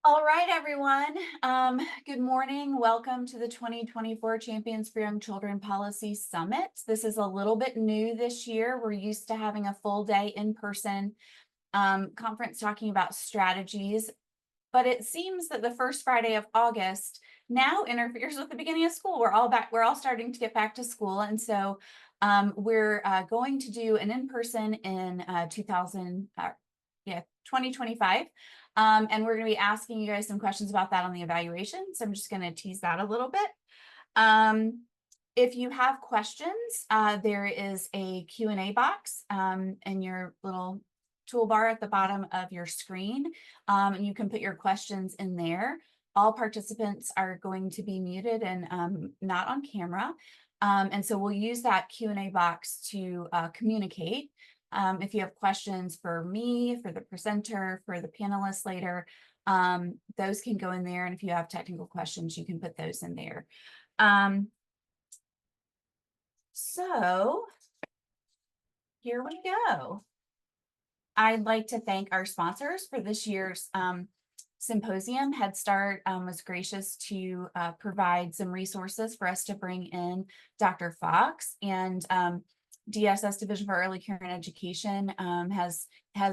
All right, everyone. Good morning. Welcome to the 2024 Champions for Young Children Policy Summit. This is a little bit new this year. We're used to having a full day in-person conference talking about strategies, but it seems that the first Friday of August now interferes with the beginning of school. We're all starting to get back to school, and so we're going to do an in-person in 2025. And we're going to be asking you guys some questions about that on the evaluation. So I'm just going to tease that a little bit. If you have questions, there is a Q&A box in your little toolbar at the bottom of your screen. And you can put your questions in there. All participants are going to be muted and not on camera. And so we'll use that Q&A box to communicate. If you have questions for me, for the presenter, for the panelists later, those can go in there. And if you have technical questions, you can put those in there. So here we go. I'd like to thank our sponsors for this year's symposium. Head Start was gracious to provide some resources for us to bring in Dr. Fox, and DSS Division for Early Care and Education has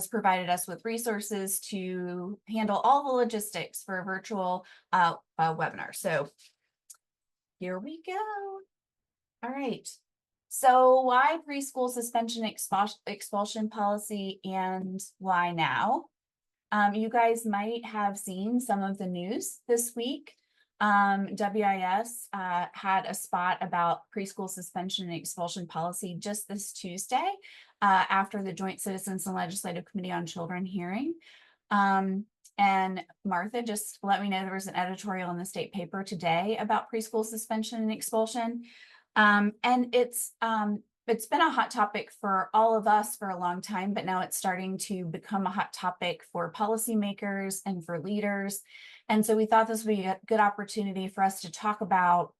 provided us with resources to handle all the logistics for a virtual webinar. So here we go. All right. So why preschool suspension expulsion policy and why now? You guys might have seen some of the news this week. WIS had a spot about preschool suspension and expulsion policy just this Tuesday after the Joint Citizens and Legislative Committee on Children hearing. And Martha just let me know there was an editorial in the state paper today about preschool suspension and expulsion. And it's been a hot topic for all of us for a long time, but now it's starting to become a hot topic for policymakers and for leaders. And so we thought this would be a good opportunity for us to talk about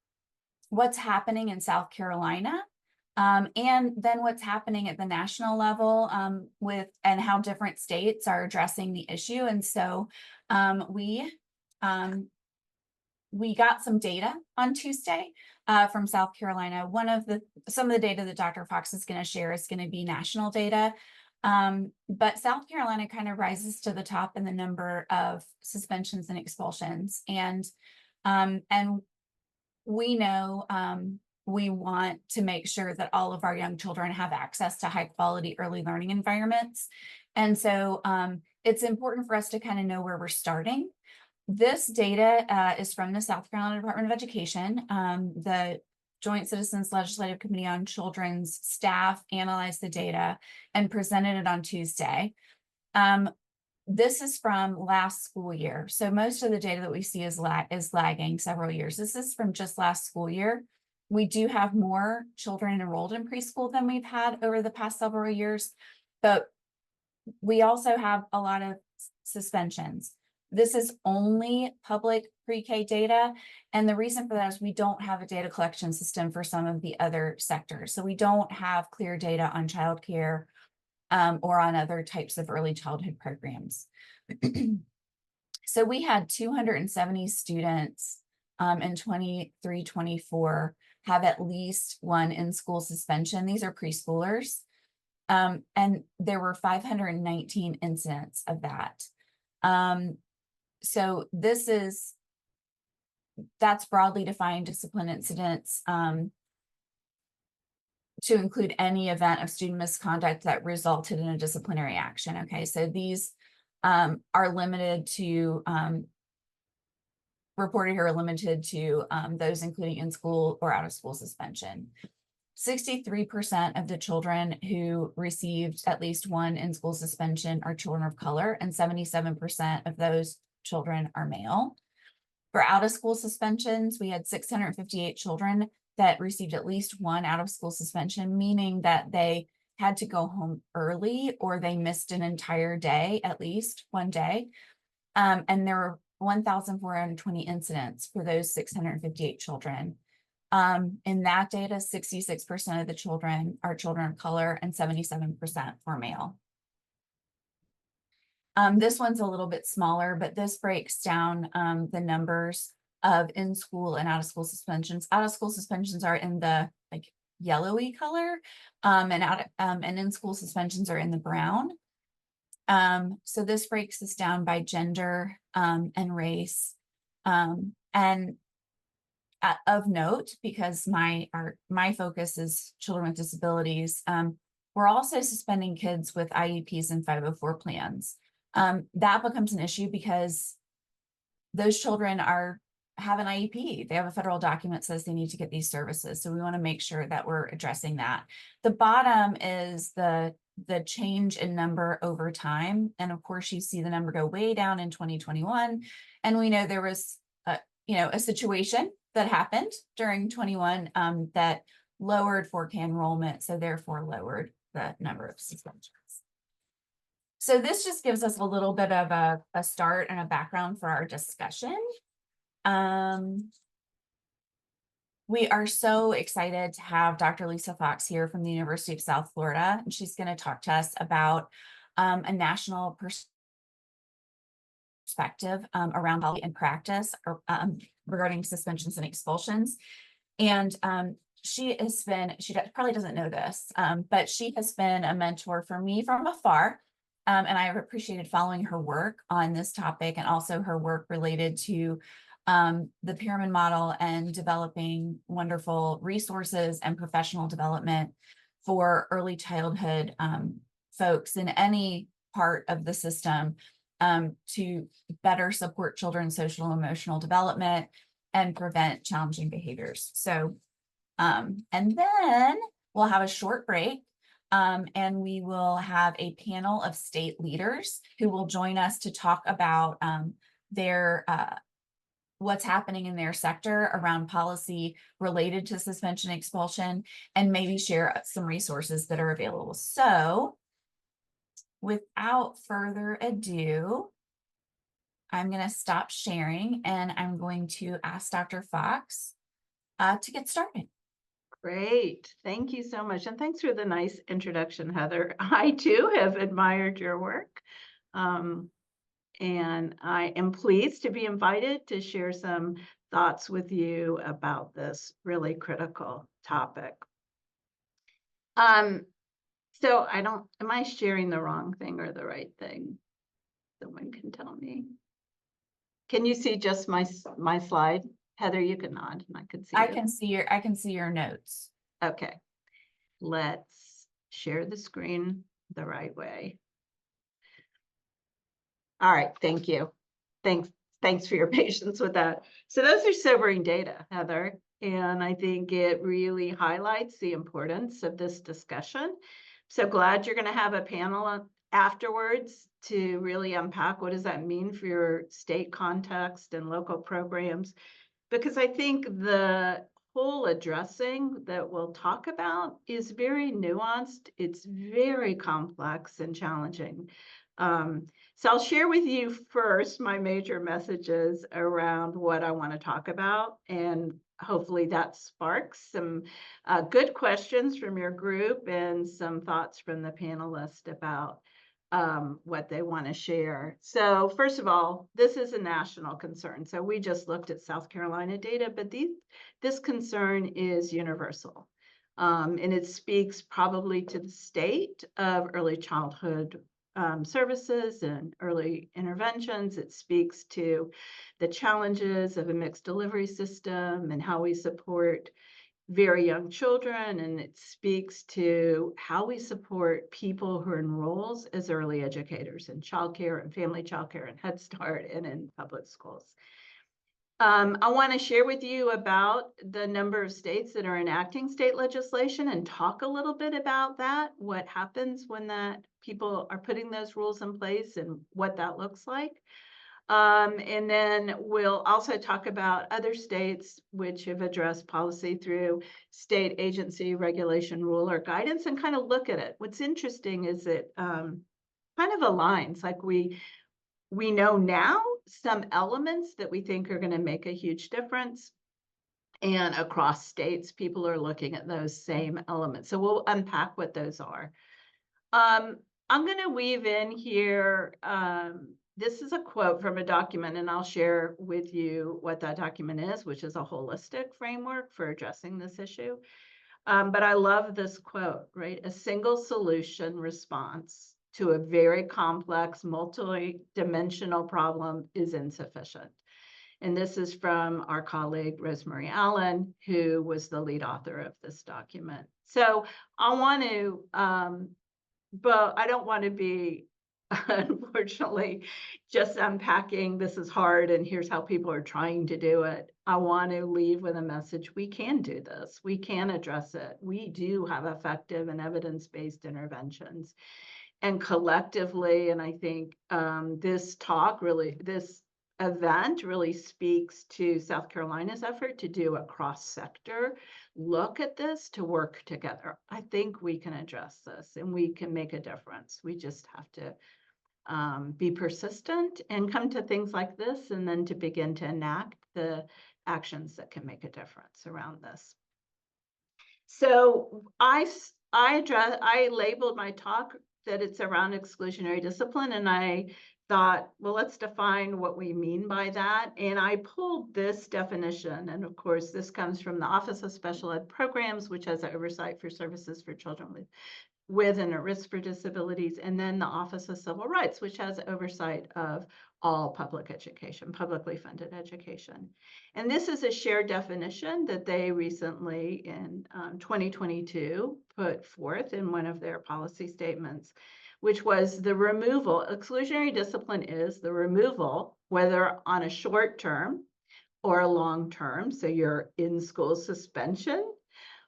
what's happening in South Carolina, and then what's happening at the national level and how different states are addressing the issue. And so we got some data on Tuesday from South Carolina. Some of the data that Dr. Fox is going to share is going to be national data. But South Carolina kind of rises to the top in the number of suspensions and expulsions. And we know we want to make sure that all of our young children have access to high quality early learning environments. And so it's important for us to kind of know where we're starting. This data is from the South Carolina Department of Education. The Joint Citizens Legislative Committee on Children's staff analyzed the data and presented it on Tuesday. This is from last school year. So most of the data that we see is lagging several years. This is from just last school year. We do have more children enrolled in preschool than we've had over the past several years, but we also have a lot of suspensions. This is only public pre-K data. And the reason for that is we don't have a data collection system for some of the other sectors. So we don't have clear data on childcare or on other types of early childhood programs. So we had 270 students in 23-24 have at least one in-school suspension. These are preschoolers. And there were 519 incidents of that. So that's broadly defined discipline incidents to include any event of student misconduct that resulted in a disciplinary action. Okay, so these are limited to, reported here are limited to those including in-school or out-of-school suspension. 63% of the children who received at least one in-school suspension are children of color, and 77% of those children are male. For out-of-school suspensions, we had 658 children that received at least one out-of-school suspension, meaning that they had to go home early or they missed an entire day, at least one day. And there were 1,420 incidents for those 658 children. In that data, 66% of the children are children of color and 77% were male. This one's a little bit smaller, but this breaks down the numbers of in-school and out-of-school suspensions. Out-of-school suspensions are in the like yellowy color, and in-school suspensions are in the brown. So this breaks this down by gender and race. And of note, because my focus is children with disabilities, we're also suspending kids with IEPs and 504 plans. That becomes an issue because those children have an IEP. They have a federal document that says they need to get these services. So we want to make sure that we're addressing that. The bottom is the change in number over time. And of course, you see the number go way down in 2021. And we know there was a situation that happened during 21 that lowered 4K enrollment, so therefore lowered the number of suspensions. So this just gives us a little bit of a start and a background for our discussion. We are so excited to have Dr. Lisa Fox here from the University of South Florida, and she's going to talk to us about a national perspective around policy and practice regarding suspensions and expulsions. And she probably doesn't know this, but she has been a mentor for me from afar. And I've appreciated following her work on this topic and also her work related to the pyramid model and developing wonderful resources and professional development for early childhood folks in any part of the system to better support children's social and emotional development and prevent challenging behaviors. So, and then we'll have a short break. And we will have a panel of state leaders who will join us to talk about what's happening in their sector around policy related to suspension expulsion, and maybe share some resources that are available. So without further ado, I'm going to stop sharing and I'm going to ask Dr. Fox to get started. Great. Thank you so much. And thanks for the nice introduction, Heather. I too have admired your work. And I am pleased to be invited to share some thoughts with you about this really critical topic. So am I sharing the wrong thing or the right thing? Someone can tell me. Can you see just my slide? Heather, you can nod and I can see I can see your notes. Okay. Let's share the screen the right way. All right, thank you. Thanks for your patience with that. So those are sobering data, Heather, and I think it really highlights the importance of this discussion. So glad you're going to have a panel afterwards to really unpack what does that mean for your state context and local programs, because I think the whole addressing that we'll talk about is very nuanced. It's very complex and challenging. So I'll share with you first my major messages around what I want to talk about, and hopefully that sparks some good questions from your group and some thoughts from the panelists about what they want to share. So first of all, this is a national concern. So we just looked at South Carolina data, but this concern is universal. And it speaks probably to the state of early childhood services and early interventions. It speaks to the challenges of a mixed delivery system and how we support very young children, and it speaks to how we support people who are in roles as early educators in childcare and family childcare and Head Start and in public schools. I want to share with you about the number of states that are enacting state legislation and talk a little bit about that, what happens when people are putting those rules in place and what that looks like. And then we'll also talk about other states which have addressed policy through state agency regulation, rule, or guidance, and kind of look at it. What's interesting is it kind of aligns, like we know now some elements that we think are going to make a huge difference. And across states, people are looking at those same elements. So we'll unpack what those are. I'm going to weave in here. This is a quote from a document, and I'll share with you what that document is, which is a holistic framework for addressing this issue. But I love this quote, right? A single solution response to a very complex, multi-dimensional problem is insufficient. And this is from our colleague, Rosemary Allen, who was the lead author of this document. So I want to, but I don't want to be, unfortunately, just unpacking this is hard and here's how people are trying to do it. I want to leave with a message. We can do this. We can address it. We do have effective and evidence-based interventions. And collectively, and I think this event really speaks to South Carolina's effort to do a cross-sector look at this, to work together. I think we can address this and we can make a difference. We just have to be persistent and come to things like this, and then to begin to enact the actions that can make a difference around this. So I labeled my talk that it's around exclusionary discipline, and I thought, well, let's define what we mean by that. And I pulled this definition, and of course, this comes from the Office of Special Ed Programs, which has oversight for services for children with and at risk for disabilities, and then the Office of Civil Rights, which has oversight of all public education, publicly funded education. And this is a shared definition that they recently in 2022 put forth in one of their policy statements, which was the removal. Exclusionary discipline is the removal, whether on a short term or a long term, so your in-school suspension,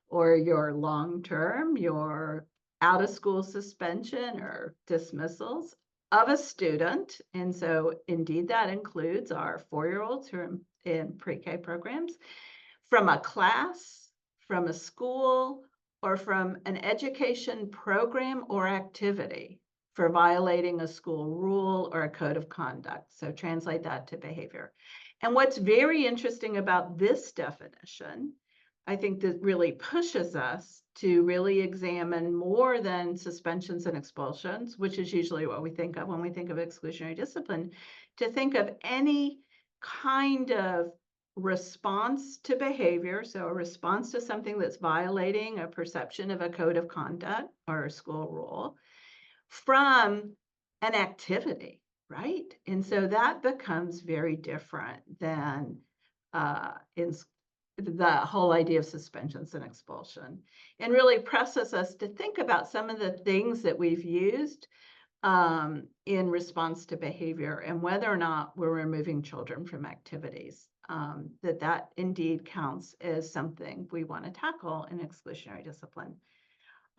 or your long term, your out of school suspension or dismissals of a student. And so indeed that includes our 4-year-olds who are in pre-K programs, from a class, from a school, or from an education program or activity for violating a school rule or a code of conduct. So translate that to behavior. And what's very interesting about this definition, I think that really pushes us to really examine more than suspensions and expulsions, which is usually what we think of when we think of exclusionary discipline, to think of any kind of response to behavior, so a response to something that's violating a perception of a code of conduct or a school rule, from an activity, right? And so that becomes very different than in the whole idea of suspensions and expulsion, and really presses us to think about some of the things that we've used in response to behavior, and whether or not we're removing children from activities, that indeed counts as something we want to tackle in exclusionary discipline.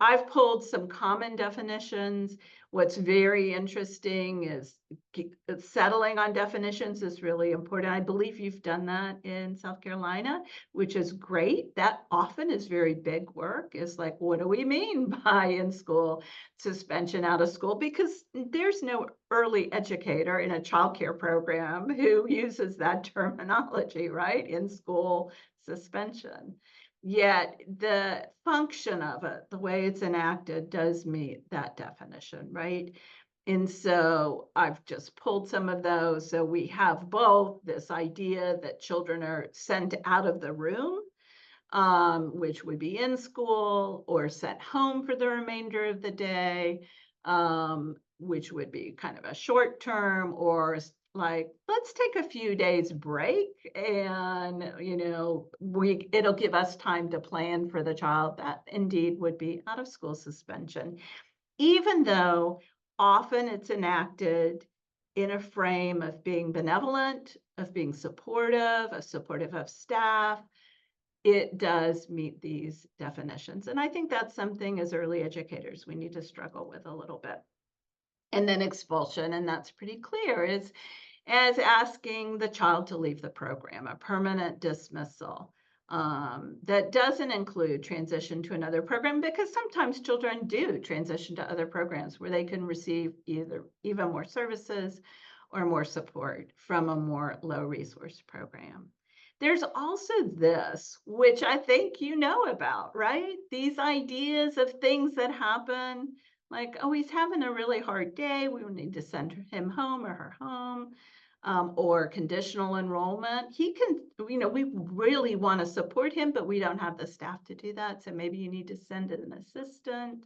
I've pulled some common definitions. What's very interesting is settling on definitions is really important. I believe you've done that in South Carolina, which is great. That often is very big work. Is like, what do we mean by in-school suspension, out of school? Because there's no early educator in a childcare program who uses that terminology, right? In-school suspension. Yet the function of it, the way it's enacted, does meet that definition, right? And so I've just pulled some of those. So we have both this idea that children are sent out of the room, which would be in school, or sent home for the remainder of the day, which would be kind of a short term, or like, let's take a few days break, and it'll give us time to plan for the child. That indeed would be out of school suspension, even though often it's enacted in a frame of being benevolent, of being supportive of staff. It does meet these definitions, and I think that's something as early educators we need to struggle with a little bit. And then expulsion, and that's pretty clear, is as asking the child to leave the program, a permanent dismissal. That doesn't include transition to another program, because sometimes children do transition to other programs where they can receive either even more services or more support from a more low resource program. There's also this, which I think you know about, right? These ideas of things that happen Like, oh, he's having a really hard day. We need to send him home or her home, or conditional enrollment. He can, we really want to support him, but we don't have the staff to do that. So maybe you need to send an assistant,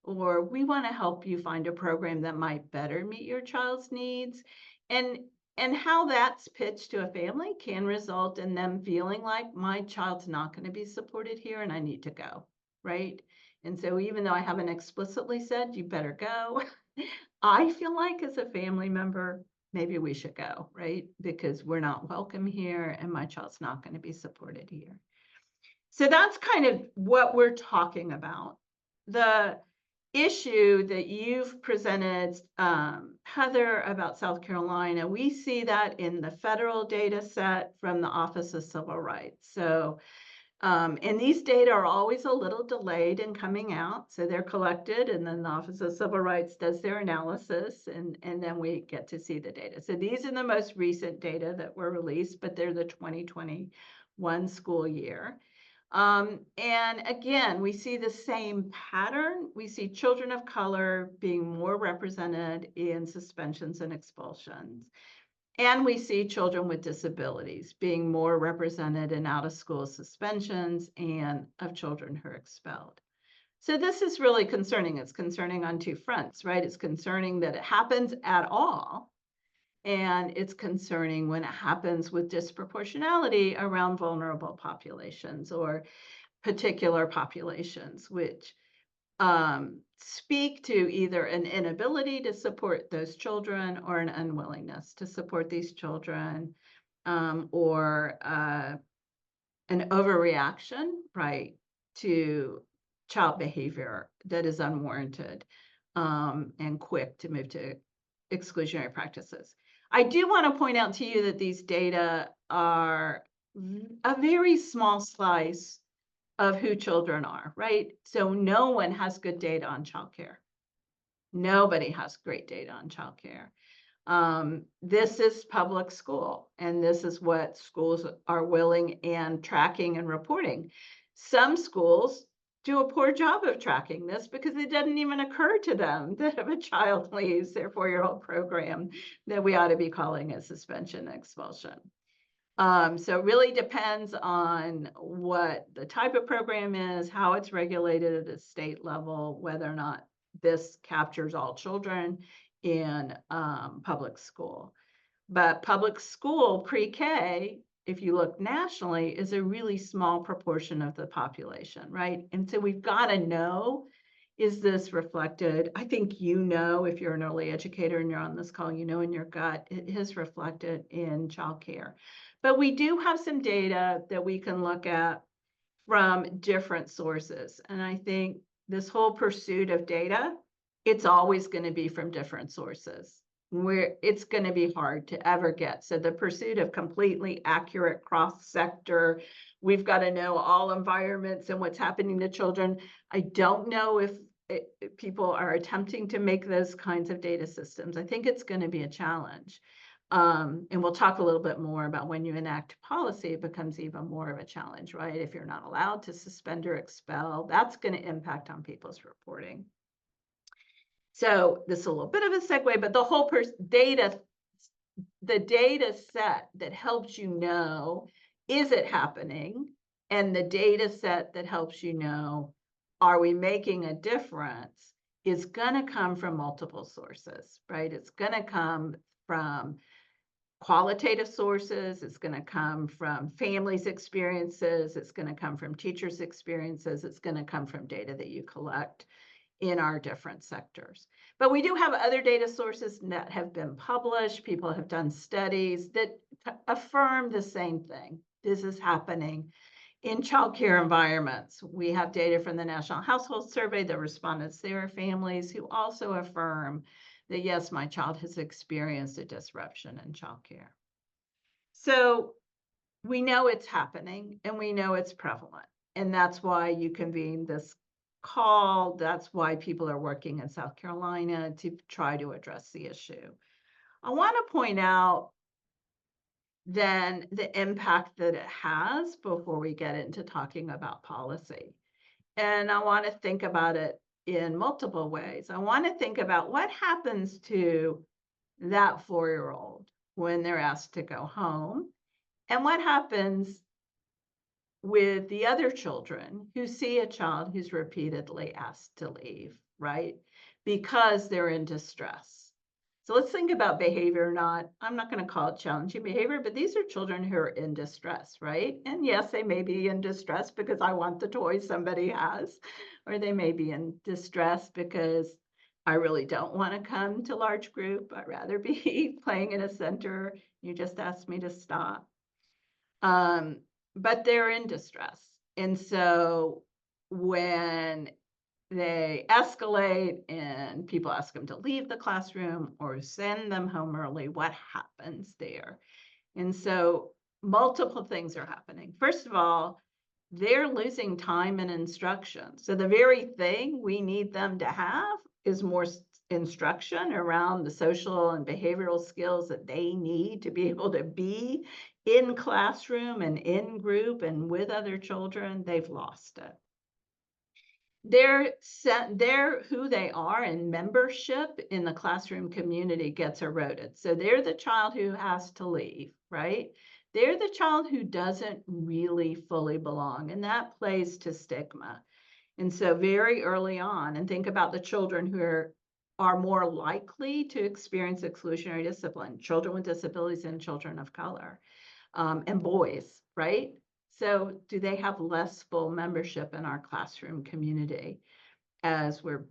or we want to help you find a program that might better meet your child's needs. And how that's pitched to a family can result in them feeling like my child's not going to be supported here and I need to go, right? And so even though I haven't explicitly said you better go, I feel like as a family member, maybe we should go, right? Because we're not welcome here and my child's not going to be supported here. So that's kind of what we're talking about. The issue that you've presented, Heather, about South Carolina, we see that in the federal data set from the Office of Civil Rights. So, and these data are always a little delayed in coming out. So they're collected and then the Office of Civil Rights does their analysis and then we get to see the data. So these are the most recent data that were released, but they're the 2021 school year. And again, we see the same pattern. We see children of color being more represented in suspensions and expulsions. And we see children with disabilities being more represented in out-of-school suspensions and of children who are expelled. So this is really concerning. It's concerning on two fronts, right? It's concerning that it happens at all. And it's concerning when it happens with disproportionality around vulnerable populations or particular populations, which speak to either an inability to support those children or an unwillingness to support these children, or an overreaction, right, to child behavior that is unwarranted, and quick to move to exclusionary practices. I do want to point out to you that these data are a very small slice of who children are, right? So no one has good data on childcare. Nobody has great data on childcare. This is public school, and this is what schools are willing and tracking and reporting. Some schools do a poor job of tracking this because it doesn't even occur to them that if a child leaves their 4-year-old program, that we ought to be calling a suspension and expulsion. So it really depends on what the type of program is, how it's regulated at a state level, whether or not this captures all children in public school. But public school pre-K, if you look nationally, is a really small proportion of the population, right? And so we've got to know, is this reflected? I think if you're an early educator and you're on this call, in your gut, it is reflected in childcare. But we do have some data that we can look at from different sources. And I think this whole pursuit of data, it's always going to be from different sources, where it's going to be hard to ever get. So the pursuit of completely accurate cross-sector, we've got to know all environments and what's happening to children. I don't know if people are attempting to make those kinds of data systems. I think it's going to be a challenge. And we'll talk a little bit more about when you enact policy, it becomes even more of a challenge, right? If you're not allowed to suspend or expel, that's going to impact on people's reporting. So this is a little bit of a segue, but the whole data set that helps you know, is it happening? And the data set that helps you know, are we making a difference, is going to come from multiple sources, right? It's going to come from qualitative sources, it's going to come from families' experiences, it's going to come from teachers' experiences, it's going to come from data that you collect in our different sectors. But we do have other data sources that have been published. People have done studies that affirm the same thing. This is happening in childcare environments. We have data from the National Household Survey, the respondents there are families who also affirm that, yes, my child has experienced a disruption in childcare. So we know it's happening and we know it's prevalent. And that's why you convene this call. That's why people are working in South Carolina to try to address the issue. I want to point out then the impact that it has before we get into talking about policy. And I want to think about it in multiple ways. I want to think about what happens to that 4-year-old when they're asked to go home, and what happens with the other children who see a child who's repeatedly asked to leave, right? Because they're in distress. So let's think about behavior, I'm not going to call it challenging behavior, but these are children who are in distress, right? And yes, they may be in distress because I want the toy somebody has, or they may be in distress because I really don't want to come to large group. I'd rather be playing in a center. You just asked me to stop. But they're in distress. And so when they escalate and people ask them to leave the classroom or send them home early, what happens there? And so multiple things are happening. First of all, they're losing time in instruction. So the very thing we need them to have is more instruction around the social and behavioral skills that they need to be able to be in classroom and in group and with other children. They've lost it. They're who they are, and membership in the classroom community gets eroded. So they're the child who has to leave, right? They're the child who doesn't really fully belong, and that plays to stigma. And so very early on, and think about the children who are more likely to experience exclusionary discipline, children with disabilities and children of color, and boys, right? So do they have less full membership in our classroom community as we're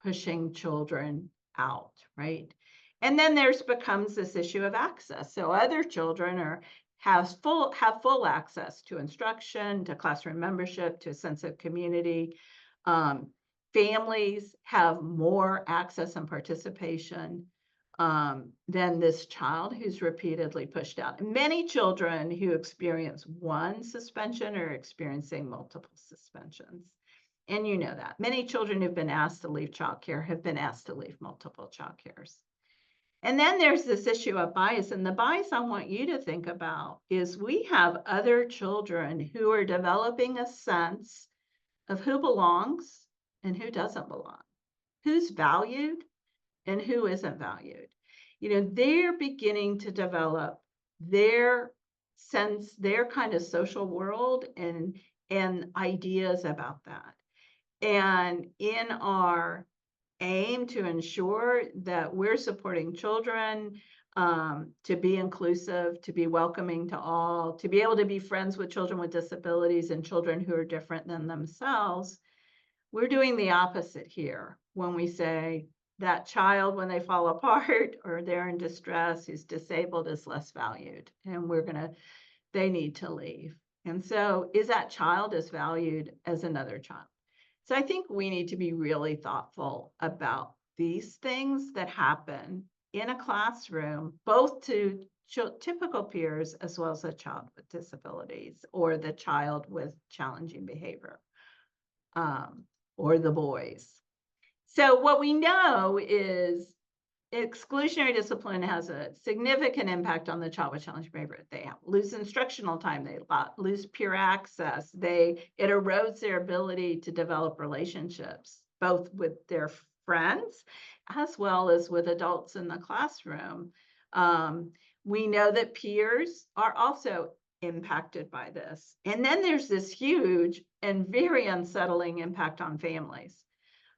pushing children out, right? And then becomes this issue of access. So other children have full access to instruction, to classroom membership, to a sense of community. Families have more access and participation than this child who's repeatedly pushed out. Many children who experience one suspension are experiencing multiple suspensions. And you know that. Many children who've been asked to leave childcare have been asked to leave multiple childcares. And then there's this issue of bias. And the bias I want you to think about is we have other children who are developing a sense of who belongs and who doesn't belong, who's valued and who isn't valued. You know, they're beginning to develop their sense, their kind of social world and ideas about that. And in our aim to ensure that we're supporting children, to be inclusive, to be welcoming to all, to be able to be friends with children with disabilities and children who are different than themselves, we're doing the opposite here when we say that child, when they fall apart or they're in distress, who's disabled, is less valued, and they need to leave. And so is that child as valued as another child? So I think we need to be really thoughtful about these things that happen in a classroom, both to typical peers as well as a child with disabilities or the child with challenging behavior, or the boys. So what we know is exclusionary discipline has a significant impact on the child with challenging behavior. They lose instructional time, they lose peer access, it erodes their ability to develop relationships, both with their friends as well as with adults in the classroom. We know that peers are also impacted by this. And then there's this huge and very unsettling impact on families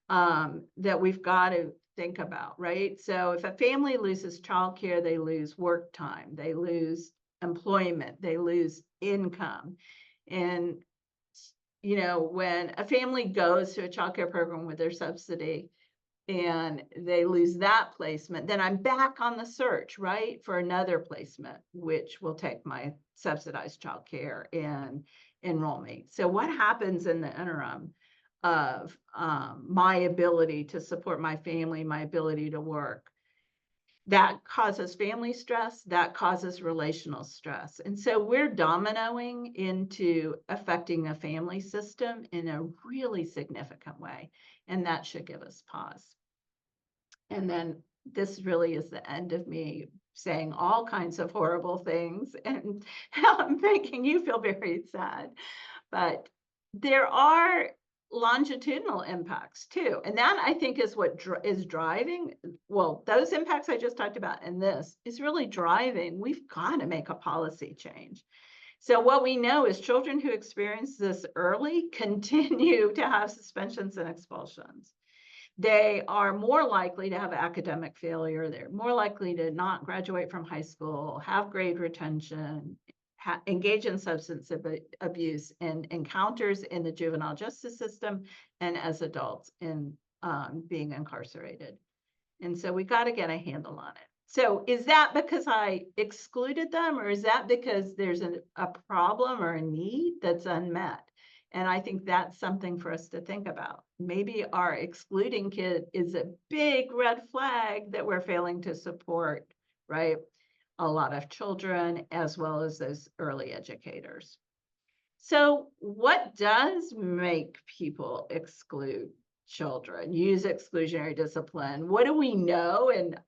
that we've got to think about, right? So if a family loses childcare, they lose work time, they lose employment, they lose income. And, you know, when a family goes to a childcare program with their subsidy and they lose that placement, then I'm back on the search, right, for another placement, which will take my subsidized childcare and enroll me. So what happens in the interim of my ability to support my family, my ability to work? That causes family stress, that causes relational stress. And so we're dominoing into affecting a family system in a really significant way. And that should give us pause. And then this really is the end of me saying all kinds of horrible things and making you feel very sad. But there are longitudinal impacts too. And that I think is what is driving, well, those impacts I just talked about and this is really driving, we've got to make a policy change. So what we know is children who experience this early continue to have suspensions and expulsions. They are more likely to have academic failure. They're more likely to not graduate from high school, have grade retention, engage in substance abuse and encounters in the juvenile justice system and as adults in being incarcerated. And so we got to get a handle on it. So is that because I excluded them, or is that because there's a problem or a need that's unmet? And I think that's something for us to think about. Maybe our excluding kid is a big red flag that we're failing to support, right? A lot of children, as well as those early educators. So what does make people exclude children, use exclusionary discipline? What do we know? And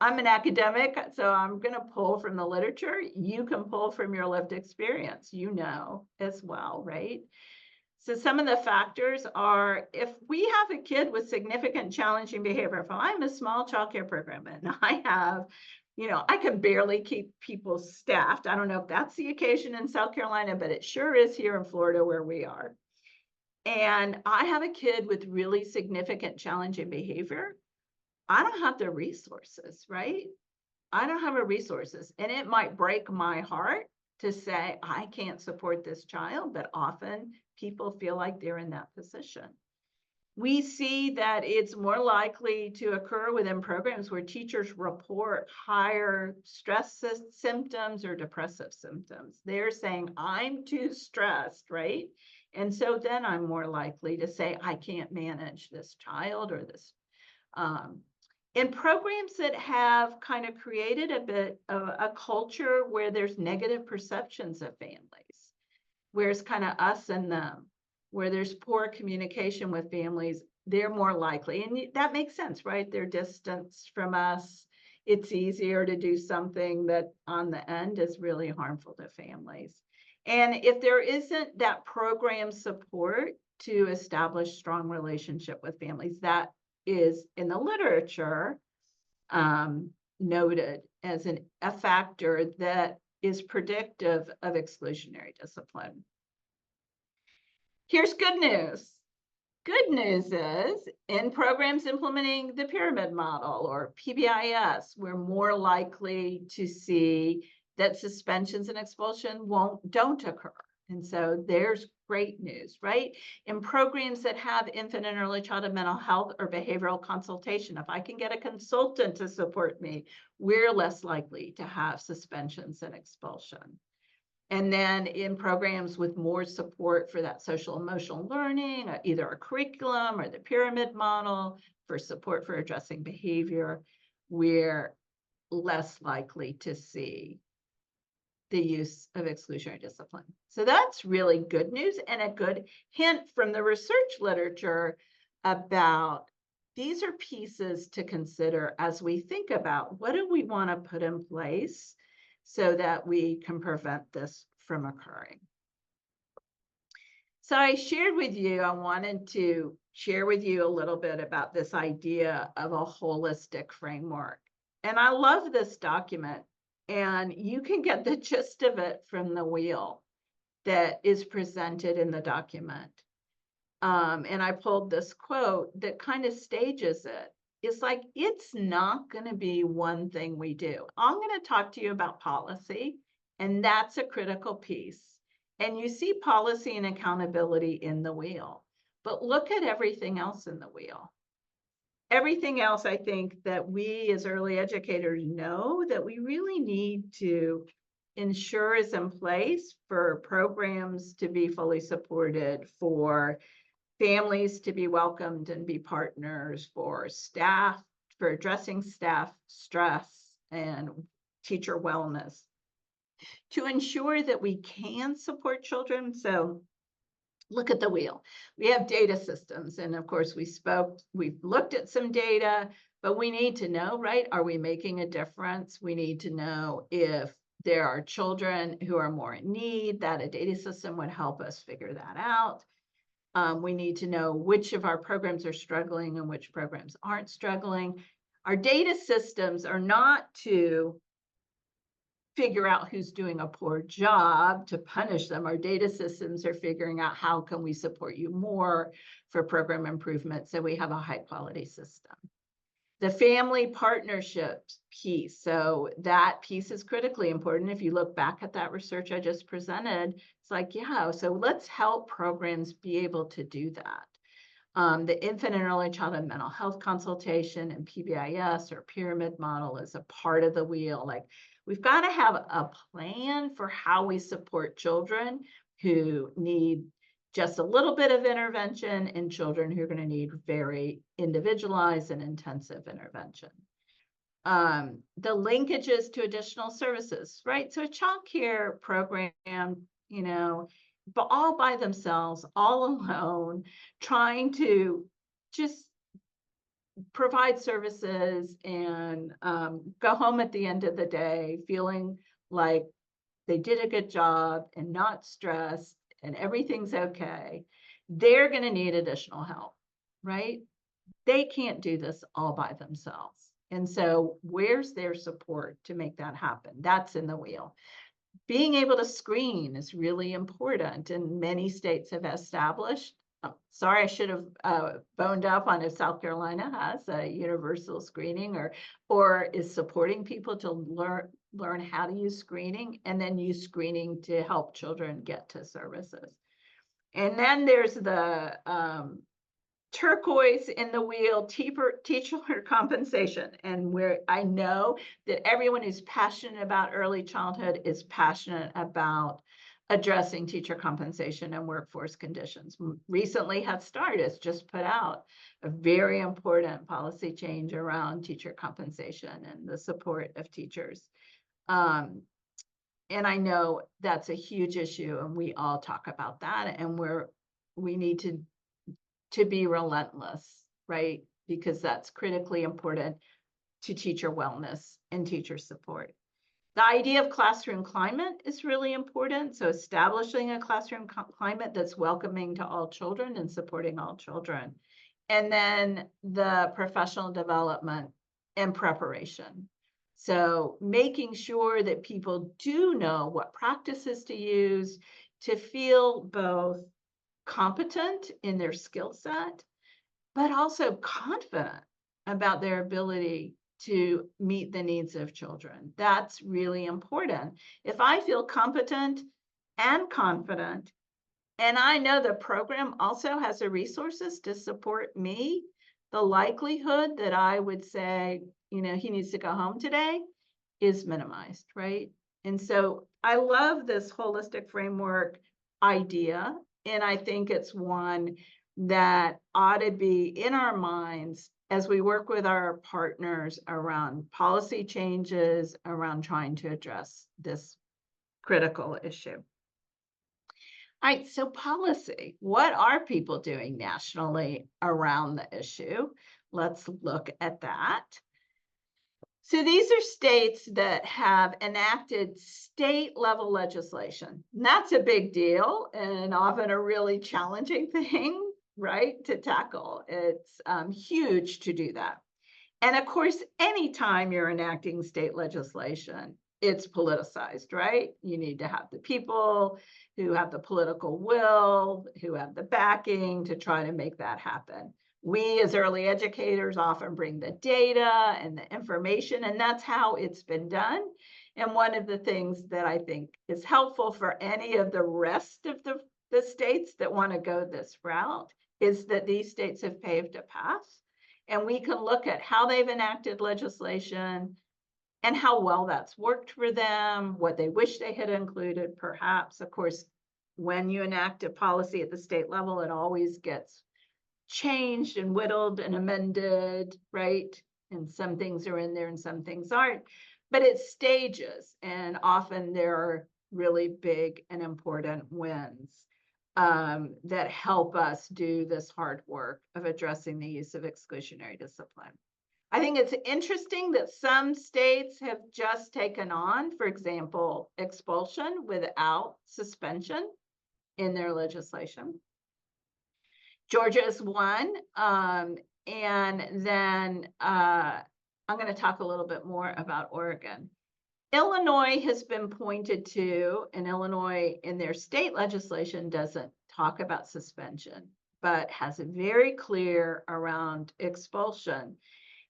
I'm an academic, so I'm going to pull from the literature. You can pull from your lived experience, you know, as well, right? So some of the factors are, if we have a kid with significant challenging behavior, if I'm a small child care program and I have, I can barely keep people staffed. I don't know if that's the occasion in South Carolina, but it sure is here in Florida where we are. And I have a kid with really significant challenging behavior. I don't have the resources, right? I don't have the resources. And it might break my heart to say, I can't support this child, but often people feel like they're in that position. We see that it's more likely to occur within programs where teachers report higher stress symptoms or depressive symptoms. They're saying, I'm too stressed, right? And so then I'm more likely to say, I can't manage this child or this. In programs that have kind of created a bit of a culture where there's negative perceptions of families, where it's kind of us and them, where there's poor communication with families, they're more likely, and that makes sense, right? They're distanced from us. It's easier to do something that on the end is really harmful to families. And if there isn't that program support to establish strong relationship with families, that is in the literature noted as a factor that is predictive of exclusionary discipline. Here's good news. Good news is in programs implementing the pyramid model or PBIS, we're more likely to see that suspensions and expulsion don't occur. And so there's great news, right? In programs that have infant and early childhood mental health or behavioral consultation, if I can get a consultant to support me, we're less likely to have suspensions and expulsion. And then in programs with more support for that social emotional learning, either a curriculum or the pyramid model for support for addressing behavior, we're less likely to see the use of exclusionary discipline. So that's really good news and a good hint from the research literature about these are pieces to consider as we think about what do we want to put in place so that we can prevent this from occurring. So I wanted to share with you a little bit about this idea of a holistic framework. And I love this document, and you can get the gist of it from the wheel that is presented in the document. And I pulled this quote that kind of stages it. It's like, it's not going to be one thing we do. I'm going to talk to you about policy, and that's a critical piece. And you see policy and accountability in the wheel, but look at everything else in the wheel. Everything else, I think, that we as early educators know that we really need to ensure is in place for programs to be fully supported, for families to be welcomed and be partners, for staff, for addressing staff stress and teacher wellness, to ensure that we can support children. So look at the wheel. We have data systems. And of course, we've looked at some data, but we need to know, right? Are we making a difference? We need to know if there are children who are more in need, that a data system would help us figure that out. We need to know which of our programs are struggling and which programs aren't struggling. Our data systems are not to figure out who's doing a poor job to punish them. Our data systems are figuring out how can we support you more for program improvement so we have a high quality system. The family partnerships piece. So that piece is critically important. If you look back at that research I just presented, it's like, yeah, so let's help programs be able to do that. The infant and early childhood mental health consultation and PBIS or pyramid model is a part of the wheel. Like, we've got to have a plan for how we support children who need just a little bit of intervention and children who are going to need very individualized and intensive intervention. The linkages to additional services, right? So a child care program, you know, but all by themselves, all alone, trying to just provide services and go home at the end of the day feeling like they did a good job and not stressed and everything's okay, they're going to need additional help, right? They can't do this all by themselves. And so where's their support to make that happen? That's in the wheel. Being able to screen is really important, and many states have established. Sorry, I should have boned up on if South Carolina has a universal screening or is supporting people to learn how to use screening and then use screening to help children get to services. And then there's the turquoise in the wheel, teacher compensation. And where I know that everyone who's passionate about early childhood is passionate about addressing teacher compensation and workforce conditions. Recently, Head Start has just put out a very important policy change around teacher compensation and the support of teachers. And I know that's a huge issue, and we all talk about that, and we need to be relentless, right? Because that's critically important to teacher wellness and teacher support. The idea of classroom climate is really important. So establishing a classroom climate that's welcoming to all children and supporting all children. And then the professional development and preparation. So making sure that people do know what practices to use to feel both competent in their skill set, but also confident about their ability to meet the needs of children. That's really important. If I feel competent and confident, and I know the program also has the resources to support me, the likelihood that I would say, you know, he needs to go home today is minimized, right? And so I love this holistic framework idea. And I think it's one that ought to be in our minds as we work with our partners around policy changes, around trying to address this critical issue. All right, so policy. What are people doing nationally around the issue? Let's look at that. So these are states that have enacted state level legislation. And that's a big deal and often a really challenging thing, right, to tackle. It's huge to do that. And of course, anytime you're enacting state legislation, it's politicized, right? You need to have the people who have the political will, who have the backing to try to make that happen. We as early educators often bring the data and the information, and that's how it's been done. And one of the things that I think is helpful for any of the rest of the states that want to go this route is that these states have paved a path. And we can look at how they've enacted legislation and how well that's worked for them, what they wish they had included, perhaps. Of course, when you enact a policy at the state level, it always gets changed and whittled and amended, right? And some things are in there and some things aren't, but it's stages, and often there are really big and important wins that help us do this hard work of addressing the use of exclusionary discipline. I think it's interesting that some states have just taken on, for example, expulsion without suspension in their legislation. Georgia is one. And then I'm going to talk a little bit more about Oregon. Illinois has been pointed to, and Illinois in their state legislation doesn't talk about suspension, but has it very clear around expulsion.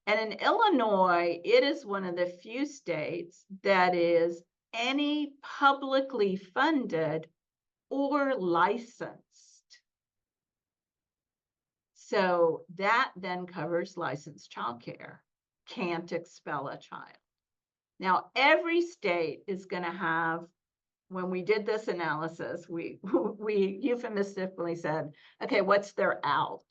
And in Illinois, it is one of the few states that is any publicly funded or licensed. So that then covers licensed childcare. Can't expel a child. Now, every state is going to have, when we did this analysis, we euphemistically said, okay, what's their out?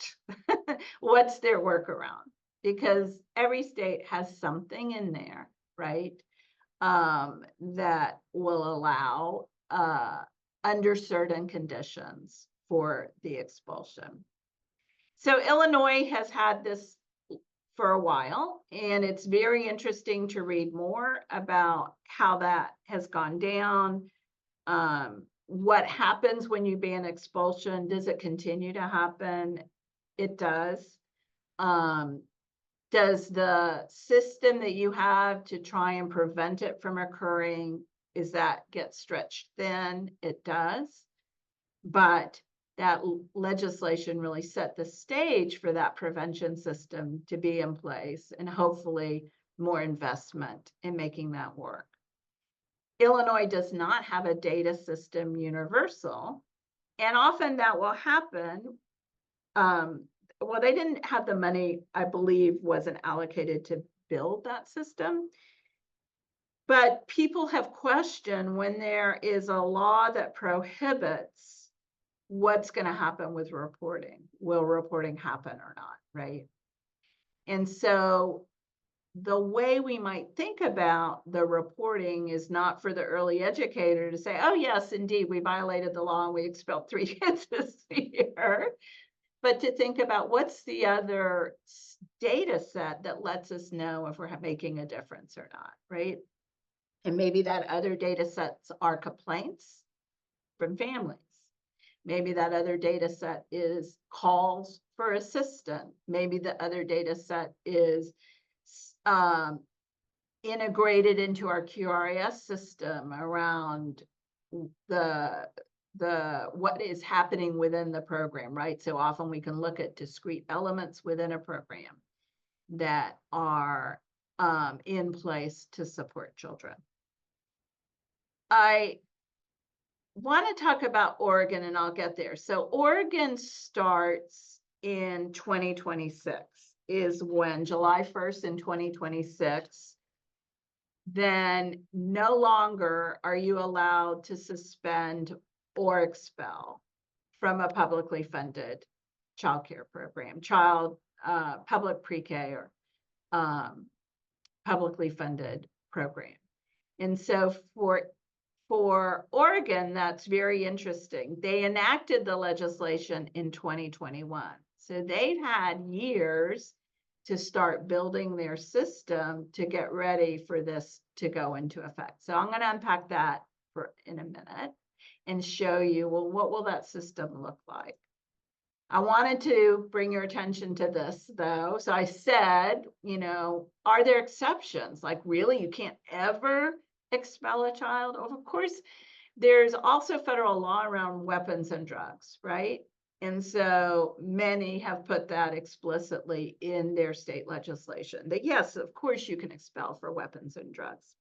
What's their workaround? Because every state has something in there, right? That will allow under certain conditions for the expulsion. So Illinois has had this for a while, and it's very interesting to read more about how that has gone down. What happens when you ban expulsion? Does it continue to happen? It does. Does the system that you have to try and prevent it from occurring, is that get stretched thin? It does. But that legislation really set the stage for that prevention system to be in place, and hopefully more investment in making that work. Illinois does not have a data system universal, and often that will happen. Well, they didn't have the money, I believe, wasn't allocated to build that system. But people have questioned when there is a law that prohibits what's going to happen with reporting. Will reporting happen or not, right? And so the way we might think about the reporting is not for the early educator to say, oh, yes, indeed, we violated the law and we expelled 3 kids this year, but to think about what's the other data set that lets us know if we're making a difference or not, right? And maybe that other data sets are complaints from families. Maybe that other data set is calls for assistance. Maybe the other data set is integrated into our QRS system around the what is happening within the program, right? So often we can look at discrete elements within a program that are in place to support children. I want to talk about Oregon, and I'll get there. So Oregon starts in 2026, is when July 1st in 2026, then no longer are you allowed to suspend or expel from a publicly funded childcare program, public pre-K or publicly funded program. And so for Oregon, that's very interesting. They enacted the legislation in 2021. So they've had years to start building their system to get ready for this to go into effect. So I'm going to unpack that in a minute and show you, well, what will that system look like? I wanted to bring your attention to this, though. So I said, are there exceptions? Like, really, you can't ever expel a child? Of course, there's also federal law around weapons and drugs, right? And so many have put that explicitly in their state legislation, that yes, of course you can expel for weapons and drugs.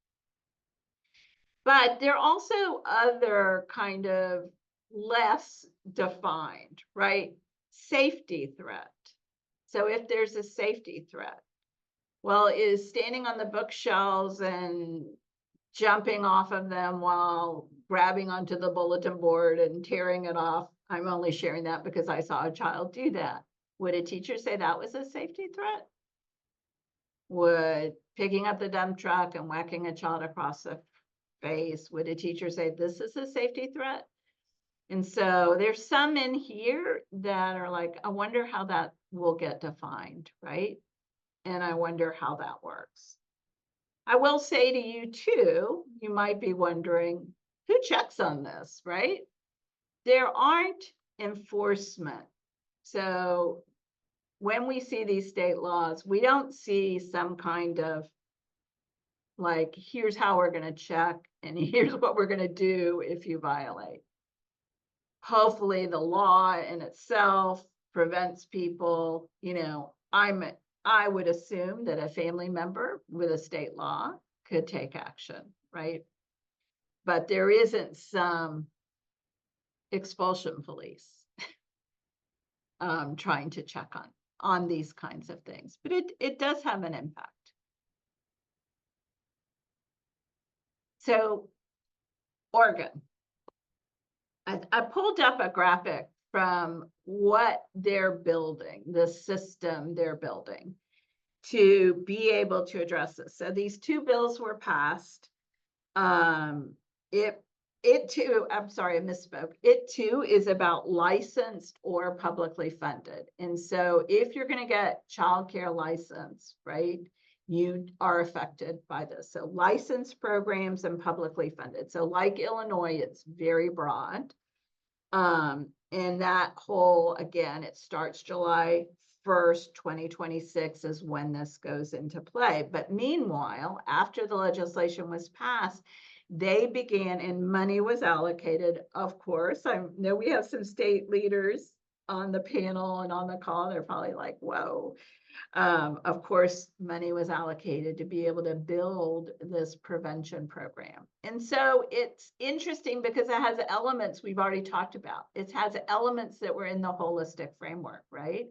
But there are also other kind of less defined, right? Safety threat. So if there's a safety threat, well, is standing on the bookshelves and jumping off of them while grabbing onto the bulletin board and tearing it off. I'm only sharing that because I saw a child do that. Would a teacher say that was a safety threat? Would picking up the dump truck and whacking a child across the face, would a teacher say this is a safety threat? And so there's some in here that are like, I wonder how that will get defined, right? And I wonder how that works. I will say to you too, you might be wondering, who checks on this, right? There aren't enforcement So when we see these state laws, we don't see some kind of like, here's how we're going to check and here's what we're going to do if you violate. Hopefully the law in itself prevents people, I would assume that a family member with a state law could take action, right? But there isn't some expulsion police trying to check on these kinds of things, but it does have an impact. So Oregon, I pulled up a graphic from what they're building, the system they're building to be able to address this. So these two bills were passed. It too, I'm sorry, I misspoke. It too is about licensed or publicly funded. And so if you're going to get childcare license, right, you are affected by this. So licensed programs and publicly funded. So like Illinois, it's very broad. And that whole, again, it starts July 1st, 2026 is when this goes into play. But meanwhile, after the legislation was passed, they began and money was allocated. Of course, I know we have some state leaders on the panel and on the call. They're probably like, whoa. Of course, money was allocated to be able to build this prevention program. And so it's interesting because it has elements we've already talked about. It has elements that were in the holistic framework, right?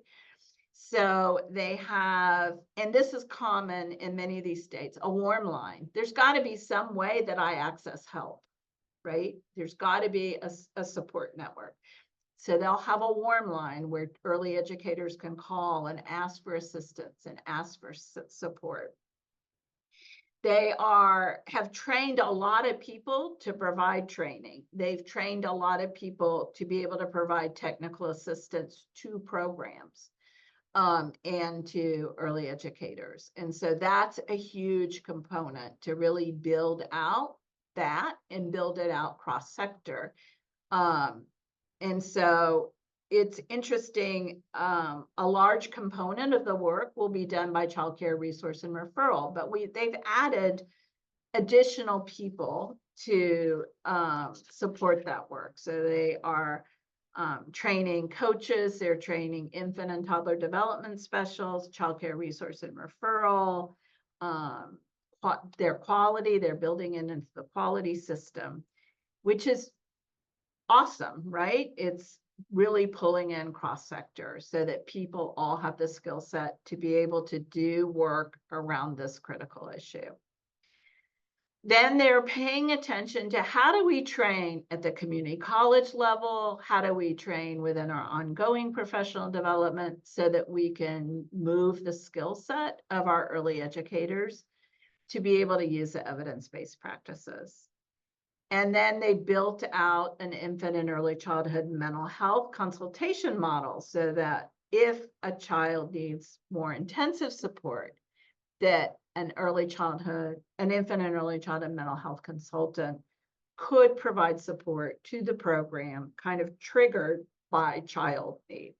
So they have, and this is common in many of these states, a warm line. There's got to be some way that I access help, right? There's got to be a support network. So they'll have a warm line where early educators can call and ask for assistance and ask for support. They have trained a lot of people to provide training. They've trained a lot of people to be able to provide technical assistance to programs. And to early educators. And so that's a huge component to really build out that and build it out cross-sector. And so it's interesting, a large component of the work will be done by child care resource and referral, but they've added additional people to support that work. So they are training coaches, they're training infant and toddler development specialists, childcare resource and referral, their quality, they're building into the quality system, which is awesome, right? It's really pulling in cross-sector so that people all have the skill set to be able to do work around this critical issue. Then they're paying attention to how do we train at the community college level? How do we train within our ongoing professional development so that we can move the skill set of our early educators to be able to use the evidence-based practices? And then they built out an infant and early childhood mental health consultation model so that if a child needs more intensive support, that an infant and early childhood mental health consultant could provide support to the program, kind of triggered by child need.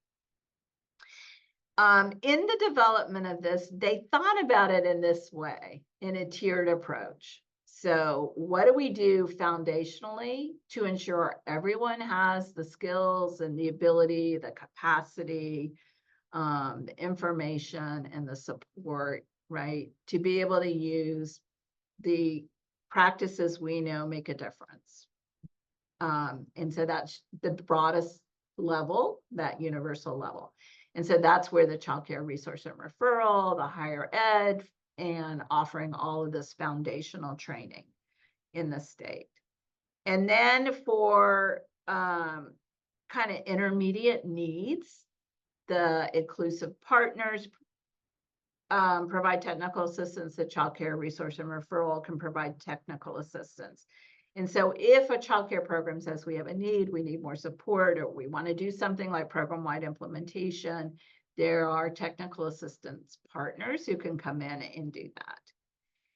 In the development of this, they thought about it in this way, in a tiered approach. So what do we do foundationally to ensure everyone has the skills and the ability, the capacity, the information and the support, right, to be able to use the practices we know make a difference. And so that's the broadest level, that universal level. And so that's where the child care resource and referral, the higher ed, and offering all of this foundational training in the state. And then for kind of intermediate needs, the inclusive partners provide technical assistance. The child care resource and referral can provide technical assistance. And so if a child care program says we have a need, we need more support, or we want to do something like program-wide implementation, there are technical assistance partners who can come in and do that.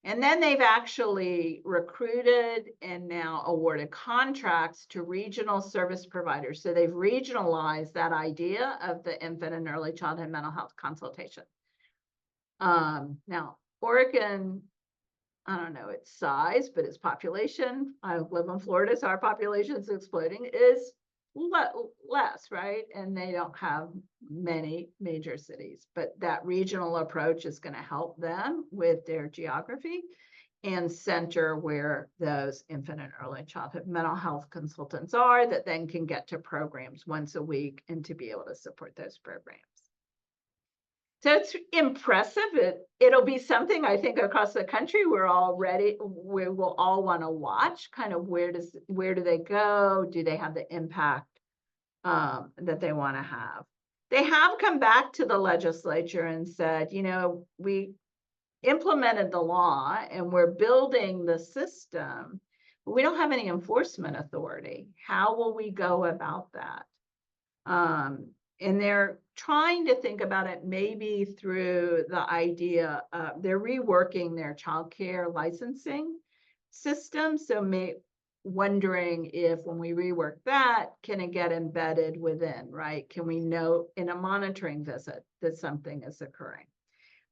And then they've actually recruited and now awarded contracts to regional service providers. So they've regionalized that idea of the infant and early childhood mental health consultation. Now, Oregon, I don't know its size, but its population, I live in Florida, so our population is exploding, is less, right? And they don't have many major cities, but that regional approach is going to help them with their geography and center where those infant and early childhood mental health consultants are, that then can get to programs once a week and to be able to support those programs. So it's impressive. It'll be something I think across the country we will all want to watch, kind of where do they go? Do they have the impact that they want to have? They have come back to the legislature and said, we implemented the law and we're building the system, but we don't have any enforcement authority. How will we go about that? And they're trying to think about it maybe through the idea of they're reworking their childcare licensing system. So wondering if when we rework that, can it get embedded within, right? Can we know in a monitoring visit that something is occurring?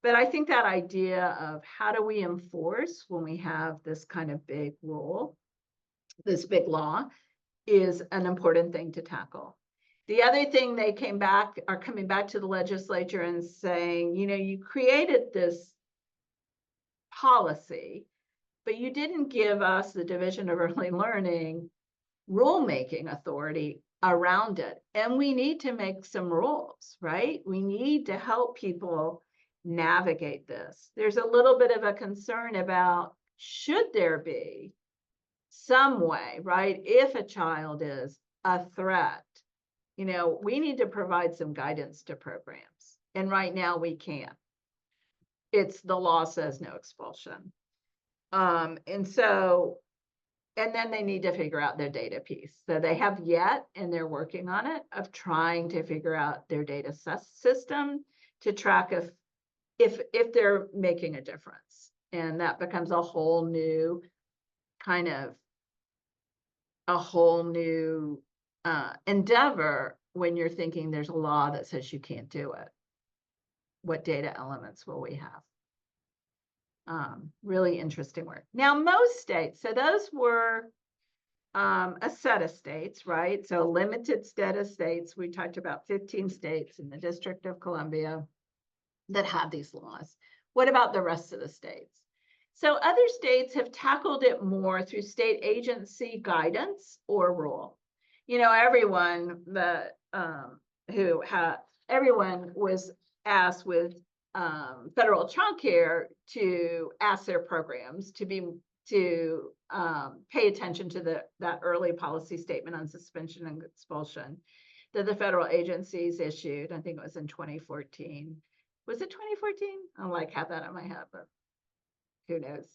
But I think that idea of how do we enforce when we have this kind of big rule, this big law, is an important thing to tackle. The other thing they are coming back to the legislature and saying, you created this policy, but you didn't give us, the Division of Early Learning, rulemaking authority around it. And we need to make some rules, right? We need to help people navigate this. There's a little bit of a concern about, should there be some way, right? If a child is a threat, we need to provide some guidance to programs. And right now we can't. The law says no expulsion. And then they need to figure out their data piece. So they have yet, and they're working on it, of trying to figure out their data system to track if they're making a difference. And that becomes a whole new endeavor when you're thinking there's a law that says you can't do it. What data elements will we have? Really interesting work. Now, most states, so those were a set of states, right? So a limited set of states. We talked about 15 states in the District of Columbia that have these laws. What about the rest of the states? So other states have tackled it more through state agency guidance or rule. Everyone everyone was asked with federal childcare to ask their programs to pay attention to that early policy statement on suspension and expulsion that the federal agencies issued. I think it was in 2014. Was it 2014? I don't have that in my head, but who knows?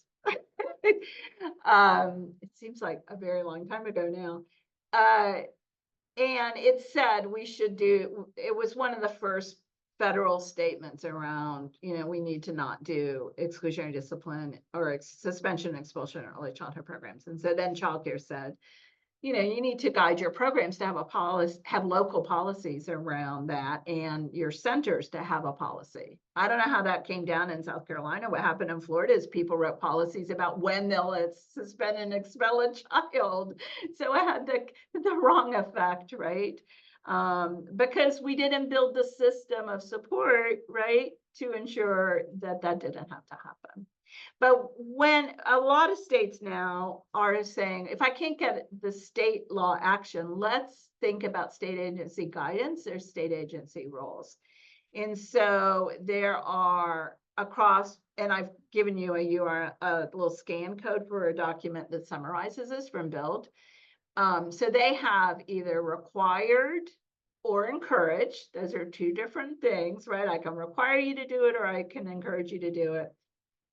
It seems like a very long time ago now. And it said it was one of the first federal statements around, we need to not do exclusionary discipline or suspension and expulsion in early childhood programs. And so then childcare said, you need to guide your programs to have local policies around that, and your centers to have a policy. I don't know how that came down in South Carolina. What happened in Florida is people wrote policies about when they'll suspend and expel a child. So it had the wrong effect, right? Because we didn't build the system of support, right, to ensure that didn't have to happen. But when a lot of states now are saying, if I can't get the state law action, let's think about state agency guidance or state agency rules. And so there are across, and I've given you a little scan code for a document that summarizes this from Build. So they have either required or encouraged. Those are two different things, right? I can require you to do it, or I can encourage you to do it,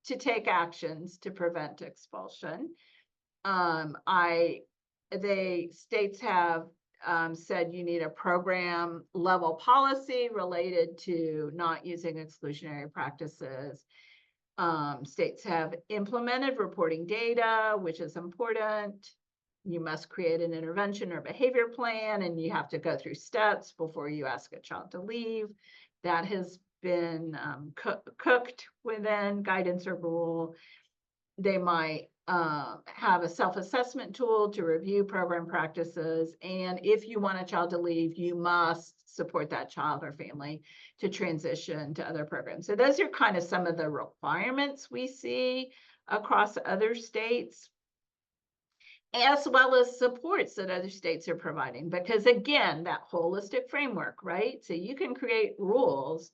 to take actions to prevent expulsion. States have said you need a program level policy related to not using exclusionary practices. States have implemented reporting data, which is important. You must create an intervention or behavior plan, and you have to go through steps before you ask a child to leave. That has been cooked within guidance or rule. They might have a self-assessment tool to review program practices. And if you want a child to leave, you must support that child or family to transition to other programs. So those are kind of some of the requirements we see across other states, as well as supports that other states are providing. Because again, that holistic framework, right? So you can create rules.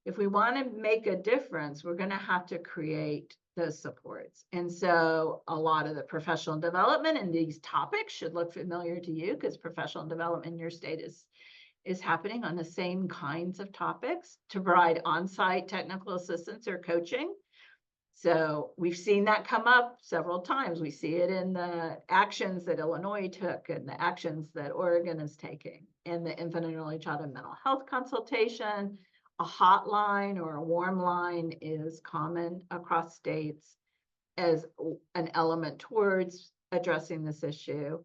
If we want to make a difference, we're going to have to create those supports. And so a lot of the professional development in these topics should look familiar to you, because professional development in your state is happening on the same kinds of topics to provide on-site technical assistance or coaching. So we've seen that come up several times. We see it in the actions that Illinois took and the actions that Oregon is taking in the infant and early childhood mental health consultation. A hotline or a warm line is common across states as an element towards addressing this issue.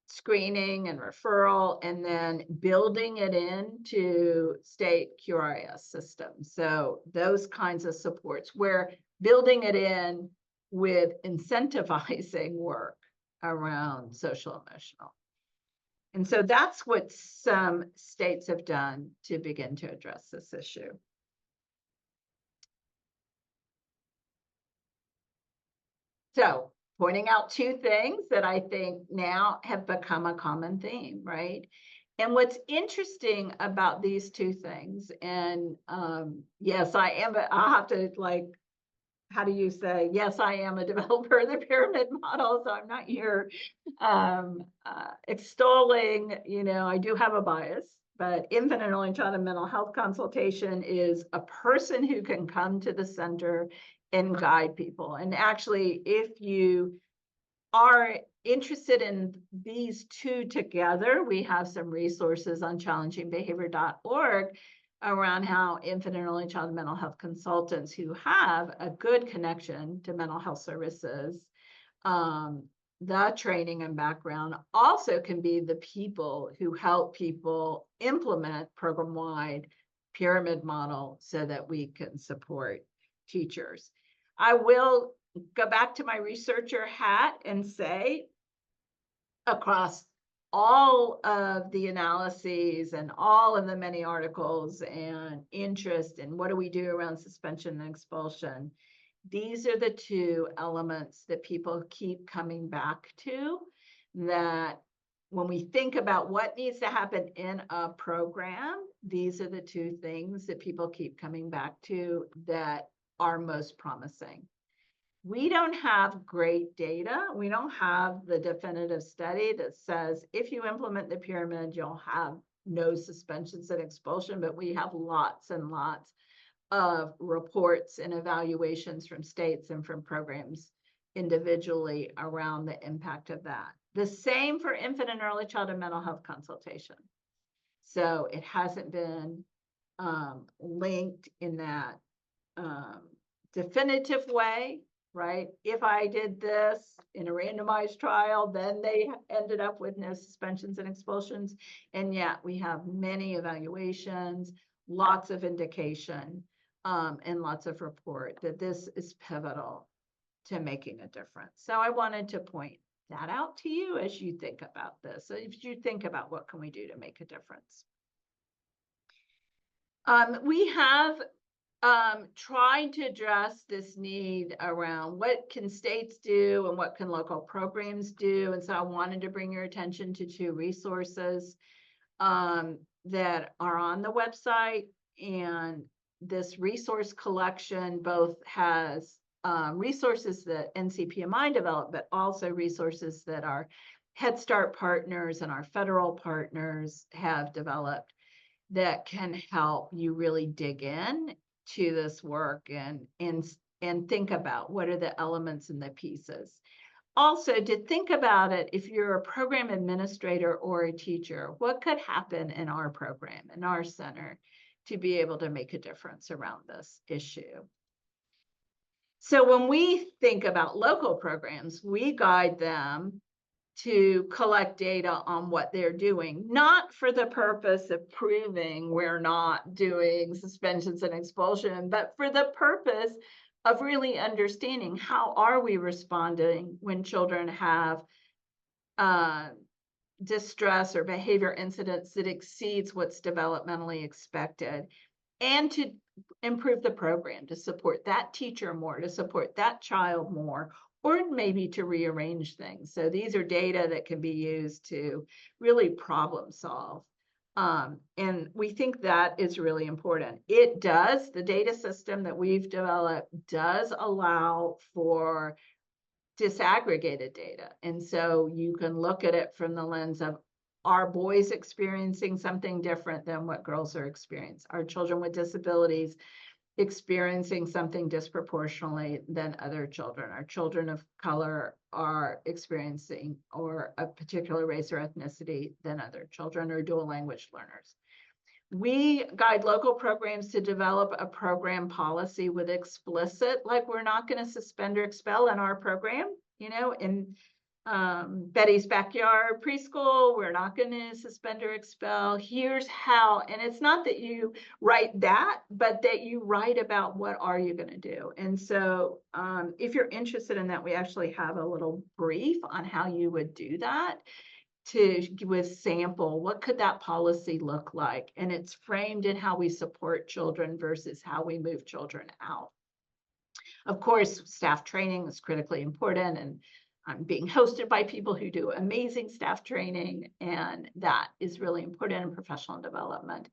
Screening and referral, and then building it into state QRIS systems. So those kinds of supports, where building it in with incentivizing work around social emotional. And so that's what some states have done to begin to address this issue. So pointing out two things that I think now have become a common theme, right? And what's interesting about these two things, and yes, I'll have to, like, how do you say, yes, I am a developer of the pyramid model, so I'm not here extolling, I do have a bias, but infant and early childhood mental health consultation is a person who can come to the center and guide people. And actually, if you are interested in these two together, we have some resources on challengingbehavior.org around how infant and early childhood mental health consultants who have a good connection to mental health services, the training and background, also can be the people who help people implement program-wide pyramid model so that we can support teachers. I will go back to my researcher hat and say, across all of the analyses and all of the many articles and interest in what do we do around suspension and expulsion, these are the two elements that people keep coming back to, that when we think about what needs to happen in a program, these are the two things that people keep coming back to that are most promising. We don't have great data. We don't have the definitive study that says if you implement the pyramid, you'll have no suspensions and expulsion, but we have lots and lots of reports and evaluations from states and from programs individually around the impact of that. The same for infant and early childhood mental health consultation. So it hasn't been linked in that definitive way, right? If I did this in a randomized trial, then they ended up with no suspensions and expulsions. And yet we have many evaluations, lots of indication, and lots of report that this is pivotal to making a difference. So I wanted to point that out to you as you think about this. So if you think about what can we do to make a difference. We have trying to address this need around what can states do and what can local programs do. And so I wanted to bring your attention to two resources that are on the website. And this resource collection both has resources that NCPMI developed, but also resources that our Head Start partners and our federal partners have developed that can help you really dig in to this work and think about what are the elements and the pieces. Also, to think about it, if you're a program administrator or a teacher, what could happen in our program, in our center, to be able to make a difference around this issue? So when we think about local programs, we guide them to collect data on what they're doing, not for the purpose of proving we're not doing suspensions and expulsion, but for the purpose of really understanding how are we responding when children have distress or behavior incidents that exceeds what's developmentally expected, and to improve the program to support that teacher more, to support that child more, or maybe to rearrange things. So these are data that can be used to really problem solve. And we think that is really important. It does, the data system that we've developed does allow for disaggregated data. And so you can look at it from the lens of, are boys experiencing something different than what girls are experiencing? Are children with disabilities experiencing something disproportionately than other children? Are children of color are experiencing or a particular race or ethnicity than other children, or dual language learners? We guide local programs to develop a program policy with explicit, like we're not going to suspend or expel in our program, in Betty's backyard preschool, we're not going to suspend or expel. Here's how, and it's not that you write that, but that you write about what are you going to do. And so if you're interested in that, we actually have a little brief on how you would do that, with sample, what could that policy look like? And it's framed in how we support children versus how we move children out. Of course, staff training is critically important, and I'm being hosted by people who do amazing staff training, and that is really important in professional development.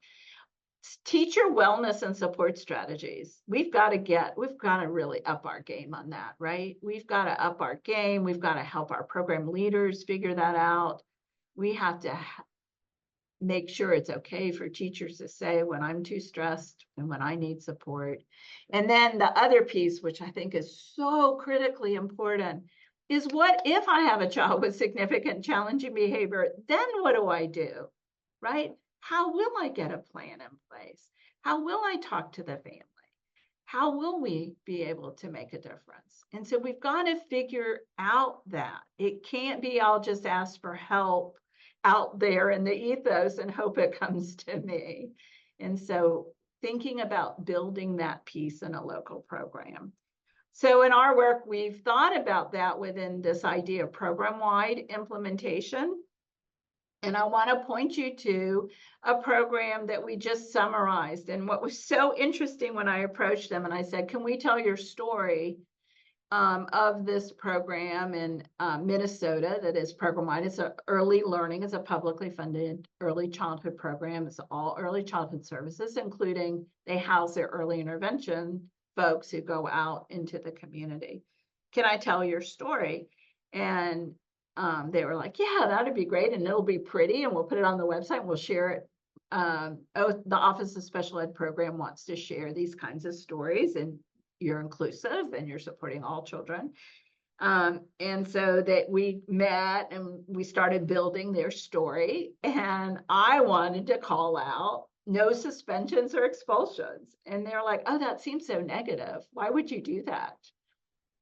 Teacher wellness and support strategies. We've got to really up our game on that, right? We've got to up our game. We've got to help our program leaders figure that out. We have to make sure it's okay for teachers to say when I'm too stressed and when I need support. And then the other piece, which I think is so critically important, is what if I have a child with significant challenging behavior, then what do I do, right? How will I get a plan in place? How will I talk to the family? How will we be able to make a difference? And so we've got to figure out that. It can't be I'll just ask for help out there in the ethos and hope it comes to me. And so thinking about building that piece in a local program. So in our work, we've thought about that within this idea of program-wide implementation. And I want to point you to a program that we just summarized. And what was so interesting when I approached them and I said, can we tell your story of this program in Minnesota that is program-wide? It's a early learning. It's a publicly funded early childhood program. It's all early childhood services, including they house their early intervention folks who go out into the community. Can I tell your story? And they were like, yeah, that'd be great. And it'll be pretty. And we'll put it on the website and we'll share it. The Office of Special Ed program wants to share these kinds of stories, and you're inclusive and you're supporting all children. And so that we met and we started building their story. And I wanted to call out no suspensions or expulsions. And they're like, oh, that seems so negative. Why would you do that?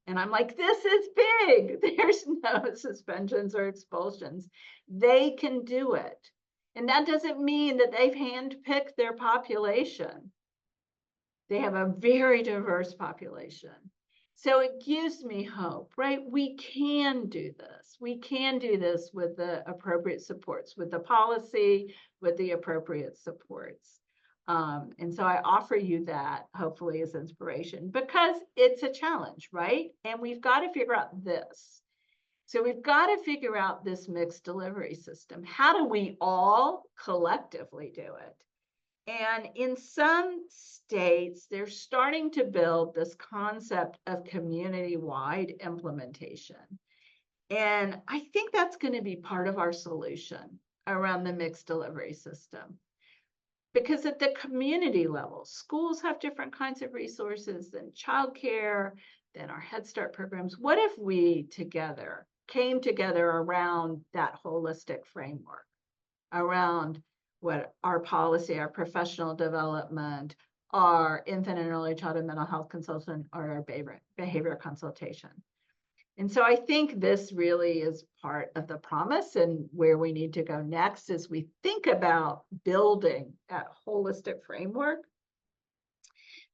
And I'm like, this is big. There's no suspensions or expulsions. They can do it. And that doesn't mean that they've handpicked their population. They have a very diverse population. So it gives me hope, right? We can do this. We can do this with the appropriate supports, with the policy, with the appropriate supports. And so I offer you that hopefully as inspiration, because it's a challenge, right? And we've got to figure out this. So we've got to figure out this mixed delivery system. How do we all collectively do it? And in some states, they're starting to build this concept of community-wide implementation. And I think that's going to be part of our solution around the mixed delivery system. Because at the community level, schools have different kinds of resources than childcare, than our Head Start programs. What if we came together around that holistic framework, around what our policy, our professional development, our infant and early childhood mental health consultant or our behavior consultation. And so I think this really is part of the promise, and where we need to go next as we think about building that holistic framework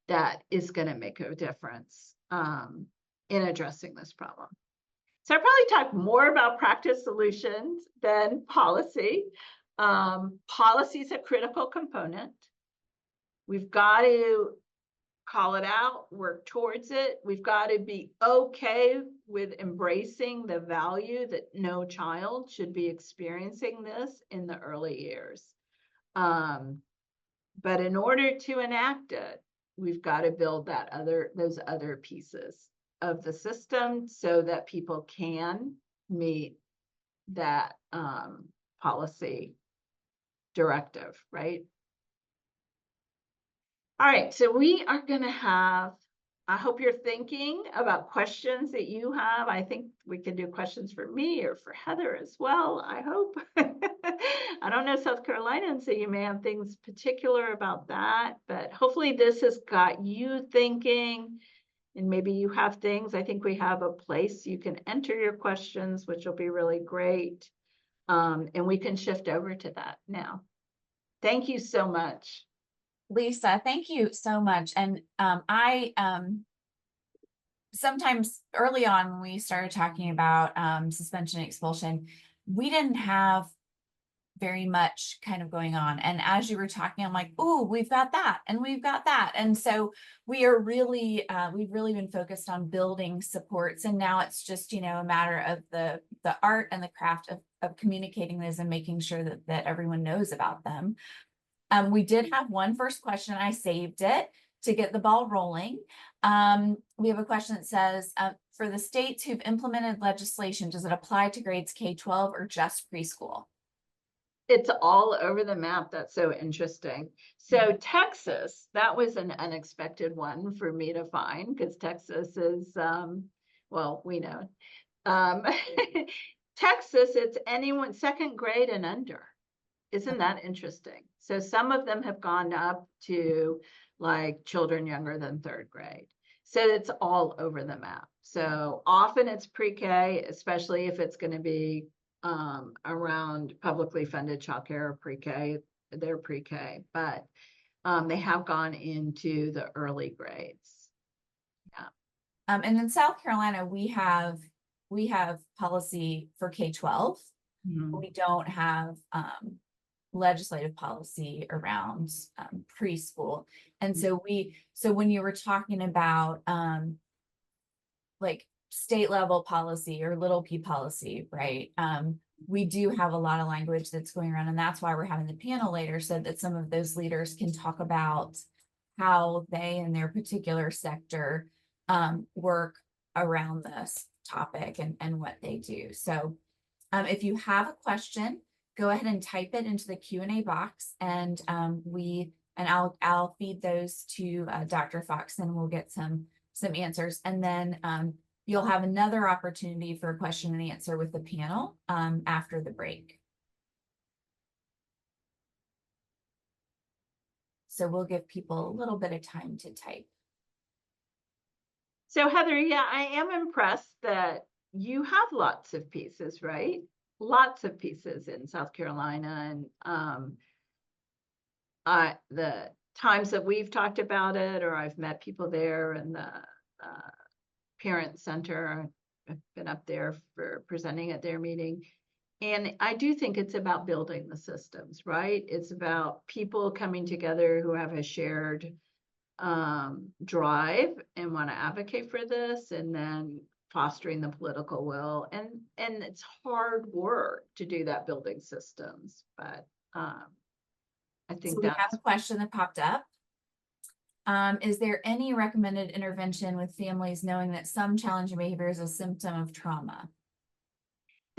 that is going to make a difference in addressing this problem. So I probably talk more about practice solutions than policy. Policy is a critical component. We've got to call it out, work towards it. We've got to be okay with embracing the value that no child should be experiencing this in the early years. But in order to enact it, we've got to build those other pieces of the system so that people can meet that policy directive, right? All right, so we are going to have, I hope you're thinking about questions that you have. I think we could do questions for me or for Heather as well, I hope. I don't know South Carolina, and so you may have things particular about that, but hopefully this has got you thinking, and maybe you have things. I think we have a place you can enter your questions, which will be really great. And we can shift over to that now. Thank you so much. Lisa, thank you so much. And I sometimes early on when we started talking about suspension and expulsion, we didn't have very much kind of going on. And as you were talking, I'm like, oh, we've got that and we've got that. And so we are really, we've really been focused on building supports. And now it's just, a matter of the art and the craft of communicating those and making sure that everyone knows about them. We did have one first question. I saved it to get the ball rolling. We have a question that says, for the states who've implemented legislation, does it apply to grades K-12 or just preschool? It's all over the map. That's so interesting. So Texas, that was an unexpected one for me to find, because Texas is, well, we know. Texas, it's anyone second grade and under. Isn't that interesting? So some of them have gone up to like children younger than third grade. So it's all over the map. So often it's pre-K, especially if it's going to be around publicly funded childcare or pre-K, they're pre-K, but they have gone into the early grades. Yeah. And in South Carolina, we have policy for K-12. Mm-hmm. We don't have legislative policy around preschool. And so when you were talking about like state level policy or little p policy, right? We do have a lot of language that's going around, and that's why we're having the panel later, so that some of those leaders can talk about how they in their particular sector work around this topic and what they do. So if you have a question, go ahead and type it into the Q&A box, and I'll feed those to Dr. Fox, and we'll get some answers. And then you'll have another opportunity for a question and answer with the panel after the break. So we'll give people a little bit of time to type. So Heather, yeah, I am impressed that you have lots of pieces, right? Lots of pieces in South Carolina, and the times that we've talked about it, or I've met people there, and the parent center, I've been up there for presenting at their meeting. And I do think it's about building the systems, right? It's about people coming together who have a shared drive and want to advocate for this, and then fostering the political will. And it's hard work to do that, building systems. But I think we have a question that popped up. Is there any recommended intervention with families knowing that some challenging behavior is a symptom of trauma?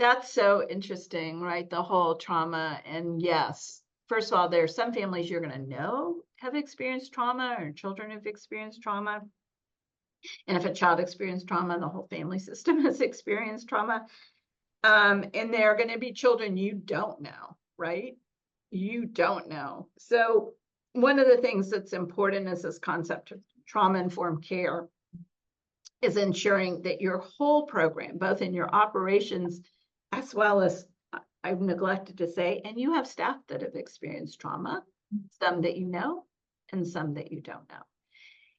That's so interesting, right? The whole trauma. And yes, first of all, there are some families you're going to know have experienced trauma, or children have experienced trauma. And if a child experienced trauma, the whole family system has experienced trauma. And there are going to be children you don't know, right? You don't know. So one of the things that's important is this concept of trauma-informed care is ensuring that your whole program, both in your operations as well as, I've neglected to say, and you have staff that have experienced trauma, some that you know and some that you don't know.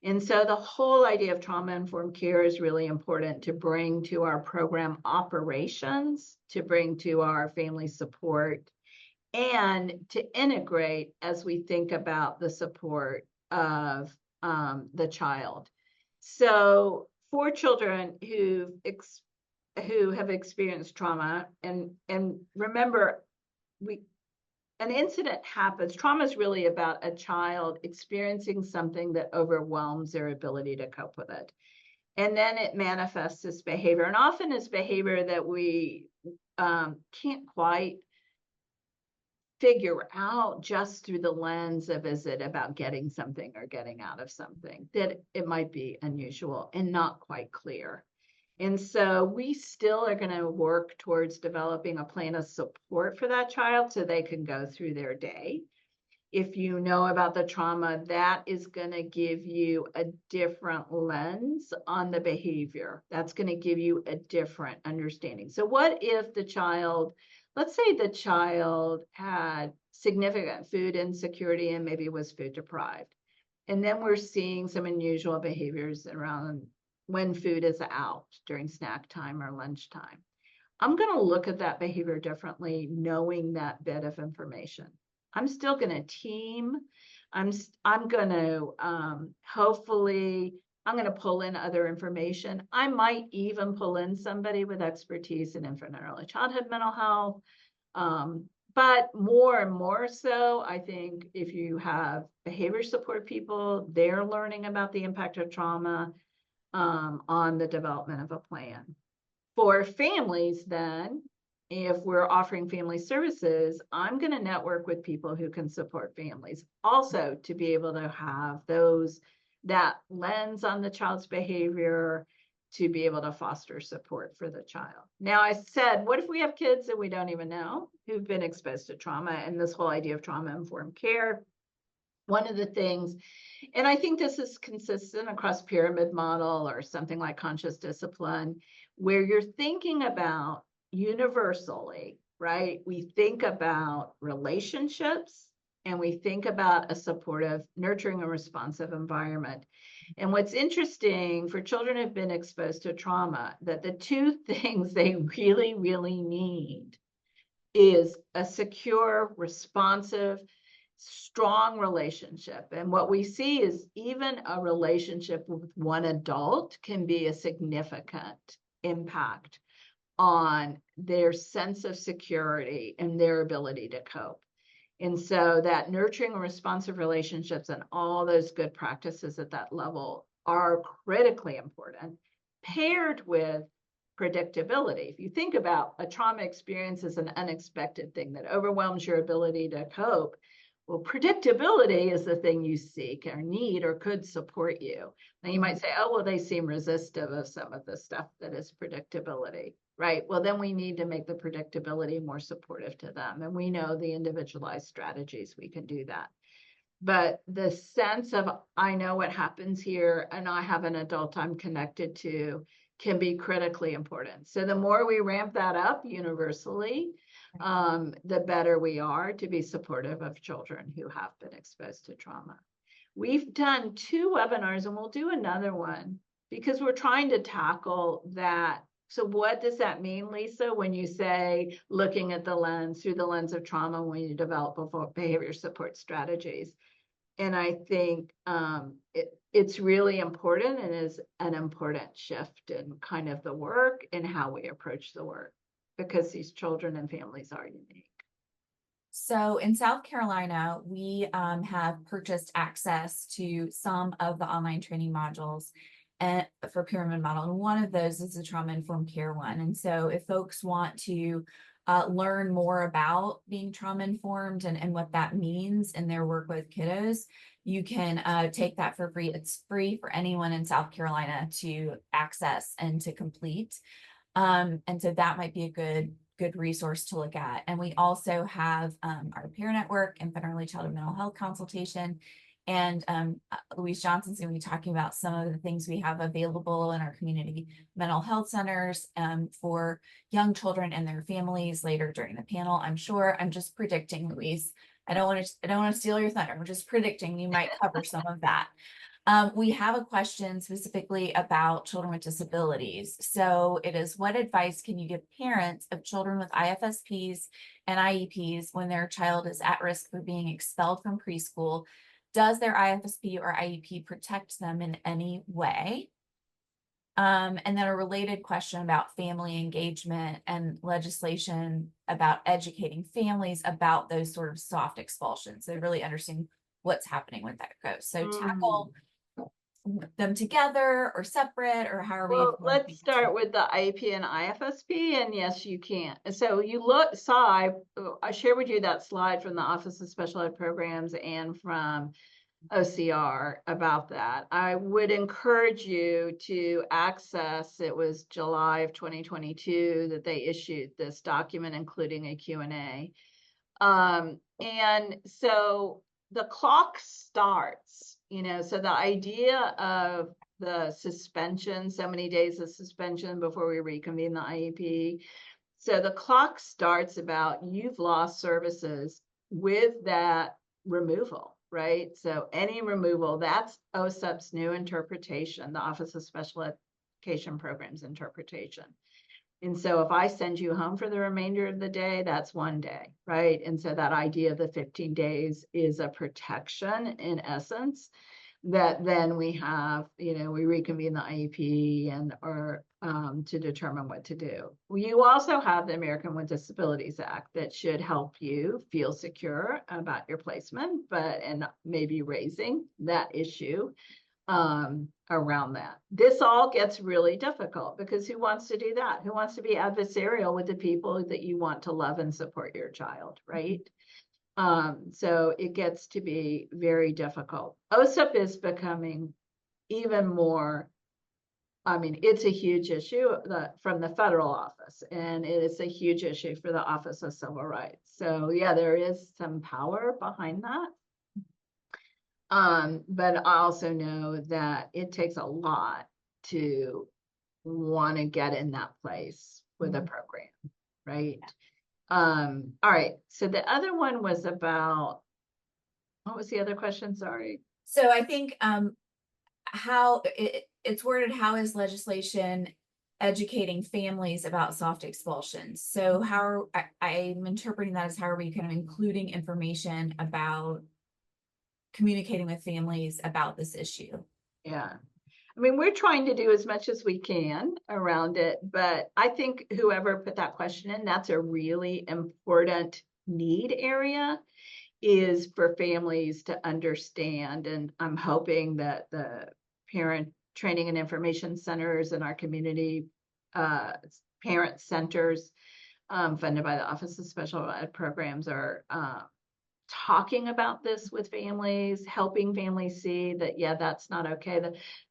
And so the whole idea of trauma-informed care is really important to bring to our program operations, to bring to our family support, and to integrate as we think about the support of the child. So for children who have experienced trauma, and remember, an incident happens. Trauma is really about a child experiencing something that overwhelms their ability to cope with it. And then it manifests as behavior, and often is behavior that we can't quite figure out just through the lens of, is it about getting something or getting out of something, that it might be unusual and not quite clear. And so we still are going to work towards developing a plan of support for that child so they can go through their day. If you know about the trauma, that is going to give you a different lens on the behavior. That's going to give you a different understanding. So what if the child, let's say the child had significant food insecurity and maybe was food deprived. And then we're seeing some unusual behaviors around when food is out during snack time or lunchtime. I'm going to look at that behavior differently, knowing that bit of information. I'm still going to team. I'm going to hopefully, I'm going to pull in other information. I might even pull in somebody with expertise in infant and early childhood mental health. But more and more so, I think if you have behavior support people, they're learning about the impact of trauma on the development of a plan. For families, then, if we're offering family services, I'm going to network with people who can support families also to be able to have that lens on the child's behavior, to be able to foster support for the child. Now, I said, what if we have kids that we don't even know who've been exposed to trauma, and this whole idea of trauma-informed care? One of the things, and I think this is consistent across pyramid model or something like conscious discipline, where you're thinking about universally, right? We think about relationships and we think about a supportive, nurturing, and responsive environment. And what's interesting for children who've been exposed to trauma, that the two things they really, really need is a secure, responsive, strong relationship. And what we see is even a relationship with one adult can be a significant impact on their sense of security and their ability to cope. And so that nurturing and responsive relationships and all those good practices at that level are critically important, paired with predictability. If you think about a trauma experience as an unexpected thing that overwhelms your ability to cope, well, predictability is the thing you seek or need or could support you. Now you might say, oh, well, they seem resistive of some of the stuff that is predictability, right? Well, then we need to make the predictability more supportive to them. And we know the individualized strategies we can do that. But the sense of, I know what happens here and I have an adult I'm connected to can be critically important. So the more we ramp that up universally, the better we are to be supportive of children who have been exposed to trauma. We've done 2 webinars and we'll do another one because we're trying to tackle that. So what does that mean, Lisa, when you say looking at the lens through the lens of trauma when you develop behavior support strategies? And I think it's really important and is an important shift in kind of the work and how we approach the work, because these children and families are unique. So in South Carolina, we have purchased access to some of the online training modules for Pyramid Model. And one of those is the trauma-informed care one. And so if folks want to learn more about being trauma-informed and what that means in their work with kiddos, you can take that for free. It's free for anyone in South Carolina to access and to complete. And so that might be a good good resource to look at. And we also have our peer network, infant early childhood mental health consultation. And Louise Johnson's going to be talking about some of the things we have available in our community mental health centers for young children and their families later during the panel. I'm sure. I'm just predicting, Louise. I don't want to steal your thunder. I'm just predicting you might cover some of that. We have a question specifically about children with disabilities. So it is, what advice can you give parents of children with IFSPs and IEPs when their child is at risk for being expelled from preschool? Does their IFSP or IEP protect them in any way? And then a related question about family engagement and legislation about educating families about those sort of soft expulsions. So really understanding what's happening with that goes. So tackle them together or separate, or how are we? Well, let's start with the IEP and IFSP, and yes, you can. So you saw, I shared with you that slide from the Office of Special Ed Programs and from OCR about that. I would encourage you to access, it was July of 2022 that they issued this document, including a Q&A. And so the clock starts, so the idea of the suspension, so many days of suspension before we reconvene the IEP. So the clock starts about you've lost services with that removal, right? So any removal, that's OSEP's new interpretation, the Office of Special Education Programs interpretation. And so if I send you home for the remainder of the day, that's 1 day, right? And so that idea of the 15 days is a protection in essence, that then we have, we reconvene the IEP or to determine what to do. You also have the American with Disabilities Act that should help you feel secure about your placement, and maybe raising that issue around that. This all gets really difficult because who wants to do that? Who wants to be adversarial with the people that you want to love and support your child, right? So it gets to be very difficult. OSEP is becoming even more, it's a huge issue from the federal office, and it is a huge issue for the Office of Civil Rights. So yeah, there is some power behind that. But I also know that it takes a lot to want to get in that place with a program, right? All right. So the other one was about, what was the other question? Sorry. So I think how it's worded, how is legislation educating families about soft expulsions? So how I'm interpreting that as, how are we kind of including information about communicating with families about this issue? Yeah. We're trying to do as much as we can around it, but I think whoever put that question in, that's a really important need area, is for families to understand. And I'm hoping that the parent training and information centers in our community, parent centers funded by the Office of Special Ed Programs are talking about this with families, helping families see that, yeah, that's not okay.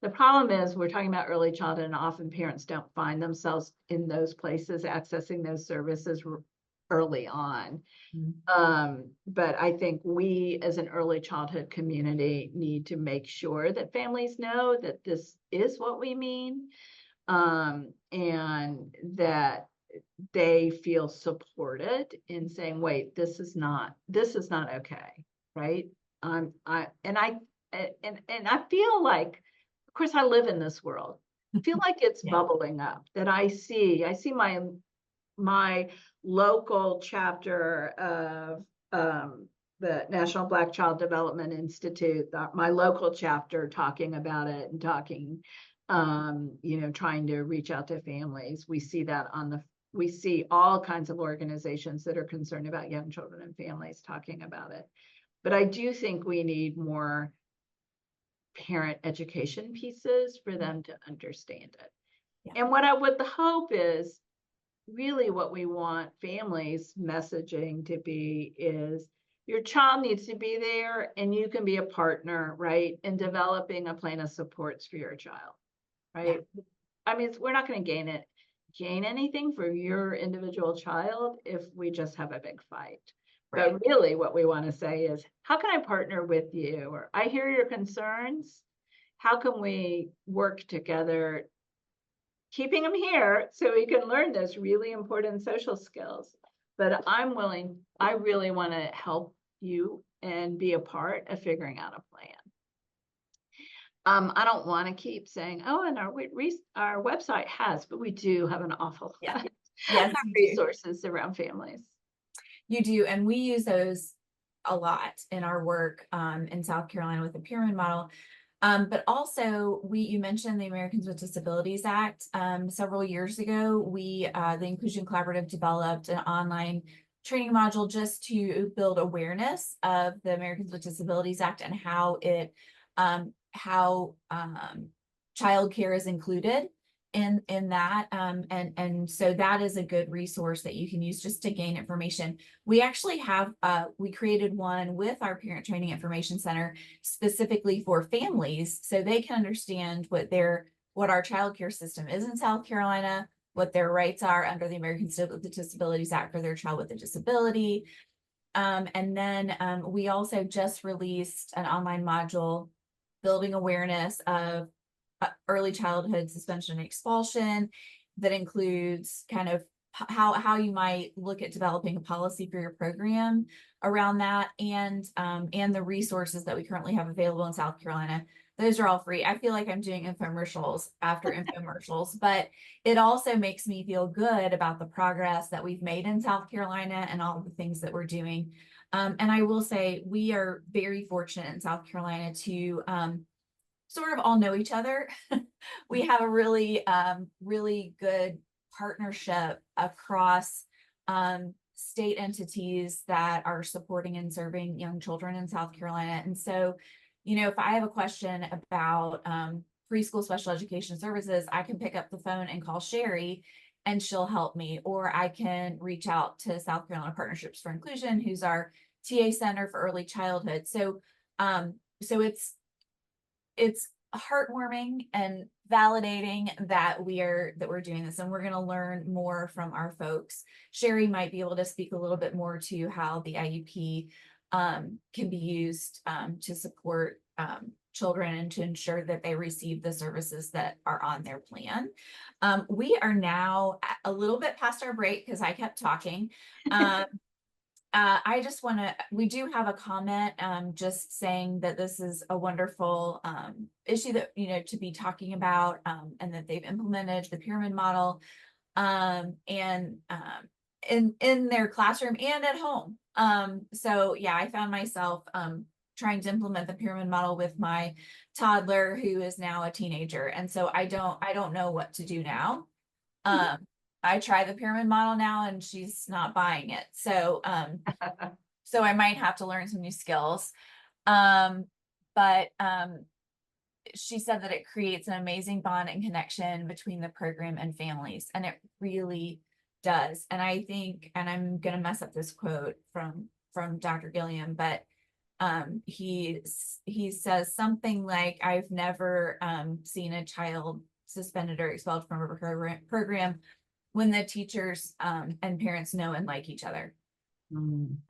The problem is we're talking about early childhood, and often parents don't find themselves in those places accessing those services early on. But I think we as an early childhood community need to make sure that families know that this is what we mean, and that they feel supported in saying, wait, this is not okay, right? I feel like, of course, I live in this world. I feel like it's bubbling up, that I see my local chapter of the National Black Child Development Institute, my local chapter talking about it and talking, trying to reach out to families. We see that we see all kinds of organizations that are concerned about young children and families talking about it. But I do think we need more parent education pieces for them to understand it. Yeah. And what I would hope is, really what we want families messaging to be is, your child needs to be there and you can be a partner, right, in developing a plan of supports for your child, right? Yeah. We're not going to gain it gain anything for your individual child if we just have a big fight. Right. But really what we want to say is, how can I partner with you? Or I hear your concerns. How can we work together, keeping them here so we can learn those really important social skills? But I really want to help you and be a part of figuring out a plan. I don't want to keep saying, oh, and our website has, but we do have an awful lot Yes, of resources around families. you do, and we use those a lot in our work in South Carolina with the pyramid model. But also, you mentioned the Americans with Disabilities Act. Several years ago, the Inclusion Collaborative developed an online training module just to build awareness of the Americans with Disabilities Act and how childcare is included in that. And so that is a good resource that you can use just to gain information. We actually have, we created one with our Parent Training Information Center specifically for families so they can understand what our childcare system is in South Carolina, what their rights are under the Americans with Disabilities Act for their child with a disability. And then we also just released an online module building awareness of early childhood suspension and expulsion that includes kind of how you might look at developing a policy for your program around that, and the resources that we currently have available in South Carolina. Those are all free. I feel like I'm doing infomercials after infomercials, but it also makes me feel good about the progress that we've made in South Carolina and all the things that we're doing. And I will say we are very fortunate in South Carolina to sort of all know each other. We have a really, really good partnership across state entities that are supporting and serving young children in South Carolina. And so, if I have a question about preschool special education services, I can pick up the phone and call Sherri and she'll help me, or I can reach out to South Carolina Partnerships for Inclusion, who's our TA Center for Early Childhood. So, it's heartwarming and validating that we're doing this, and we're going to learn more from our folks. Sherri might be able to speak a little bit more to how the IUP can be used to support children and to ensure that they receive the services that are on their plan. We are now a little bit past our break because I kept talking. I just we do have a comment just saying that this is a wonderful issue that, to be talking about, and that they've implemented the pyramid model and in their classroom and at home. So yeah, I found myself trying to implement the pyramid model with my toddler who is now a teenager. And so I don't know what to do now. I try the pyramid model now and she's not buying it. So, so I might have to learn some new skills. But she said that it creates an amazing bond and connection between the program and families. And it really does. And I think, and I'm going to mess up this quote from Dr. Gilliam, but he says something like, I've never seen a child suspended or expelled from a program when the teachers and parents know and like each other.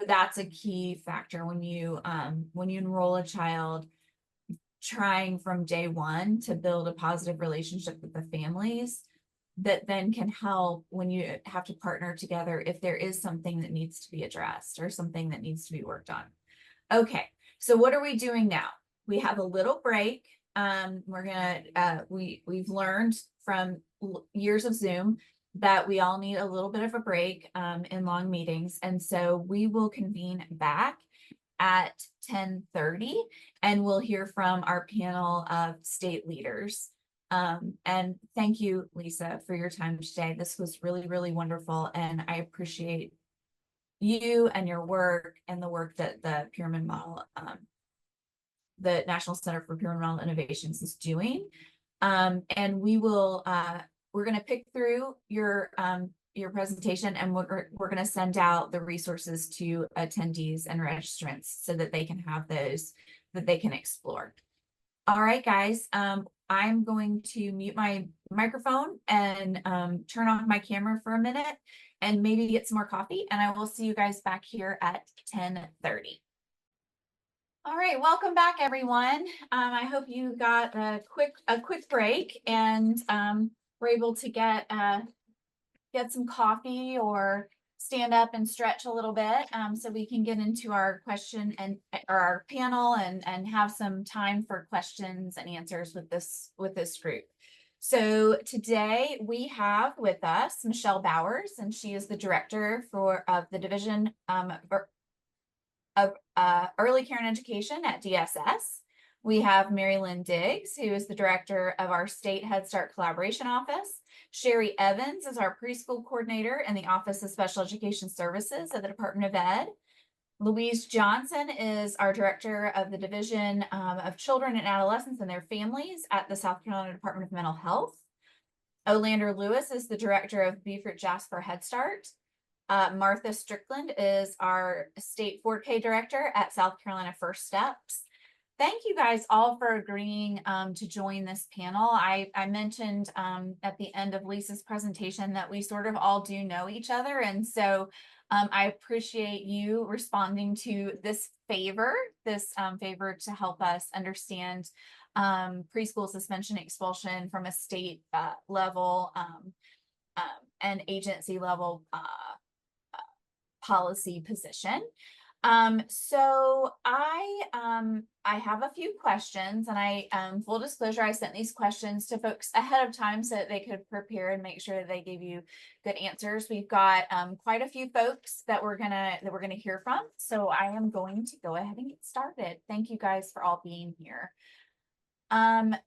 That's a key factor when you enroll a child, trying from day one to build a positive relationship with the families that then can help when you have to partner together if there is something that needs to be addressed or something that needs to be worked on. Okay, so what are we doing now? We have a little break. We've learned from years of Zoom that we all need a little bit of a break in long meetings. And so we will convene back at 10:30 and we'll hear from our panel of state leaders. And thank you, Lisa, for your time today. This was really, really wonderful. And I appreciate you and your work and the work that the pyramid model, the National Center for Pyramid Model Innovations is doing. And we will, we're going to pick through your presentation, and we're going to send out the resources to attendees and registrants so that they can have those that they can explore. All right, guys, I'm going to mute my microphone and turn off my camera for a minute and maybe get some more coffee, and I will see you guys back here at 10:30. All right, welcome back, everyone. I hope you got a quick break and were able to get some coffee or stand up and stretch a little bit, so we can get into our question and or our panel and have some time for questions and answers with this group. So today we have with us Michele Bowers, and she is the director of the division of early care and education at DSS. We have Mary Lynne Diggs, who is the director of our state Head Start collaboration office. Sherri Evans is our preschool coordinator in the Office of Special Education Services at the Department of Ed. Louise Johnson is our director of the Division of Children and Adolescents and Their Families at the South Carolina Department of Mental Health. Olandor Lewis is the director of Beaufort Jasper Head Start. Martha Strickland is our state 4K director at South Carolina First Steps. Thank you guys all for agreeing to join this panel. I mentioned at the end of Lisa's presentation that we sort of all do know each other. And so I appreciate you responding to this favor to help us understand preschool suspension expulsion from a state level and agency level policy position. So I have a few questions, and I full disclosure, I sent these questions to folks ahead of time so that they could prepare and make sure that they gave you good answers. We've got quite a few folks that we're gonna hear from. So I am going to go ahead and get started. Thank you guys for all being here.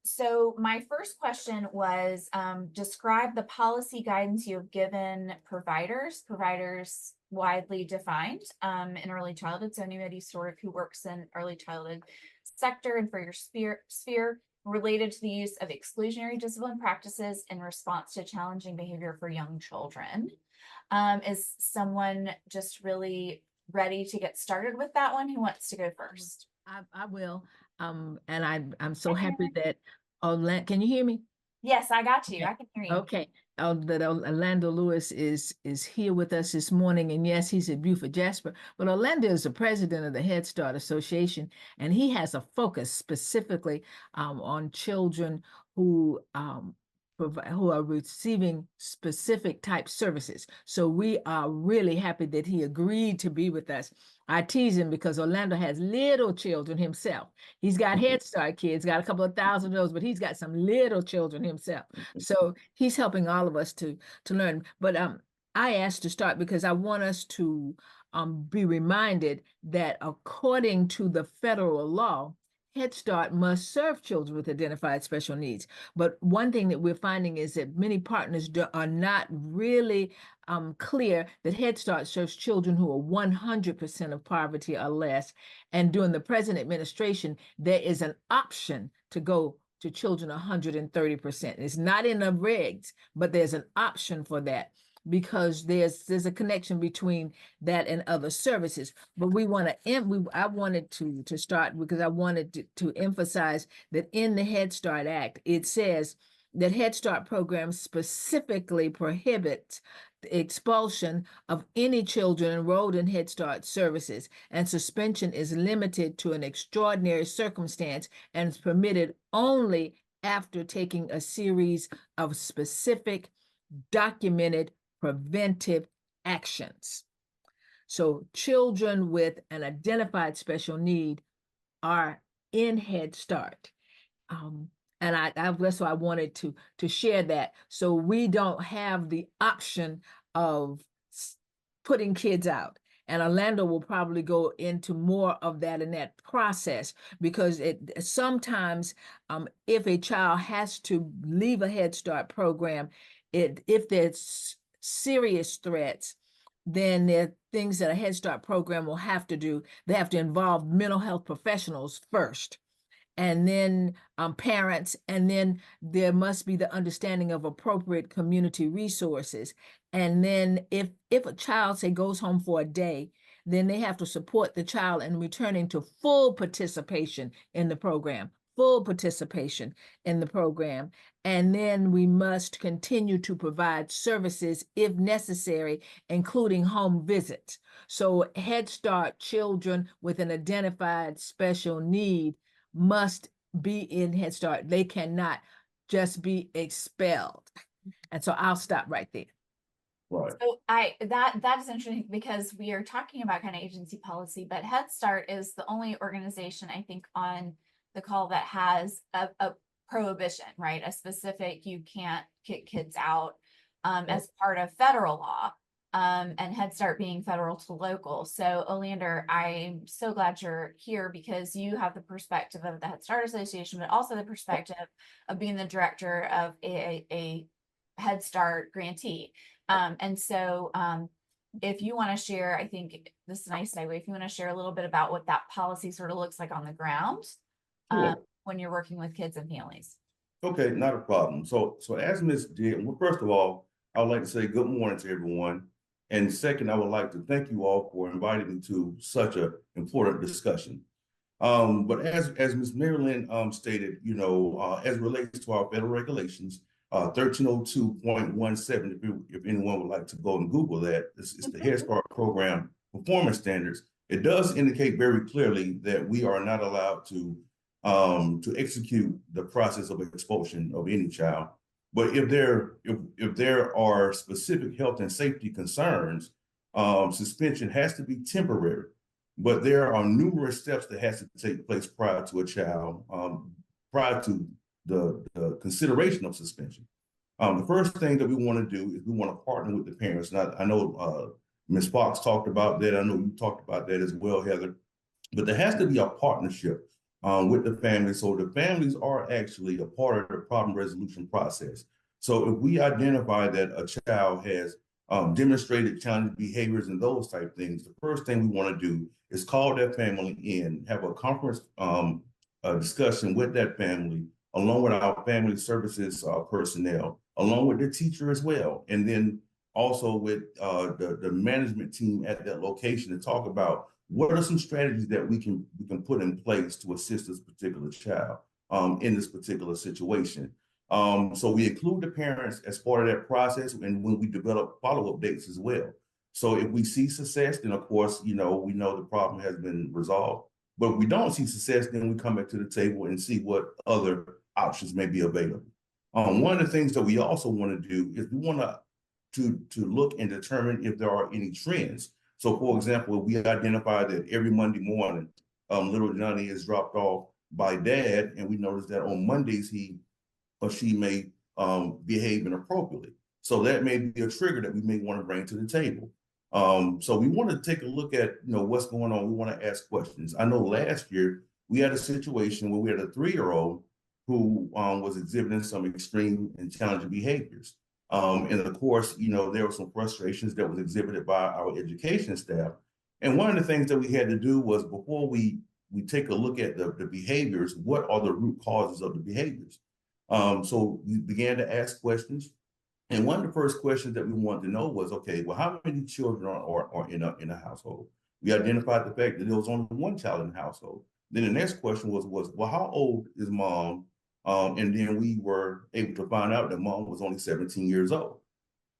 So my first question was, describe the policy guidance you have given providers widely defined in early childhood. So anybody sort of who works in early childhood sector and for your sphere related to the use of exclusionary discipline practices in response to challenging behavior for young children. Is someone just really ready to get started with that one? Who wants to go first? I will. And I'm so happy that Orlando, can you hear me? Yes, I got you. Okay. I can hear you. Okay. That Olandor Lewis is here with us this morning, and yes, he's at Beaufort Jasper. But Orlando is the president of the Head Start Association, and he has a focus specifically on children who are receiving specific type services. So we are really happy that he agreed to be with us. I tease him because Orlando has little children himself. He's got Head Start kids, got a couple of thousand of those, but he's got some little children himself. So he's helping all of us to learn. But I asked to start because I want us to be reminded that according to the federal law, Head Start must serve children with identified special needs. But one thing that we're finding is that many partners are not really clear that Head Start serves children who are 100% of poverty or less. And during the present administration, there is an option to go to children 130%. It's not in the regs, but there's an option for that, because there's a connection between that and other services. But I wanted to start because I wanted to emphasize that in the Head Start Act, it says that Head Start programs specifically prohibit the expulsion of any children enrolled in Head Start services, and suspension is limited to an extraordinary circumstance and is permitted only after taking a series of specific documented preventive actions. So children with an identified special need are in Head Start. And that's why I wanted to share that. So we don't have the option of putting kids out. And Orlando will probably go into more of that in that process, because sometimes if a child has to leave a Head Start program, if there's serious threats, then there are things that a Head Start program will have to do. They have to involve mental health professionals first, and then parents, and then there must be the understanding of appropriate community resources. And then if a child, say, goes home for a day, then they have to support the child in returning to full participation in the program, full participation in the program. And then we must continue to provide services if necessary, including home visits. So Head Start children with an identified special need must be in Head Start. They cannot just be expelled. And so I'll stop right there. Right. So that is interesting because we are talking about kind of agency policy, but Head Start is the only organization I think on the call that has a prohibition, right? A specific, you can't kick kids out as part of federal law, and Head Start being federal to local. So Olandor, I'm so glad you're here because you have the perspective of the Head Start Association, but also the perspective of being the director of a Head Start grantee. And so if you want to share, I think this is a nice segue, if you want to share a little bit about what that policy sort of looks like on the ground Sure. when you're working with kids and families. Okay, not a problem. So as Ms. did, well, first of all, I would like to say good morning to everyone. And second, I would like to thank you all for inviting me to such an important discussion. But as Ms. Marilyn stated, you know, as it relates to our federal regulations, 1302.17, if anyone would like to go and Google that, it's the Head Start Program Performance Standards. It does indicate very clearly that we are not allowed to execute the process of expulsion of any child. But if there are specific health and safety concerns, suspension has to be temporary. But there are numerous steps that has to take place prior to a child, prior to the consideration of suspension. The first thing that we want to do is we want to partner with the parents. And I know Ms. Fox talked about that. I know you talked about that as well, Heather. But there has to be a partnership with the family. So the families are actually a part of the problem resolution process. So if we identify that a child has demonstrated challenging behaviors and those type things, the first thing we want to do is call that family in, have a conference discussion with that family, along with our family services personnel, along with the teacher as well. And then also with the management team at that location to talk about what are some strategies that we can put in place to assist this particular child in this particular situation. So we include the parents as part of that process, and when we develop follow-up dates as well. So if we see success, then of course, you know, we know the problem has been resolved. But if we don't see success, then we come back to the table and see what other options may be available. One of the things that we also want to do is we want to look and determine if there are any trends. So for example, if we identify that every Monday morning, little Johnny is dropped off by dad, and we notice that on Mondays he or she may behave inappropriately. So that may be a trigger that we may want to bring to the table. So we want to take a look at, you know, what's going on. We want to ask questions. I know last year we had a situation where we had a 3-year-old who was exhibiting some extreme and challenging behaviors. And of course, you know, there were some frustrations that was exhibited by our education staff. And one of the things that we had to do was before we take a look at the behaviors, what are the root causes of the behaviors? So we began to ask questions. And one of the first questions that we wanted to know was, okay, well, how many children are in a household? We identified the fact that there was only one child in the household. Then the next question was, well, how old is mom? And then we were able to find out that mom was only 17 years old.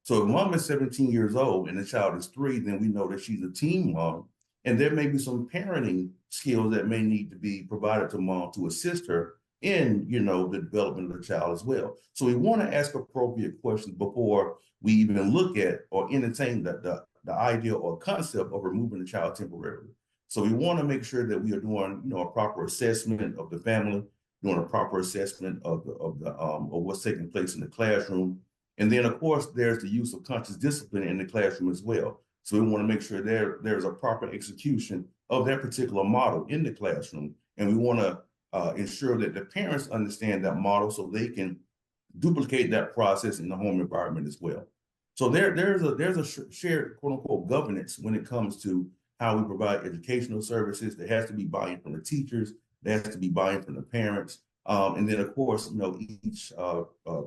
So if mom is 17 years old and the child is 3, then we know that she's a teen mom. And there may be some parenting skills that may need to be provided to mom to assist her in, you know, the development of the child as well. So we want to ask appropriate questions before we even look at or entertain the idea or concept of removing the child temporarily. So we want to make sure that we are doing, you know, a proper assessment of the family, doing a proper assessment of what's taking place in the classroom. And then, of course, there's the use of conscious discipline in the classroom as well. So we want to make sure there's a proper execution of that particular model in the classroom. And we want to ensure that the parents understand that model so they can duplicate that process in the home environment as well. So there's a shared quote unquote governance when it comes to how we provide educational services. There has to be buy-in from the teachers. There has to be buy-in from the parents. And then of course, you know, each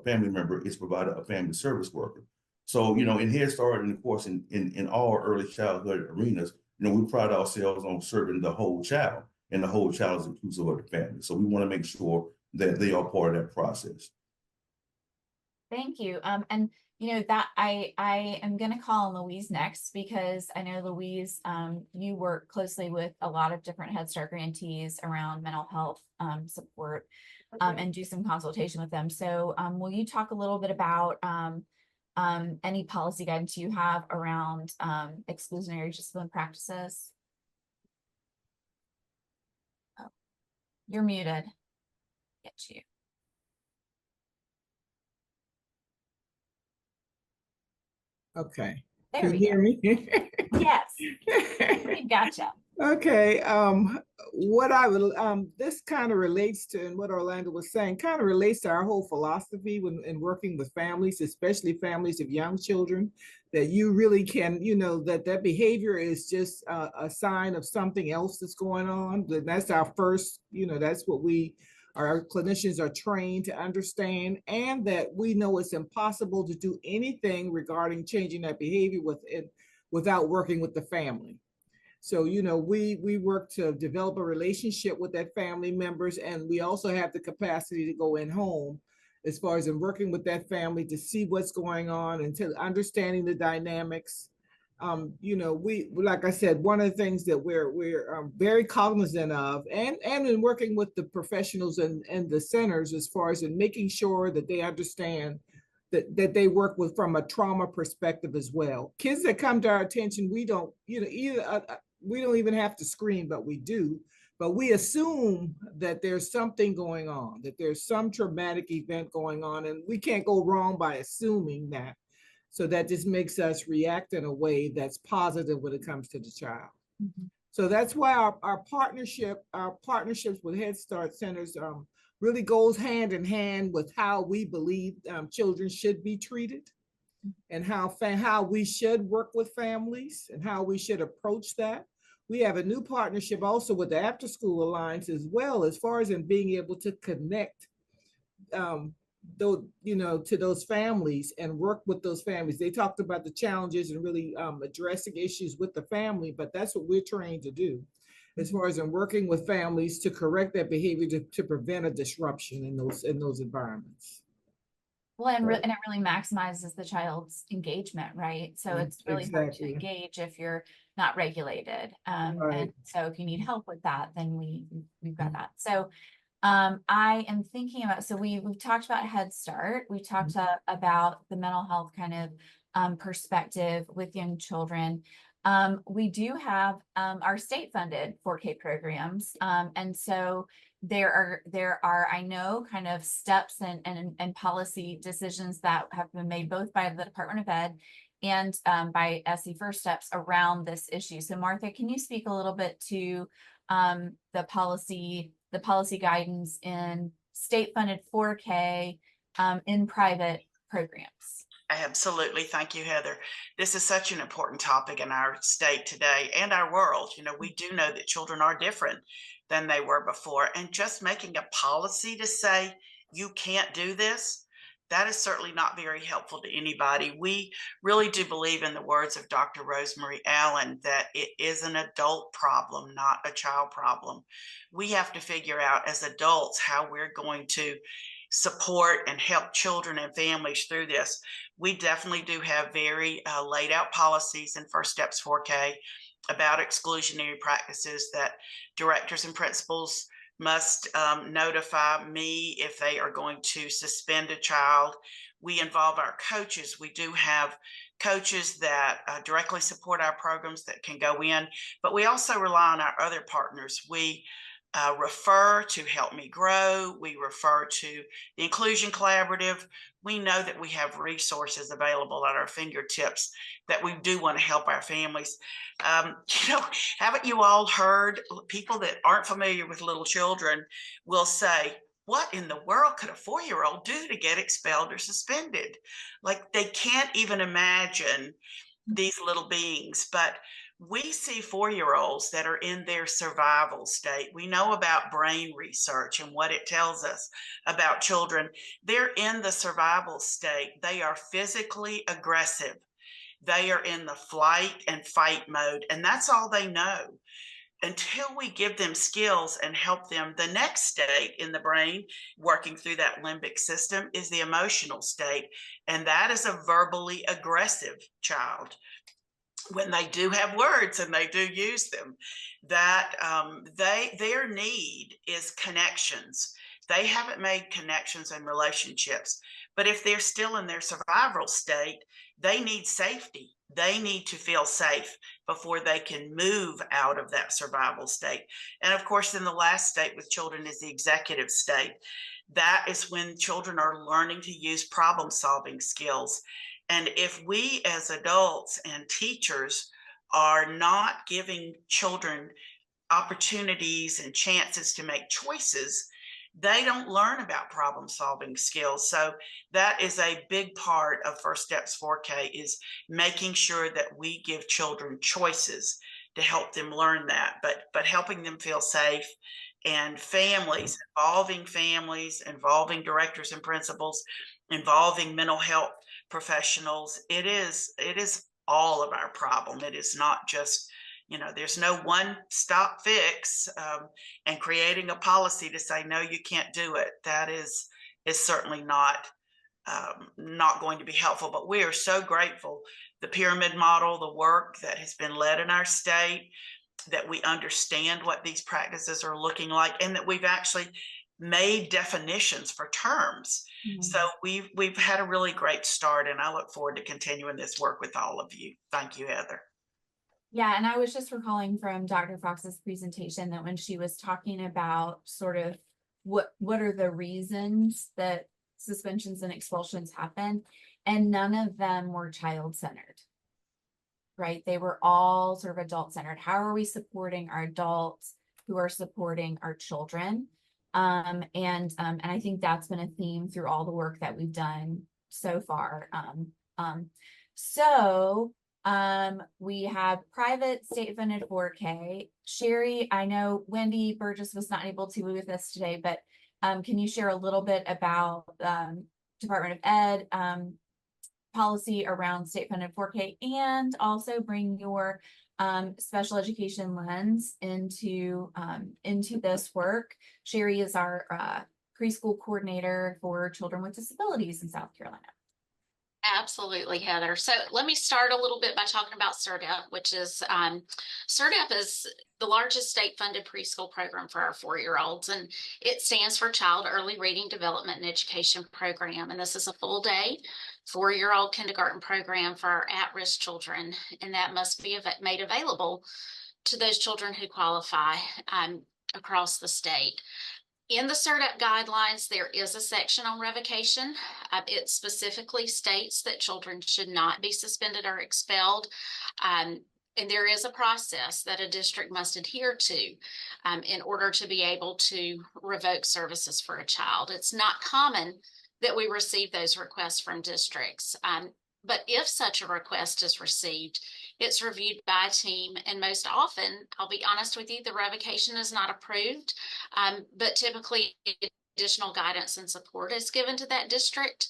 family member is provided a family service worker. So, you know, in Head Start and of course in all early childhood arenas, you know, we pride ourselves on serving the whole child. and the whole child is inclusive of the family. So we want to make sure that they are part of that process. Thank you. And you know that I am going to call on Louise next, because I know Louise, you work closely with a lot of different Head Start grantees around mental health support, and do some consultation with them. So will you talk a little bit about any policy guidance you have around exclusionary discipline practices? Oh, you're muted. Get you. Okay. There Can we you hear me? Yes, we gotcha. Okay. What I would this kind of relates to, and what Olandor was saying, kind of relates to our whole philosophy when in working with families, especially families of young children, that you really can, you know, that behavior is just a sign of something else that's going on. That's our first, you know, that's what our clinicians are trained to understand, and that we know it's impossible to do anything regarding changing that behavior without working with the family. So, you know, we work to develop a relationship with that family members, and we also have the capacity to go in home as far as in working with that family to see what's going on and to understanding the dynamics. You know, we, like I said, one of the things that we're very cognizant of, and in working with the professionals and the centers, as far as in making sure that they understand that they work with from a trauma perspective as well. Kids that come to our attention, we don't, you know, we don't even have to screen, but we do. But we assume that there's something going on, that there's some traumatic event going on, and we can't go wrong by assuming that. So that just makes us react in a way that's positive when it comes to the child. Mm-hmm. So that's why our partnerships with Head Start centers really goes hand in hand with how we believe children should be treated, and how we should work with families and how we should approach that. We have a new partnership also with the After School Alliance as well, as far as in being able to connect you know, to those families and work with those families. They talked about the challenges and really addressing issues with the family, but that's what we're trained to do, as far as in working with families to correct that behavior to prevent a disruption in those environments. Well, and it really maximizes the child's engagement, right? So it's really hard to engage if you're not regulated. And so if you need help with that, then we've got that. So I am thinking about, so we've talked about Head Start. We talked about the mental health kind of perspective with young children. We do have our state funded 4K programs. And so there are, I know, kind of steps and policy decisions that have been made both by the Department of Ed and by SE First Steps around this issue. So Martha, can you speak a little bit to the policy guidance in state funded 4K in private programs? Absolutely. Thank you, Heather. This is such an important topic in our state today and our world. You know, we do know that children are different than they were before. And just making a policy to say you can't do this, that is certainly not very helpful to anybody. We really do believe in the words of Dr. Rosemary Allen that it is an adult problem, not a child problem. We have to figure out as adults how we're going to support and help children and families through this. We definitely do have very laid out policies in First Steps 4K about exclusionary practices that directors and principals must notify me if they are going to suspend a child. We involve our coaches. We do have coaches that directly support our programs that can go in, but we also rely on our other partners. We refer to Help Me Grow. We refer to the Inclusion Collaborative. We know that we have resources available at our fingertips that we do want to help our families. You know, haven't you all heard people that aren't familiar with little children will say, what in the world could a 4-year-old do to get expelled or suspended? Like they can't even imagine these little beings, but we see 4-year-olds that are in their survival state. We know about brain research and what it tells us about children. They're in the survival state. They are physically aggressive. They are in the flight and fight mode, and that's all they know. until we give them skills and help them, the next state in the brain working through that limbic system is the emotional state. And that is a verbally aggressive child. When they do have words and they do use them, that their need is connections. They haven't made connections and relationships. But if they're still in their survival state, they need safety. They need to feel safe before they can move out of that survival state. And of course, then the last state with children is the executive state. That is when children are learning to use problem-solving skills. And if we as adults and teachers are not giving children opportunities and chances to make choices, they don't learn about problem solving skills. So that is a big part of First Steps 4K, is making sure that we give children choices to help them learn that, but helping them feel safe. And families, involving directors and principals, involving mental health professionals. It is all of our problem. It is not just, there's no one stop fix, and creating a policy to say, no, you can't do it. That is certainly not going to be helpful. But we are so grateful. The pyramid model, the work that has been led in our state, that we understand what these practices are looking like, and that we've actually made definitions for terms. Mm-hmm. So we've had a really great start, and I look forward to continuing this work with all of you. Thank you, Heather. Yeah, and I was just recalling from Dr. Fox's presentation that when she was talking about sort of what are the reasons that suspensions and expulsions happen, and none of them were child-centered, right? They were all sort of adult-centered. How are we supporting our adults who are supporting our children? And I think that's been a theme through all the work that we've done so far. We have private state-funded 4K. Sherri, I know Wendy Burgess was not able to be with us today, but can you share a little bit about Department of Ed policy around state-funded 4K, and also bring your special education lens into this work? Sherri is our preschool coordinator for children with disabilities in South Carolina. Absolutely, Heather. So let me start a little bit by talking about CERDEP, which is CERDEP is the largest state-funded preschool program for our 4-year-olds, and it stands for Child Early Reading Development and Education Program. And this is a full-day 4-year-old kindergarten program for our at-risk children, and that must be made available to those children who qualify across the state. In the CERDEP guidelines, there is a section on revocation. It specifically states that children should not be suspended or expelled. And there is a process that a district must adhere to in order to be able to revoke services for a child. It's not common that we receive those requests from districts. But if such a request is received, it's reviewed by a team, and most often, I'll be honest with you, the revocation is not approved, but typically additional guidance and support is given to that district.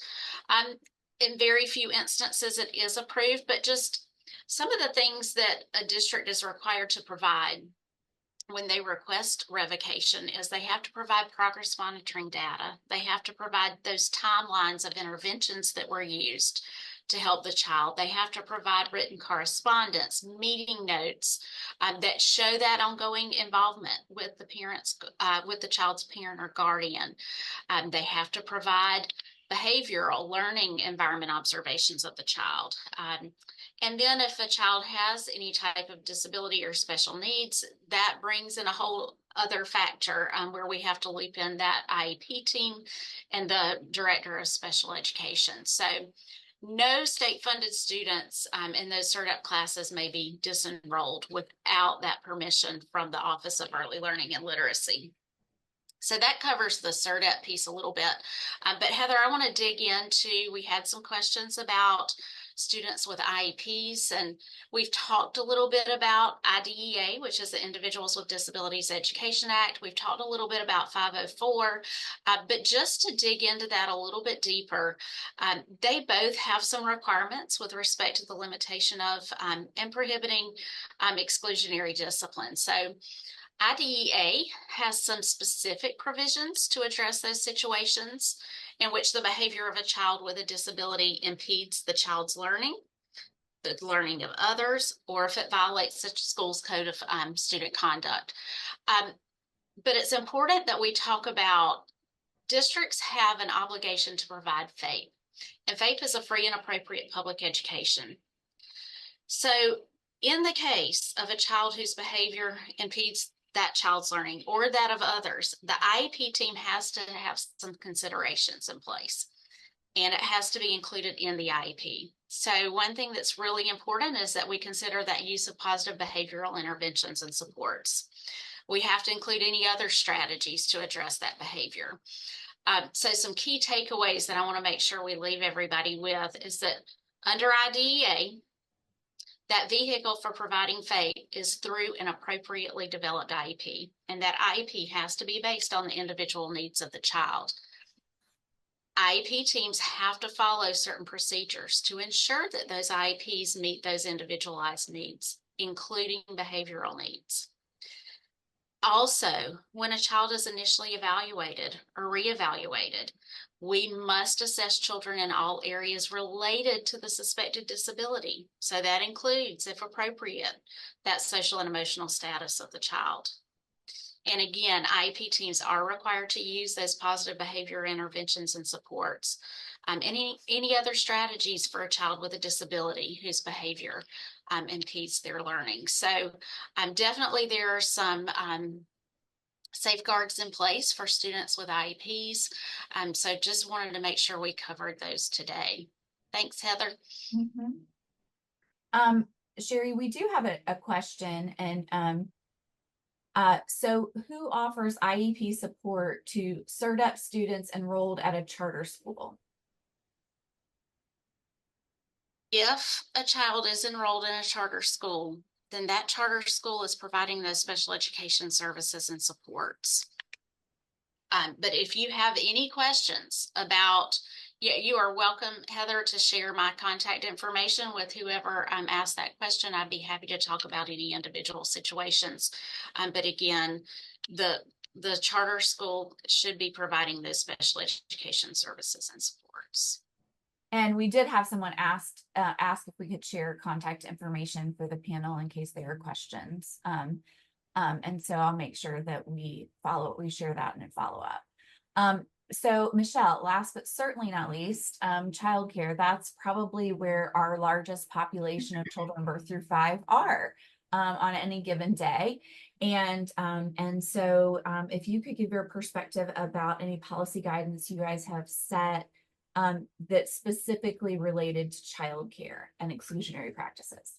In very few instances, it is approved, but just some of the things that a district is required to provide when they request revocation is they have to provide progress monitoring data. They have to provide those timelines of interventions that were used to help the child. They have to provide written correspondence, meeting notes that show that ongoing involvement with the parents, with the child's parent or guardian. They have to provide behavioral learning environment observations of the child. And then if a child has any type of disability or special needs, that brings in a whole other factor where we have to loop in that IEP team and the director of special education. So no state-funded students in those CERDEP classes may be disenrolled without that permission from the Office of Early Learning and Literacy. So that covers the CERDEP piece a little bit. But Heather, I want to dig into, we had some questions about students with IEPs, and we've talked a little bit about IDEA, which is the Individuals with Disabilities Education Act. We've talked a little bit about 504, but just to dig into that a little bit deeper, they both have some requirements with respect to the limitation of and prohibiting exclusionary discipline. So IDEA has some specific provisions to address those situations in which the behavior of a child with a disability impedes the child's learning, the learning of others, or if it violates the school's code of student conduct. But it's important that we talk about districts have an obligation to provide FAPE, and FAPE is a free and appropriate public education. So in the case of a child whose behavior impedes that child's learning or that of others, the IEP team has to have some considerations in place, and it has to be included in the IEP. So one thing that's really important is that we consider that use of positive behavioral interventions and supports. We have to include any other strategies to address that behavior. So some key takeaways that I want to make sure we leave everybody with is that under IDEA, that vehicle for providing FAPE is through an appropriately developed IEP, and that IEP has to be based on the individual needs of the child. IEP teams have to follow certain procedures to ensure that those IEPs meet those individualized needs, including behavioral needs. Also, when a child is initially evaluated or reevaluated, we must assess children in all areas related to the suspected disability. So that includes, if appropriate, that social and emotional status of the child. And again, IEP teams are required to use those positive behavior interventions and supports. Any other strategies for a child with a disability whose behavior impedes their learning. So definitely there are some safeguards in place for students with IEPs. So just wanted to make sure we covered those today. Thanks, Heather. Sherri, we do have a question, and so who offers IEP support to CERDEP students enrolled at a charter school? If a child is enrolled in a charter school, then that charter school is providing those special education services and supports. But if you have any questions about, you are welcome, Heather, to share my contact information with whoever asked that question. I'd be happy to talk about any individual situations. But again, the charter school should be providing those special education services and supports. And we did have someone ask if we could share contact information for the panel in case there are questions. And so I'll make sure that we share that in a follow up. So Michele, last but certainly not least, childcare. That's probably where our largest population of children birth through 5 are on any given day. And so if you could give your perspective about any policy guidance you guys have set that's specifically related to childcare and exclusionary practices.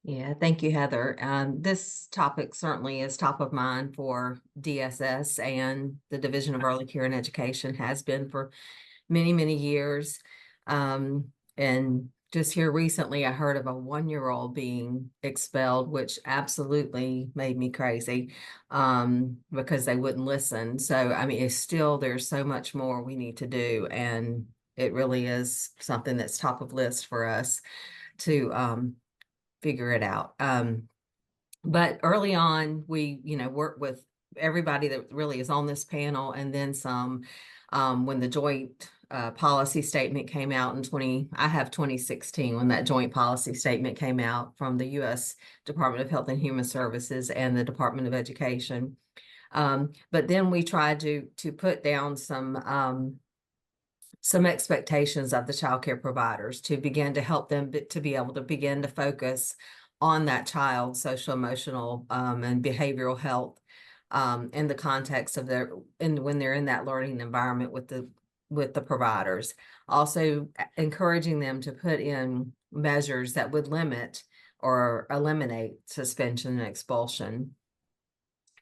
Yeah, thank you, Heather. This topic certainly is top of mind for DSS, and the Division of Early Care and Education has been for many, many years. And just here recently, I heard of a 1-year-old being expelled, which absolutely made me crazy because they wouldn't listen. So, I mean, it's still, there's so much more we need to do. And it really is something that's top of list for us to figure it out. But early on, we, worked with everybody that really is on this panel, and then some, when the joint policy statement came out in I have 2016, when that joint policy statement came out from the U.S. Department of Health and Human Services and the Department of Education. But then we tried to put down some expectations of the childcare providers to begin to help them to be able to begin to focus on that child's social, emotional, and behavioral health in the context of when they're in that learning environment with the providers. Also encouraging them to put in measures that would limit or eliminate suspension and expulsion.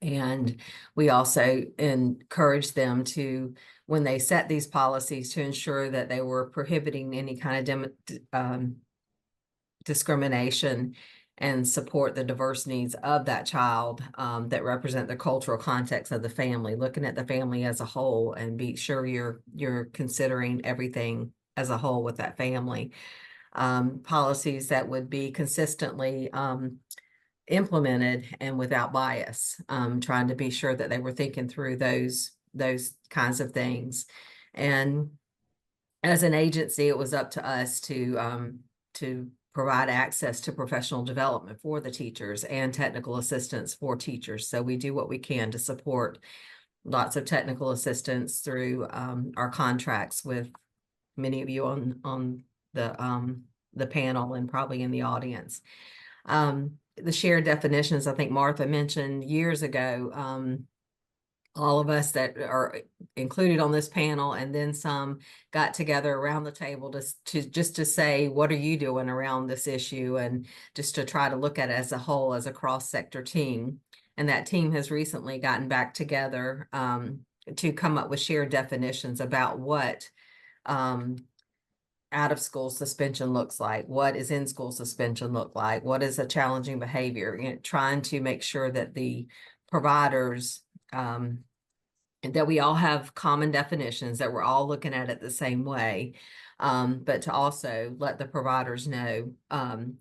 And we also encourage them to, when they set these policies, to ensure that they were prohibiting any kind of discrimination and support the diverse needs of that child that represent the cultural context of the family, looking at the family as a whole and be sure you're considering everything as a whole with that family. Policies that would be consistently implemented and without bias, trying to be sure that they were thinking through those kinds of things. And as an agency, it was up to us to provide access to professional development for the teachers and technical assistance for teachers. So we do what we can to support lots of technical assistance through our contracts with many of you on the panel and probably in the audience. The shared definitions, I think Martha mentioned years ago, all of us that are included on this panel and then some got together around the table to say, what are you doing around this issue? And just to try to look at it as a whole, as a cross-sector team. And that team has recently gotten back together to come up with shared definitions about what out of school suspension looks like, what is in school suspension look like, what is a challenging behavior, trying to make sure that the providers, that we all have common definitions, that we're all looking at it the same way, but to also let the providers know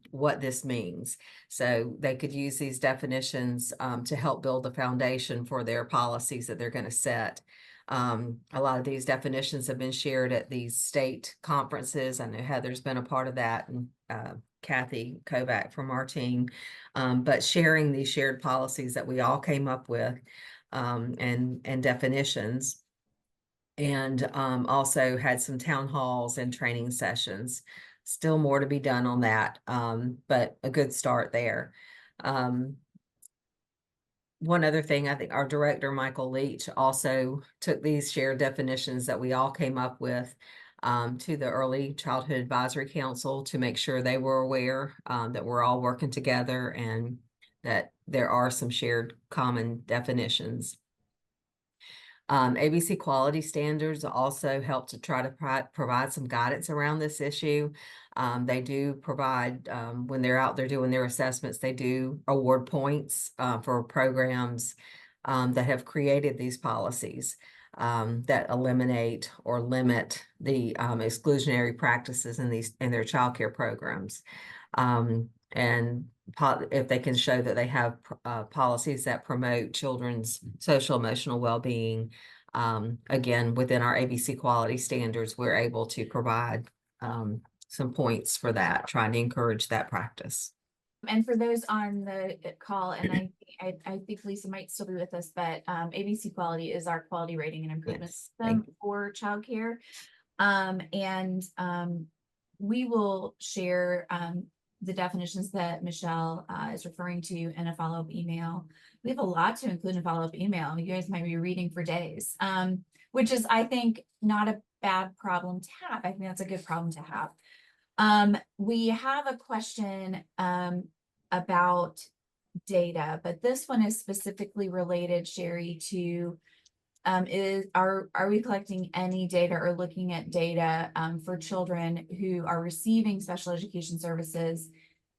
what this means. So they could use these definitions to help build the foundation for their policies that they're going to set. A lot of these definitions have been shared at these state conferences. I know Heather's been a part of that, and Kathy Kovac from our team, but sharing these shared policies that we all came up with and definitions, and also had some town halls and training sessions. Still more to be done on that, but a good start there. One other thing, I think our director, Michael Leach, also took these shared definitions that we all came up with to the Early Childhood Advisory Council to make sure they were aware that we're all working together and that there are some shared common definitions. ABC quality standards also help to try to provide some guidance around this issue. They do provide, when they're out there doing their assessments, they do award points for programs that have created these policies that eliminate or limit the exclusionary practices in their childcare programs. And if they can show that they have policies that promote children's social emotional well-being, again, within our ABC quality standards, we're able to provide some points for that, trying to encourage that practice. And for those on the call, and I think Lisa might still be with us, but ABC Quality is our quality rating and improvement system for childcare. And we will share the definitions that Michele is referring to in a follow-up email. We have a lot to include in a follow-up email. You guys might be reading for days, which is, I think, not a bad problem to have. I think that's a good problem to have. We have a question about data, but this one is specifically related, Sherri, to are we collecting any data or looking at data for children who are receiving special education services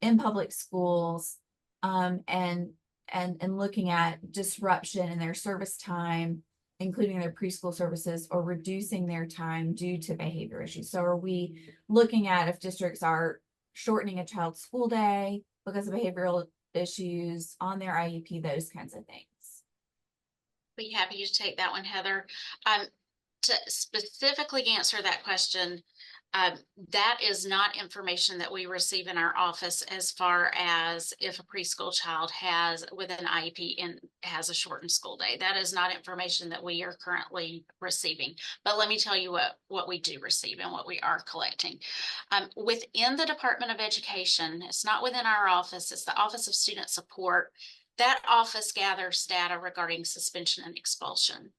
in public schools, and looking at disruption in their service time, including their preschool services, or reducing their time due to behavior issues? So are we looking at if districts are shortening a child's school day because of behavioral issues on their IEP, those kinds of things? Be happy to take that one, Heather. To specifically answer that question, that is not information that we receive in our office as far as if a preschool child has with an IEP and has a shortened school day. That is not information that we are currently receiving. But let me tell you what we do receive and what we are collecting. Within the Department of Education, it's not within our office, it's the Office of Student Support. That office gathers data regarding suspension and expulsion.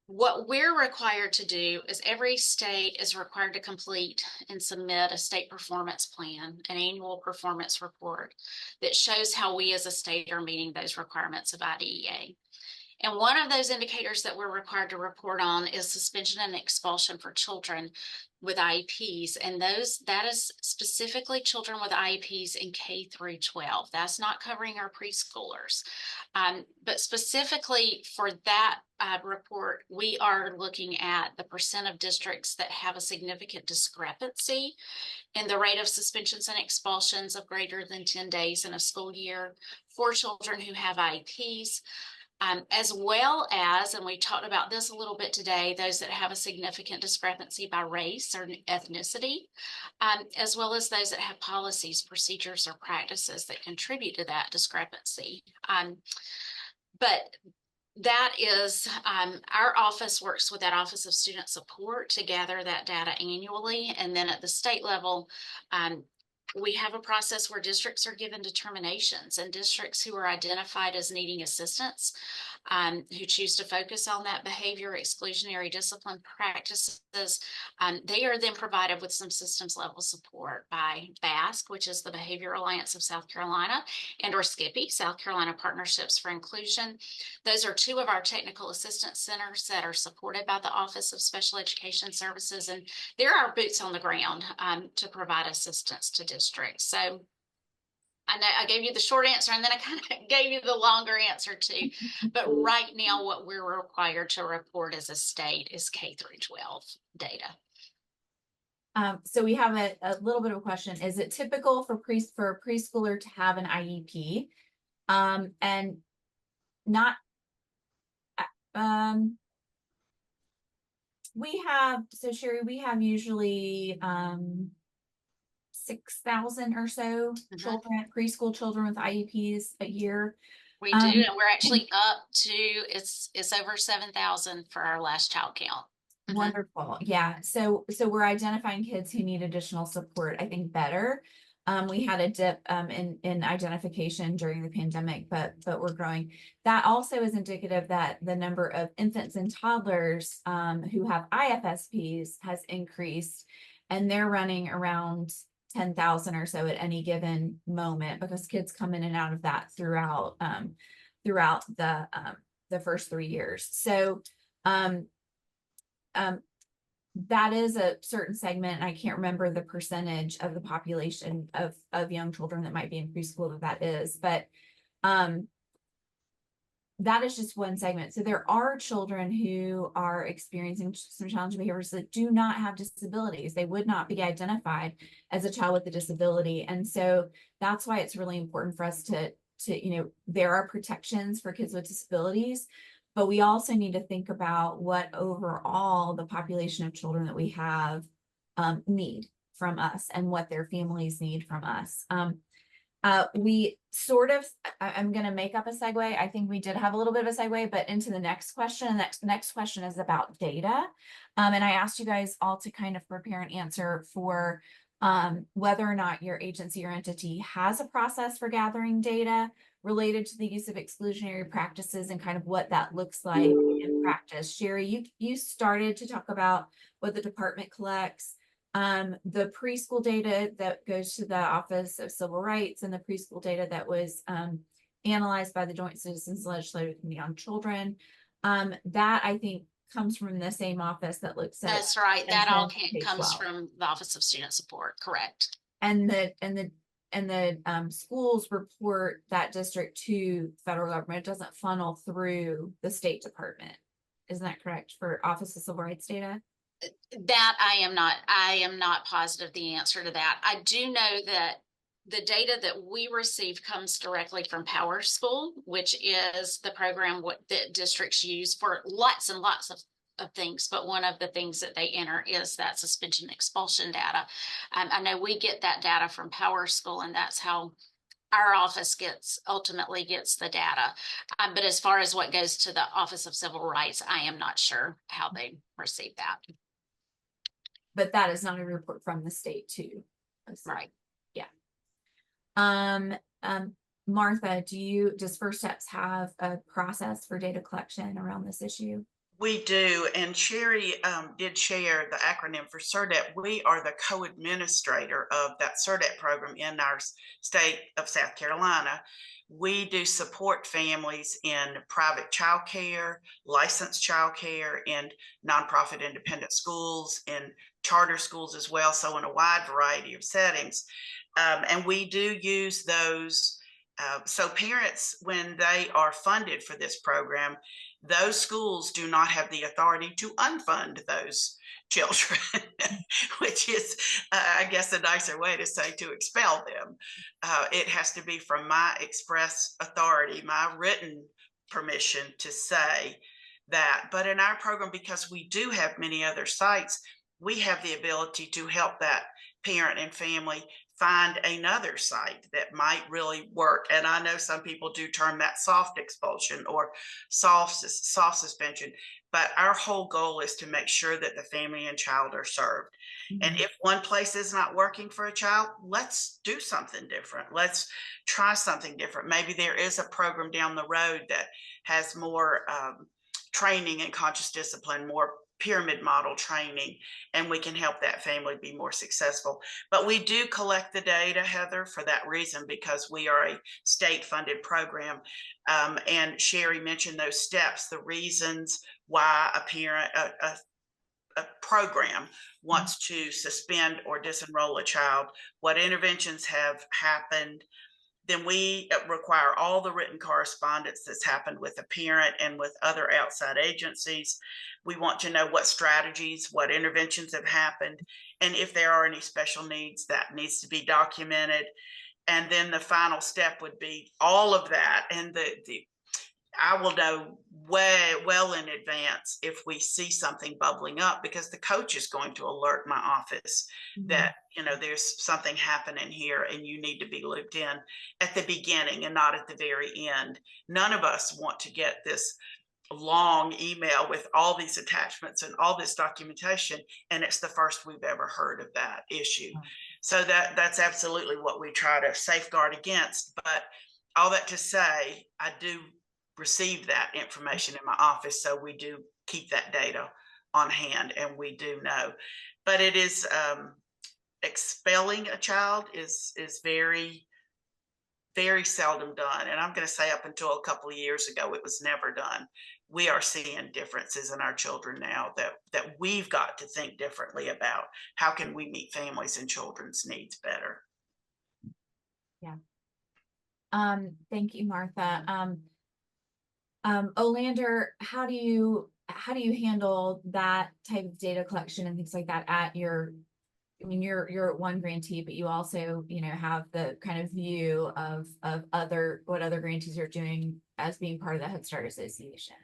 What we're required to do is every state is required to complete and submit a state performance plan, an annual performance report that shows how we as a state are meeting those requirements of IDEA. And one of those indicators that we're required to report on is suspension and expulsion for children with IEPs. And that is specifically children with IEPs in K through 12. That's not covering our preschoolers. But specifically for that report, we are looking at the percent of districts that have a significant discrepancy in the rate of suspensions and expulsions of greater than 10 days in a school year for children who have IEPs. As well as, and we talked about this a little bit today, those that have a significant discrepancy by race or ethnicity, as well as those that have policies, procedures, or practices that contribute to that discrepancy. But that is, our office works with that Office of Student Support to gather that data annually. And then at the state level, we have a process where districts are given determinations, and districts who are identified as needing assistance, who choose to focus on that behavior, exclusionary discipline practices, they are then provided with some systems level support by BASC, which is the Behavior Alliance of South Carolina, and or SCIPI, South Carolina Partnerships for Inclusion. Those are two of our technical assistance centers that are supported by the Office of Special Education Services, and they're our boots on the ground to provide assistance to districts. So I know I gave you the short answer and then I kind of gave you the longer answer too. But right now, what we're required to report as a state is K through 12 data. So we have a little bit of a question. Is it typical for a preschooler to have an IEP? And not, we have, so Sherri, we have usually 6,000 or so children, preschool children with IEPs a year. We do, and we're actually up to, it's over 7,000 for our last child count. Wonderful. Yeah. So we're identifying kids who need additional support, I think, better. We had a dip in identification during the pandemic, but we're growing. That also is indicative that the number of infants and toddlers who have IFSPs has increased, and they're running around 10,000 or so at any given moment, because kids come in and out of that throughout the first 3 years. So that is a certain segment. I can't remember the percentage of the population of young children that might be in preschool that is, but that is just one segment. So there are children who are experiencing some challenging behaviors that do not have disabilities. They would not be identified as a child with a disability. And so that's why it's really important for us to, there are protections for kids with disabilities, but we also need to think about what overall the population of children that we have need from us and what their families need from us. We sort of, I'm going to make up a segue. I think we did have a little bit of a segue, but into the next question. The next question is about data. And I asked you guys all to kind of prepare an answer for whether or not your agency or entity has a process for gathering data related to the use of exclusionary practices and kind of what that looks like in practice. Sherri, you started to talk about what the department collects. The preschool data that goes to the Office of Civil Rights, and the preschool data that was analyzed by the Joint Citizens Legislative Committee on Children. That I think comes from the same office that looks at. That's right. That all comes K-12. from the Office of Student Support. Correct. And the schools report that district to federal government. It doesn't funnel through the State Department. Isn't that correct for Office of Civil Rights data? That I am not positive the answer to that. I do know that the data that we receive comes directly from Power School, which is the program that districts use for lots and lots of things. But one of the things that they enter is that suspension expulsion data. I know we get that data from Power School, and that's how our office ultimately gets the data. But as far as what goes to the Office of Civil Rights, I am not sure how they receive that. But that is not a report from the state too. Right. Yeah. Martha, does First Steps have a process for data collection around this issue? We do, and Sherri did share the acronym for CERDEP. We are the co-administrator of that CERDEP program in our state of South Carolina. We do support families in private childcare, licensed childcare, in nonprofit independent schools, in charter schools as well, so in a wide variety of settings. And we do use those. So parents, when they are funded for this program, those schools do not have the authority to unfund those children, which is, I guess, a nicer way to say to expel them. It has to be from my express authority, my written permission to say that. But in our program, because we do have many other sites, we have the ability to help that parent and family find another site that might really work. And I know some people do term that soft expulsion or soft suspension, but our whole goal is to make sure that the family and child are served. And if one place is not working for a child, let's do something different. Let's try something different. Maybe there is a program down the road that has more training in conscious discipline, more pyramid model training, and we can help that family be more successful. But we do collect the data, Heather, for that reason, because we are a state funded program. And Sherri mentioned those steps, the reasons why a parent, a program wants to suspend or disenroll a child, what interventions have happened. Then we require all the written correspondence that's happened with a parent and with other outside agencies. We want to know what strategies, what interventions have happened, and if there are any special needs, that needs to be documented. And then the final step would be all of that. And I will know well in advance if we see something bubbling up, because the coach is going to alert my office that, there's something happening here and you need to be looped in at the beginning and not at the very end. None of us want to get this long email with all these attachments and all this documentation, and it's the first we've ever heard of that issue. So that's absolutely what we try to safeguard against. But all that to say, I do receive that information in my office, so we do keep that data on hand, and we do know. But it is expelling a child is very, very seldom done, and I'm going to say up until a couple of years ago it was never done. We are seeing differences in our children now that we've got to think differently about. How can we meet families and children's needs better? Yeah. Thank you, Martha. Olandor, how do you handle that type of data collection and things like that at your, you're one grantee, but you also, have the kind of view of what other grantees are doing as being part of the Head Start Association?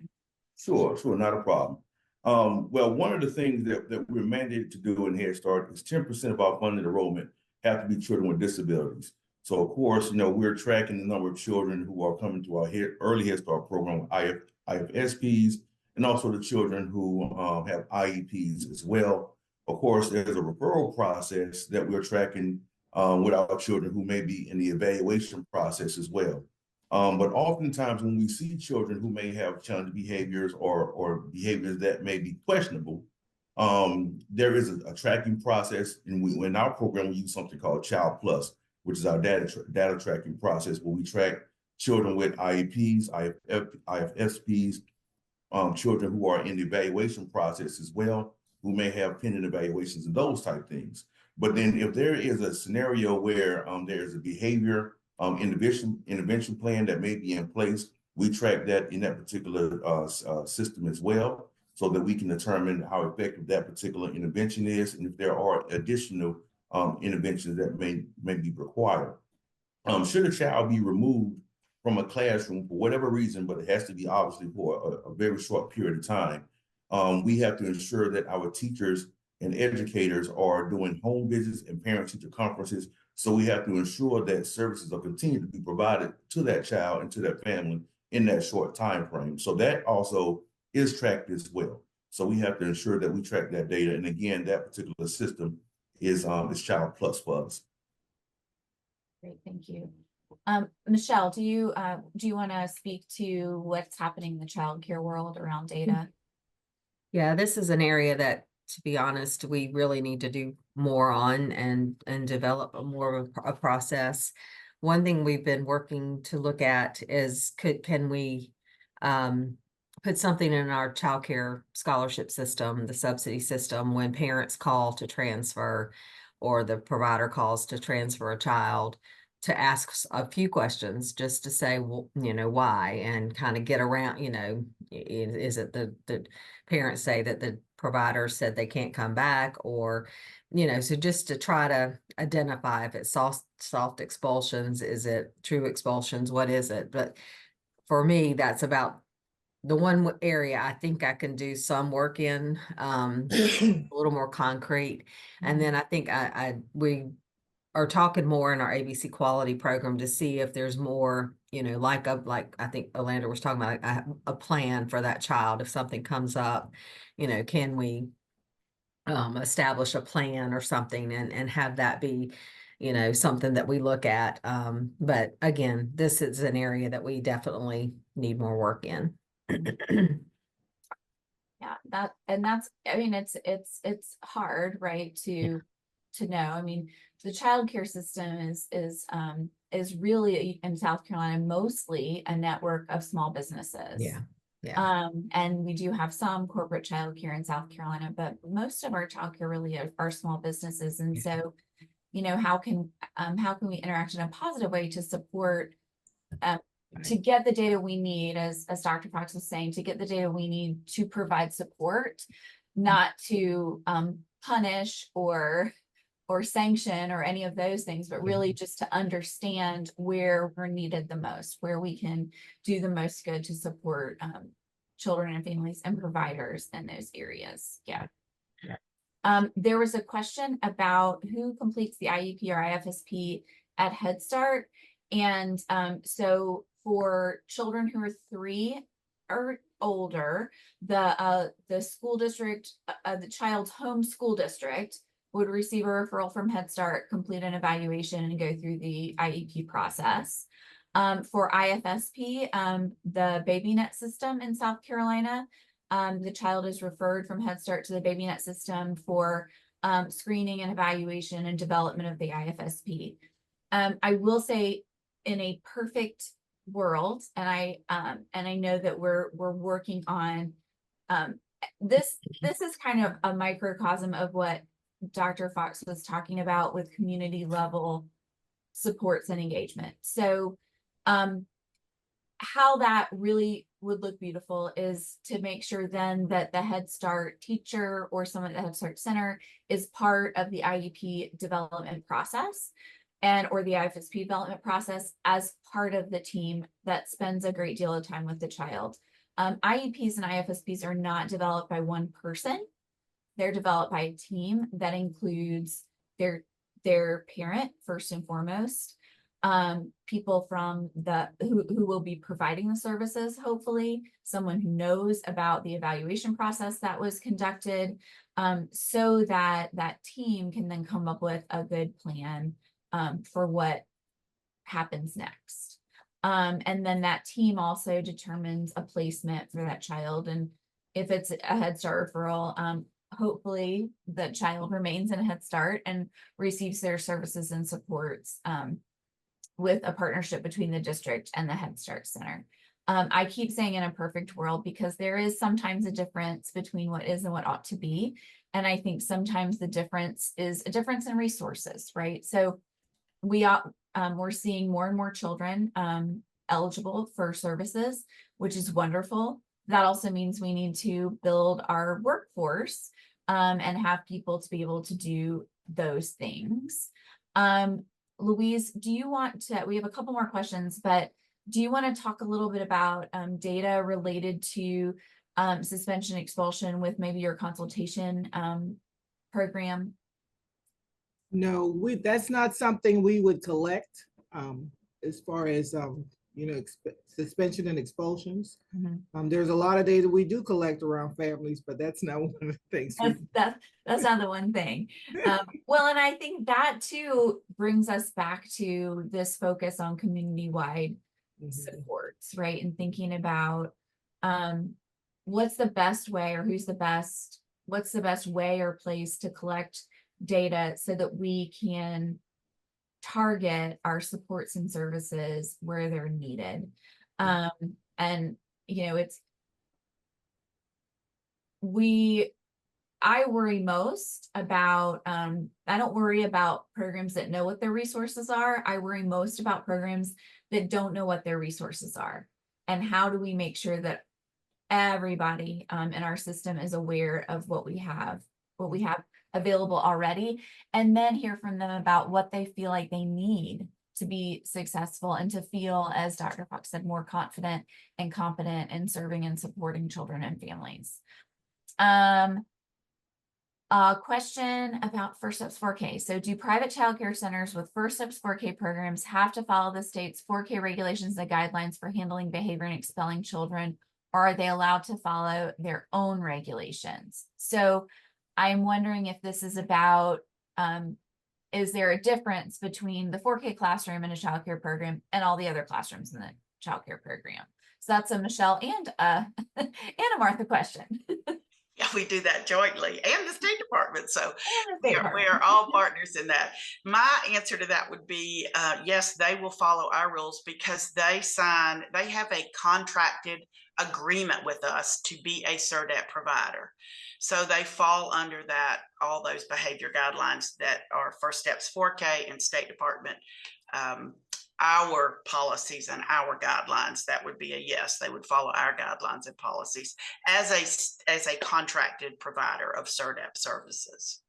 Sure, not a problem. Well, one of the things that we're mandated to do in Head Start is 10% of our funded enrollment have to be children with disabilities. So of course, we're tracking the number of children who are coming to our early Head Start program with IFSPs, and also the children who have IEPs as well. Of course, there's a referral process that we're tracking with our children who may be in the evaluation process as well. But oftentimes when we see children who may have challenging behaviors or behaviors that may be questionable, there is a tracking process. And in our program, we use something called Child Plus, which is our data tracking process, where we track children with IEPs, IFSPs, children who are in the evaluation process as well, who may have pending evaluations and those type things. But then if there is a scenario where there's a behavior intervention plan that may be in place, we track that in that particular system as well, so that we can determine how effective that particular intervention is, and if there are additional interventions that may be required. Should a child be removed from a classroom for whatever reason, but it has to be obviously for a very short period of time, we have to ensure that our teachers and educators are doing home visits and parent-teacher conferences. So we have to ensure that services are continued to be provided to that child and to that family in that short time frame. So that also is tracked as well. So we have to ensure that we track that data. And again, that particular system is Child Plus for us. Great, thank you. Michele, do you want to speak to what's happening in the child care world around data? Yeah, this is an area that, to be honest, we really need to do more on and develop more of a process. One thing we've been working to look at is can we put something in our childcare scholarship system, the subsidy system, when parents call to transfer or the provider calls to transfer a child, to ask a few questions just to say, well, why, and kind of get around, is it the parents say that the provider said they can't come back, or, so just to try to identify if it's soft expulsions, is it true expulsions, what is it? But for me, that's about the one area I think I can do some work in, a little more concrete. And then I think we are talking more in our ABC quality program to see if there's more, like I think Olandor was talking about, like a plan for that child. If something comes up, can we establish a plan or something and have that be, something that we look at. But again, this is an area that we definitely need more work in. Yeah, that's, I mean, it's hard, right, to know. I mean, the childcare system is really in South Carolina mostly a network of small businesses. Yeah. Yeah. And we do have some corporate childcare in South Carolina, but most of our childcare really are small businesses. And so, how can we interact in a positive way to support, to get the data we need, as Dr. Fox was saying, to get the data we need to provide support, not to punish or sanction or any of those things, but really just to understand where we're needed the most, where we can do the most good to support children and families and providers in those areas. Yeah. There was a question about who completes the IEP or IFSP at Head Start. And so for children who are 3 or older, the school district, the child's home school district would receive a referral from Head Start, complete an evaluation, and go through the IEP process. For IFSP, the BabyNet system in South Carolina, the child is referred from Head Start to the BabyNet system for screening and evaluation and development of the IFSP. I will say, in a perfect world, and I know that we're working on this is kind of a microcosm of what Dr. Fox was talking about with community level supports and engagement. So how that really would look beautiful is to make sure then that the Head Start teacher or someone at the Head Start Center is part of the IEP development process or the IFSP development process as part of the team that spends a great deal of time with the child. IEPs and IFSPs are not developed by one person. They're developed by a team that includes their parent first and foremost, people from who will be providing the services, hopefully someone who knows about the evaluation process that was conducted, so that that team can then come up with a good plan for what happens next. And then that team also determines a placement for that child. And if it's a Head Start referral, hopefully the child remains in a Head Start and receives their services and supports with a partnership between the district and the Head Start Center. I keep saying in a perfect world because there is sometimes a difference between what is and what ought to be. And I think sometimes the difference is a difference in resources, right? So we're seeing more and more children eligible for services, which is wonderful. That also means we need to build our workforce and have people to be able to do those things. Louise, do you want to, we have a couple more questions, but do you want to talk a little bit about data related to suspension expulsion with maybe your consultation program? No, that's not something we would collect as far as suspension and expulsions. Mm-hmm. There's a lot of data we do collect around families, but that's not one of the things. That's not the one thing. Well, and I think that too brings us back to this focus on community-wide supports, right? And thinking about what's the best way, or what's the best way or place to collect data so that we can target our supports and services where they're needed. And I worry most about, I don't worry about programs that know what their resources are. I worry most about programs that don't know what their resources are. And how do we make sure that everybody in our system is aware of what we have available already, and then hear from them about what they feel like they need to be successful and to feel, as Dr. Fox said, more confident and competent in serving and supporting children and families. A question about First Steps 4K. So do private childcare centers with First Steps 4K programs have to follow the state's 4K regulations and guidelines for handling behavior and expelling children, or are they allowed to follow their own regulations? So I'm wondering if this is about, is there a difference between the 4K classroom in a childcare program and all the other classrooms in the childcare program? So that's a Michele and a Martha question. Yeah, we do that jointly, and the State Department. So We we are all partners in that. My answer to that would be yes, they will follow our rules because they have a contracted agreement with us to be a CERDEP provider. So they fall under that, all those behavior guidelines that are First Steps 4K and State Department. Our policies and our guidelines, that would be a yes. They would follow our guidelines and policies as a contracted provider of CERDEP services.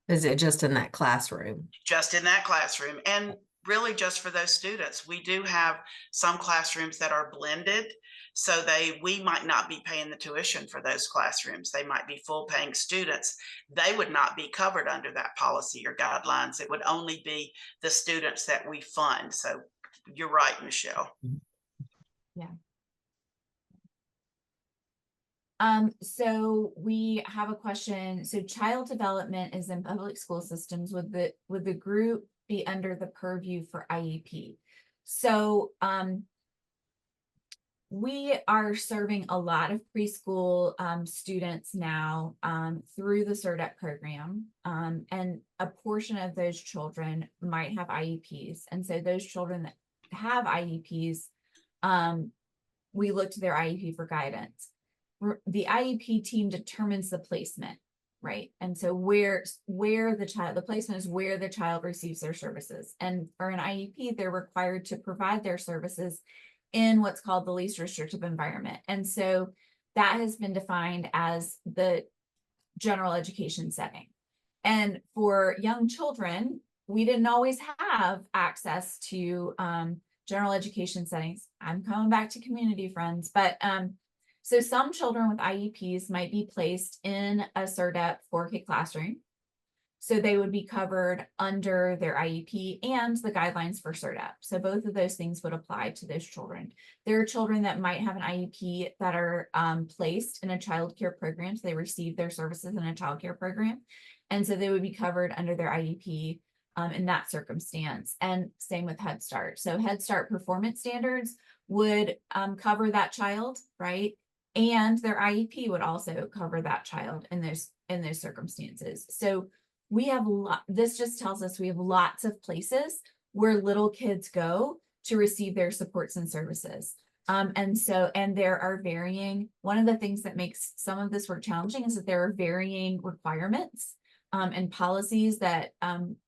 Is it just in that classroom? Just in that classroom, and really just for those students. We do have some classrooms that are blended, so we might not be paying the tuition for those classrooms. They might be full paying students. They would not be covered under that policy or guidelines. It would only be the students that we fund. So you're right, Michele. Yeah. So we have a question. So child development is in public school systems. Would the group be under the purview for IEP? So we are serving a lot of preschool students now through the CERDEP program, and a portion of those children might have IEPs. And so those children that have IEPs, we look to their IEP for guidance. The IEP team determines the placement, right? And so where the placement is where the child receives their services. And for an IEP, they're required to provide their services in what's called the least restrictive environment. And so that has been defined as the general education setting. And for young children, we didn't always have access to general education settings. I'm coming back to community, friends, but so some children with IEPs might be placed in a CERDEP 4K classroom. So they would be covered under their IEP and the guidelines for CERDEP. So both of those things would apply to those children. There are children that might have an IEP that are placed in a child care program. So they receive their services in a child care program. And so they would be covered under their IEP in that circumstance. And same with Head Start. So Head Start performance standards would cover that child, right? And their IEP would also cover that child in those circumstances. So we have this just tells us we have lots of places where little kids go to receive their supports and services. And there are one of the things that makes some of this work challenging is that there are varying requirements and policies that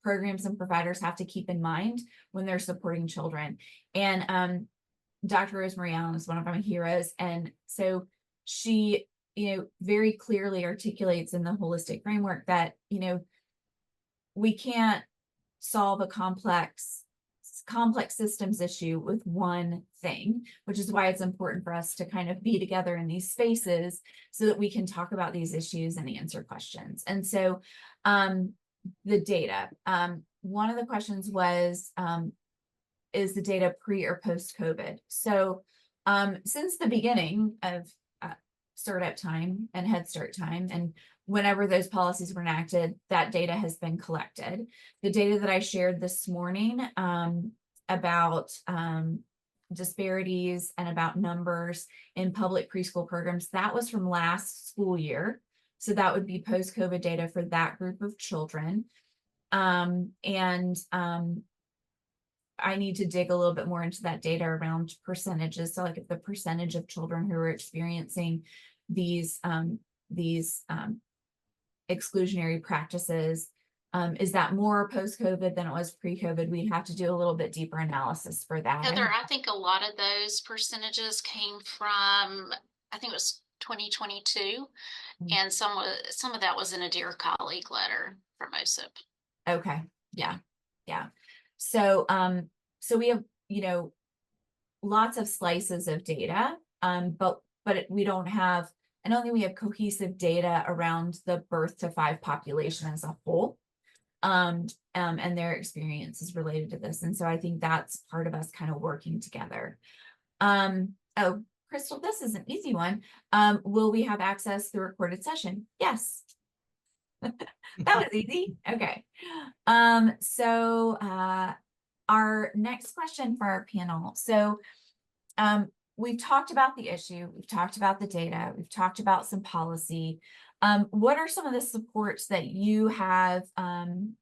programs and providers have to keep in mind when they're supporting children. And Dr. Rosemary Allen is one of my heroes. And so she, very clearly articulates in the holistic framework that, we can't solve a complex systems issue with one thing, which is why it's important for us to kind of be together in these spaces so that we can talk about these issues and answer questions. And so the data, one of the questions was, is the data pre or post COVID? So since the beginning of CERDEP time and Head Start time, and whenever those policies were enacted, that data has been collected. The data that I shared this morning about disparities and about numbers in public preschool programs. That was from last school year. So that would be post-COVID data for that group of children. I need to dig a little bit more into that data around percentages. So like if the percentage of children who are experiencing these exclusionary practices, is that more post-COVID than it was pre-COVID? We'd have to do a little bit deeper analysis for that. Heather, I think a lot of those percentages came from, I think it was 2022. And some of that was in a Dear Colleague letter from OSIP. Okay. Yeah. So, so we have, lots of slices of data, but we don't have, I don't think we have cohesive data around the birth to 5 population as a whole, and their experiences related to this. And so I think that's part of us kind of working together. Oh, Crystal, this is an easy one. Will we have access to the recorded session? Yes. That was easy. Okay. So our next question for our panel. So we've talked about the issue, we've talked about the data, we've talked about some policy. What are some of the supports that you have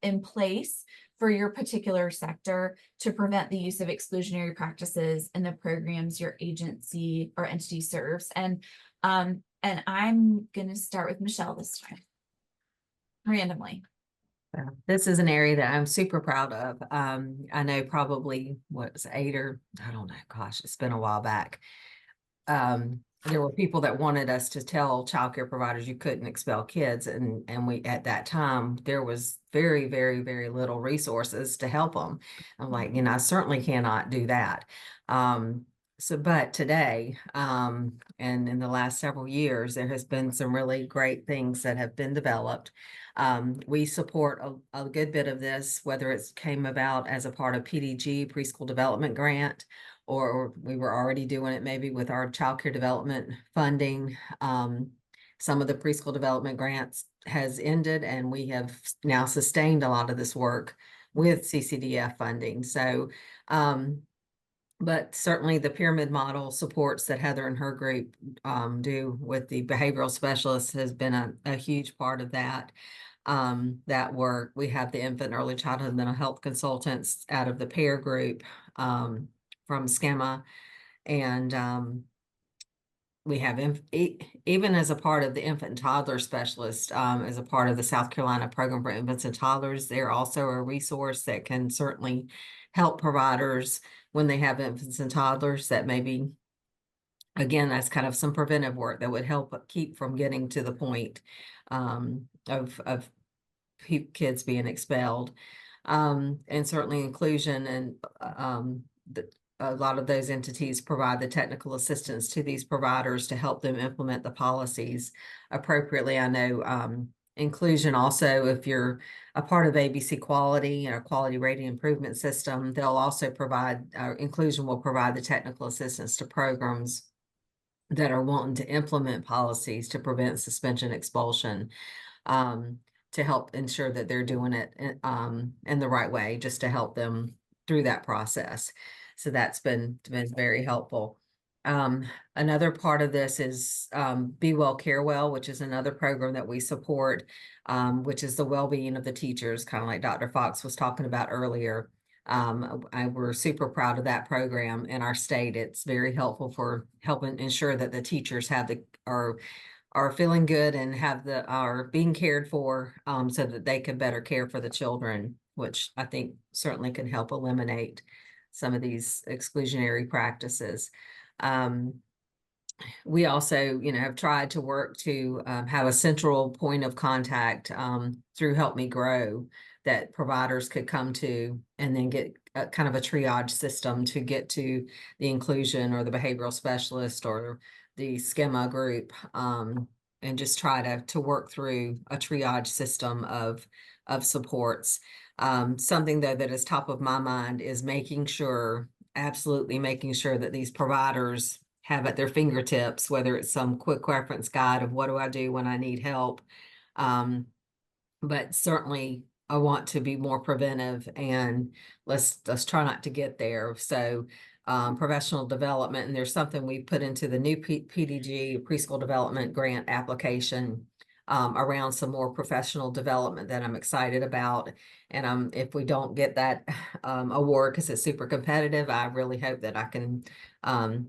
in place for your particular sector to prevent the use of exclusionary practices in the programs your agency or entity serves? And I'm going to start with Michele this time, randomly. This is an area that I'm super proud of. I know probably what was 8 or I don't know, gosh, it's been a while back. There were people that wanted us to tell childcare providers you couldn't expel kids. And we, at that time, there was very, very, very little resources to help them. I'm like, I certainly cannot do that. But today, and in the last several years, there has been some really great things that have been developed. We support a good bit of this, whether it came about as a part of PDG, Preschool Development Grant, or we were already doing it maybe with our childcare development funding. Some of the preschool development grants has ended, and we have now sustained a lot of this work with CCDF funding. So, but certainly the pyramid model supports that Heather and her group do with the behavioral specialists has been a huge part of that. That work. We have the infant and early childhood mental health consultants out of the PAIR group from SCEMA, and we have even as a part of the infant and toddler specialist, as a part of the South Carolina program for infants and toddlers, they're also a resource that can certainly help providers when they have infants and toddlers that maybe, again, that's kind of some preventive work that would help keep from getting to the point of kids being expelled. And certainly inclusion and a lot of those entities provide the technical assistance to these providers to help them implement the policies appropriately. I know inclusion also, if you're a part of ABC Quality or Quality Rating Improvement System, they'll also provide, inclusion will provide the technical assistance to programs that are wanting to implement policies to prevent suspension, expulsion, to help ensure that they're doing it in the right way, just to help them through that process. So that's been very helpful. Another part of this is Be Well, Care Well, which is another program that we support, which is the well-being of the teachers, kind of like Dr. Fox was talking about earlier. We're super proud of that program in our state. It's very helpful for helping ensure that the teachers have are feeling good and are being cared for, so that they can better care for the children, which I think certainly can help eliminate some of these exclusionary practices. We also, have tried to work to have a central point of contact through Help Me Grow that providers could come to, and then get kind of a triage system to get to the inclusion or the behavioral specialist or the SCEMA group, and just try to work through a triage system of supports. Something though that is top of my mind is absolutely making sure that these providers have at their fingertips, whether it's some quick reference guide of what do I do when I need help. But certainly I want to be more preventive, and let's try not to get there. So professional development, and there's something we put into the new PDG preschool development grant application around some more professional development that I'm excited about. And if we don't get that award because it's super competitive, I really hope that I can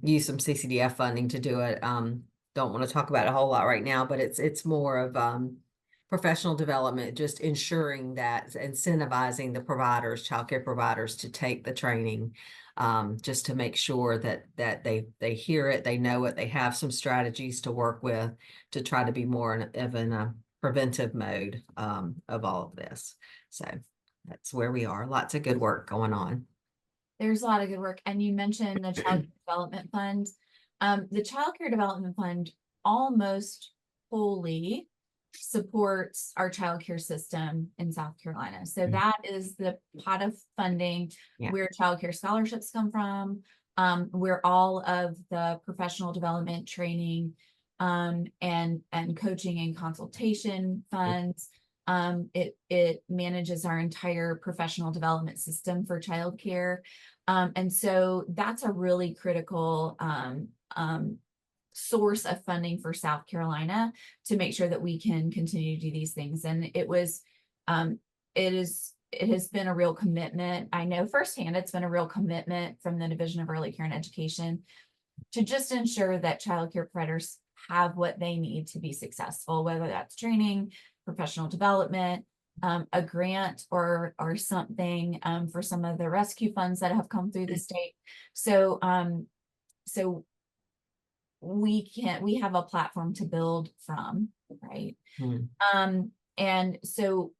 use some CCDF funding to do it. Don't want to talk about it a whole lot right now, but it's more of professional development, just ensuring that incentivizing the providers, childcare providers, to take the training, just to make sure that they hear it, they know it, they have some strategies to work with to try to be more in a preventive mode of all of this. So that's where we are. Lots of good work going on. There's a lot of good work. And you mentioned the Child Development Fund. The Child Care Development Fund almost wholly supports our child care system in South Carolina. So that is the pot of funding where child care scholarships come from, where all of the professional development training and coaching and consultation funds. It manages our entire professional development system for childcare. And so that's a really critical source of funding for South Carolina to make sure that we can continue to do these things. And it has been a real commitment. I know firsthand it's been a real commitment from the Division of Early Care and Education to just ensure that childcare providers have what they need to be successful, whether that's training, professional development, a grant or something for some of the rescue funds that have come through the state. So we have a platform to build from, right? And so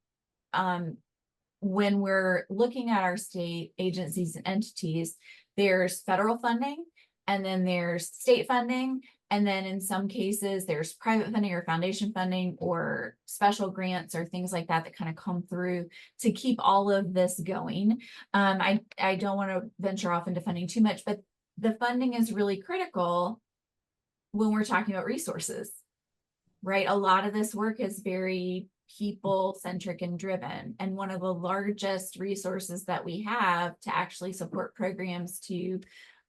when we're looking at our state agencies and entities, there's federal funding, and then there's state funding, and then in some cases there's private funding or foundation funding or special grants or things like that that kind of come through to keep all of this going. I don't want to venture off into funding too much, but the funding is really critical when we're talking about resources, right? A lot of this work is very people-centric and driven. And one of the largest resources that we have to actually support programs to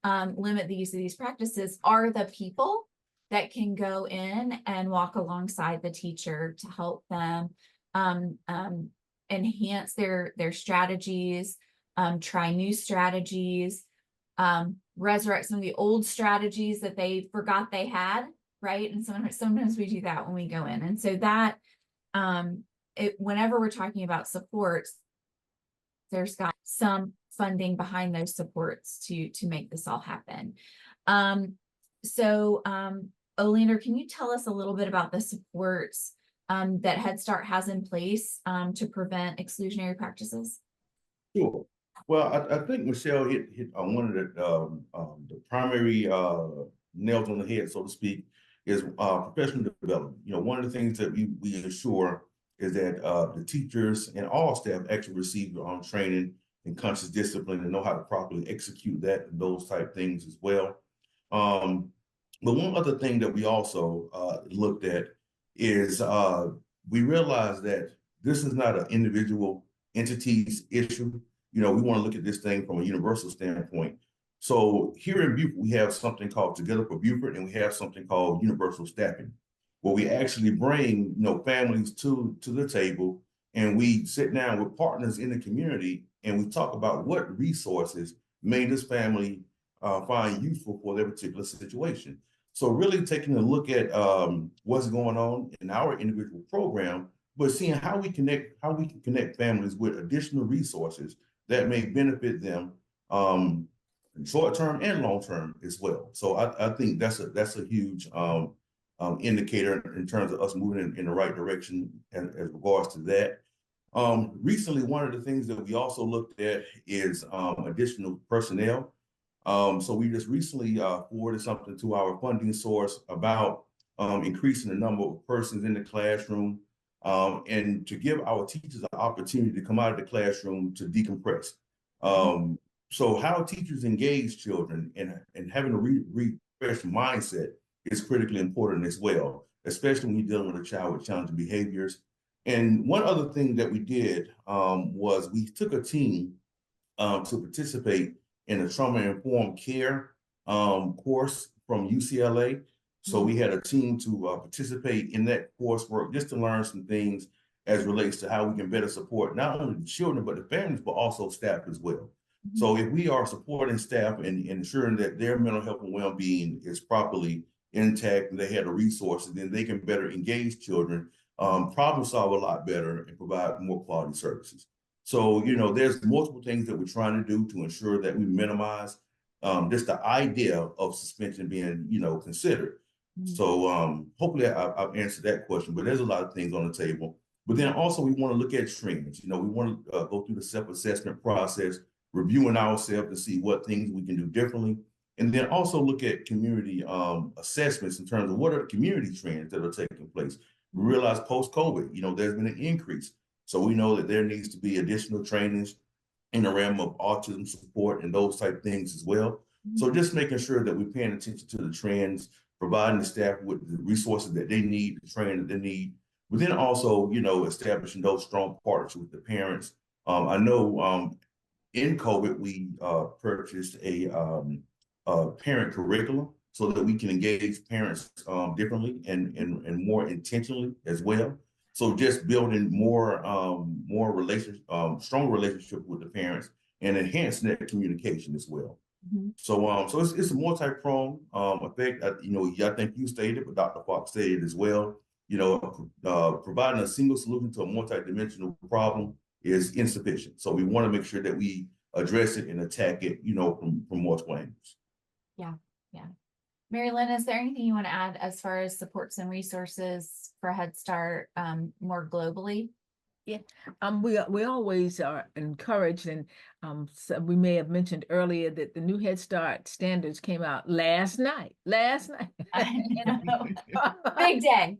limit the use of these practices are the people that can go in and walk alongside the teacher to help them enhance their strategies, try new strategies, resurrect some of the old strategies that they forgot they had, right? And sometimes we do that when we go in. And so that whenever we're talking about supports, there's got some funding behind those supports to make this all happen. Olandor, can you tell us a little bit about the supports that Head Start has in place to prevent exclusionary practices? Sure. Well, I think Michele hit on one of the primary nails on the head, so to speak, is professional development. You know, one of the things that we ensure is that the teachers and all staff actually receive training and conscious discipline and know how to properly execute that and those type things as well. But one other thing that we also looked at is we realized that this is not an individual entity's issue. You know, we want to look at this thing from a universal standpoint. So here in Beaufort, we have something called Together for Beaufort, and we have something called universal staffing, where we actually bring families to the table, and we sit down with partners in the community, and we talk about what resources may this family find useful for their particular situation. So really taking a look at what's going on in our individual program, but seeing how we can connect families with additional resources that may benefit them short term and long term as well. So I think that's a huge indicator in terms of us moving in the right direction as regards to that. Recently, one of the things that we also looked at is additional personnel. So we just recently forwarded something to our funding source about increasing the number of persons in the classroom and to give our teachers an opportunity to come out of the classroom to decompress. So how teachers engage children and having a refreshed mindset is critically important as well, especially when you're dealing with a child with challenging behaviors. And one other thing that we did was we took a team to participate in a trauma-informed care course from UCLA. So we had a team to participate in that coursework just to learn some things as relates to how we can better support not only the children, but the families, but also staff as well. So if we are supporting staff and ensuring that their mental health and well-being is properly intact and they have the resources, then they can better engage children, problem solve a lot better, and provide more quality services. So, you know, there's multiple things that we're trying to do to ensure that we minimize just the idea of suspension being, you know, considered. So hopefully I've answered that question, but there's a lot of things on the table. But then also we want to look at trends. You know, we want to go through the self-assessment process, reviewing ourselves to see what things we can do differently. And then also look at community assessments in terms of what are the community trends that are taking place. We realize post-COVID, you know, there's been an increase. So we know that there needs to be additional trainings in the realm of autism support and those type things as well. So just making sure that we're paying attention to the trends, providing the staff with the resources that they need, the training that they need, but then also, you know, establishing those strong partnerships with the parents. I know in COVID, we purchased a parent curriculum so that we can engage parents differently and more intentionally as well. So just building more strong relationship with the parents and enhancing that communication as well. So so it's a multi-pronged effect. You know, I think you stated, but Dr. Fox stated as well. You know, providing a single solution to a multi-dimensional problem is insufficient. So we want to make sure that we address it and attack it, you know, from multiple angles. Yeah. Mary Lynne, is there anything you want to add as far as supports and resources for Head Start more globally? Yeah, we always are encouraged, and so we may have mentioned earlier that the new Head Start standards came out last night. You know, big day.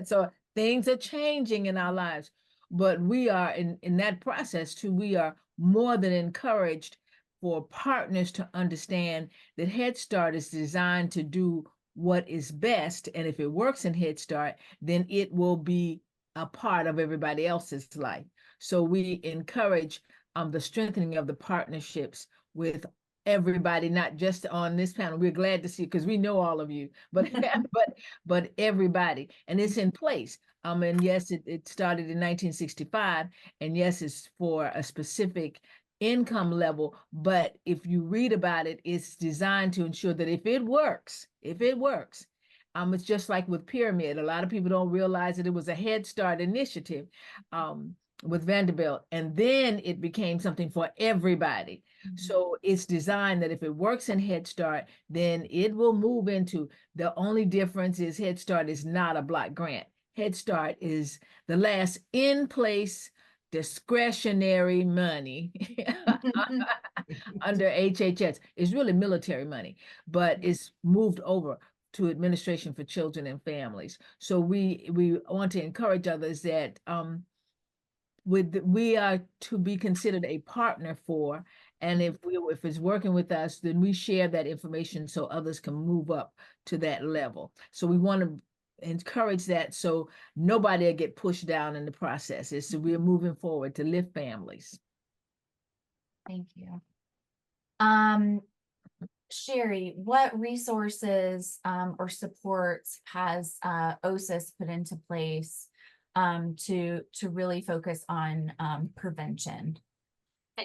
So things are changing in our lives, but we are in that process too. We are more than encouraged for partners to understand that Head Start is designed to do what is best, and if it works in Head Start, then it will be a part of everybody else's life. So we encourage the strengthening of the partnerships with everybody, not just on this panel. We're glad to see, because we know all of you, but but everybody, and it's in place. And yes, it started in 1965, and yes, it's for a specific income level, but if you read about it, it's designed to ensure that if it works, it's just like with Pyramid. A lot of people don't realize that it was a Head Start initiative with Vanderbilt, and then it became something for everybody. So it's designed that if it works in Head Start, then it will move into, the only difference is Head Start is not a block grant. Head Start is the last in place discretionary money under HHS. It's really military money, but it's moved over to Administration for Children and Families. So we want to encourage others that we are to be considered a partner for, and if it's working with us, then we share that information so others can move up to that level. So we want to encourage that, so nobody will get pushed down in the process. So we're moving forward to lift families. Thank you. Sherri, what resources or supports has OSIS put into place to really focus on prevention?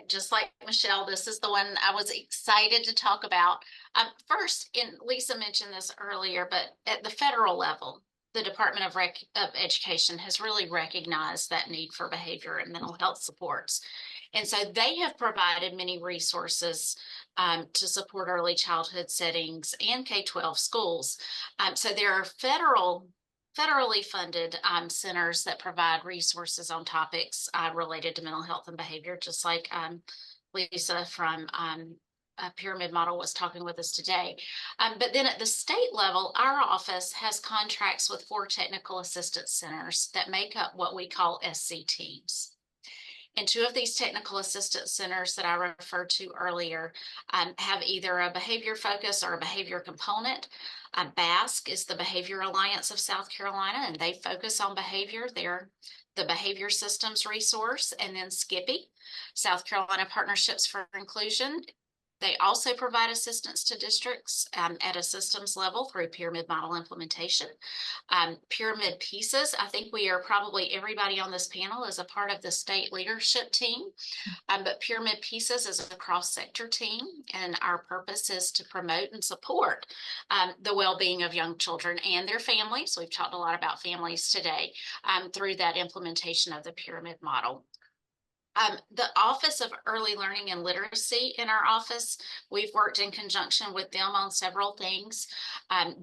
Just like Michele, this is the one I was excited to talk about. First, Lisa mentioned this earlier, but at the federal level, the Department of Education has really recognized that need for behavior and mental health supports. And so they have provided many resources to support early childhood settings and K-12 schools. So there are federally funded centers that provide resources on topics related to mental health and behavior, just like Lisa from Pyramid Model was talking with us today. But then at the state level, our office has contracts with 4 technical assistance centers that make up what we call SC teams. And 2 of these technical assistance centers that I referred to earlier have either a behavior focus or a behavior component. BASC is the Behavior Alliance of South Carolina, and they focus on behavior. They're the Behavior Systems Resource. And then SCIPI, South Carolina Partnerships for Inclusion, They also provide assistance to districts at a systems level through pyramid model implementation. Pyramid pieces, I think we are probably, everybody on this panel is a part of the state leadership team. But Pyramid Pieces is a cross-sector team, and our purpose is to promote and support the well-being of young children and their families. We've talked a lot about families today through that implementation of the pyramid model. The Office of Early Learning and Literacy in our office, we've worked in conjunction with them on several things.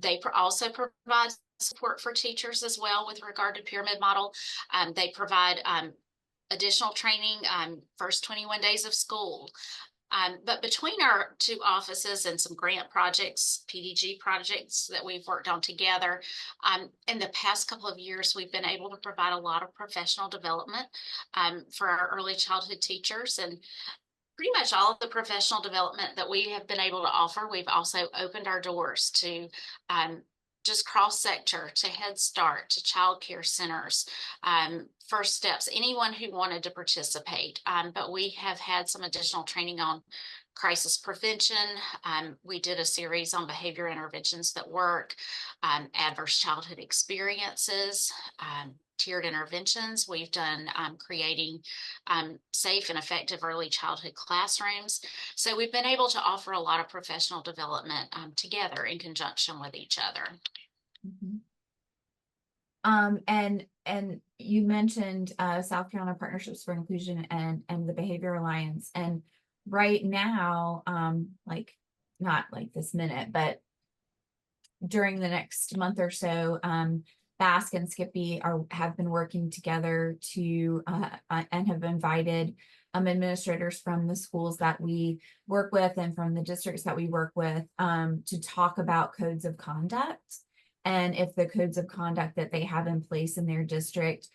They also provide support for teachers as well with regard to pyramid model. They provide additional training, first 21 days of school. But between our two offices and some grant projects, PDG projects that we've worked on together, in the past couple of years, we've been able to provide a lot of professional development for our early childhood teachers. And pretty much all of the professional development that we have been able to offer, we've also opened our doors to just cross-sector, to Head Start, to child care centers, First Steps, anyone who wanted to participate. But we have had some additional training on crisis prevention. We did a series on behavior interventions that work, adverse childhood experiences, tiered interventions. We've done creating safe and effective early childhood classrooms. So we've been able to offer a lot of professional development together in conjunction with each other. Mm-hmm. And you mentioned South Carolina Partnerships for Inclusion and the Behavior Alliance. And right now, like not like this minute, but during the next month or so, Basque and Skippy have been working together to and have invited administrators from the schools that we work with and from the districts that we work with to talk about codes of conduct, and if the codes of conduct that they have in place in their district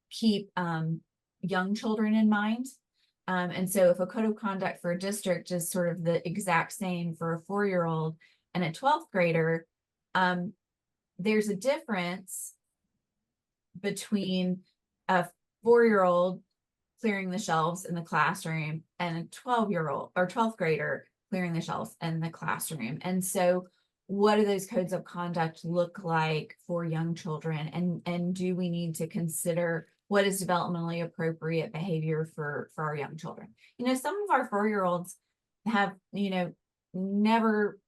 keep young children in mind. And so if a code of conduct for a district is sort of the exact same for a 4-year-old and a 12th grader, there's a difference between a 4-year-old clearing the shelves in the classroom and a 12-year-old or 12th grader clearing the shelves in the classroom. And so what do those codes of conduct look like for young children? And do we need to consider what is developmentally appropriate behavior for our young children? You know, some of our 4-year-olds have, you know, never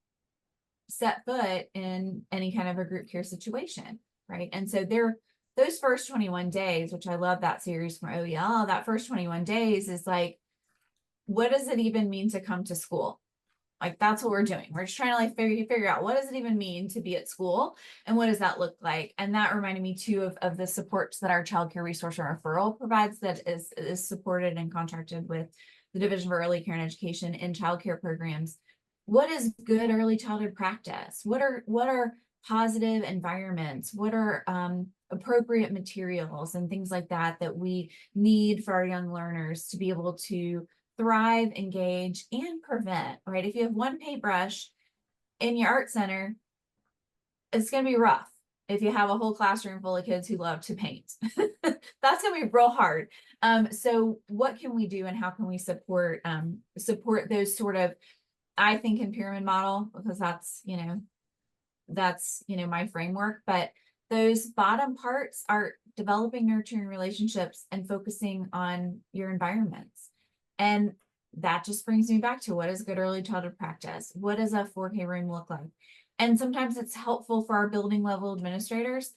set foot in any kind of a group care situation, right? And so those first 21 days, which I love that series from OEL, that first 21 days is like, what does it even mean to come to school? Like, that's what we're doing. We're just trying to like figure out, what does it even mean to be at school and what does that look like? And that reminded me too of the supports that our child care resource and referral provides, that is supported and contracted with the Division of Early Care and Education in child care programs. What is good early childhood practice? What are positive environments? What are appropriate materials and things like that we need for our young learners to be able to thrive, engage, and prevent, right? If you have one paintbrush in your art center, it's going to be rough. If you have a whole classroom full of kids who love to paint, that's going to be real hard. So what can we do and how can we support those sort of, I think in pyramid model, because that's my framework, but those bottom parts are developing, nurturing relationships and focusing on your environments. And that just brings me back to, what is good early childhood practice? What does a 4K room look like? And sometimes it's helpful for our building level administrators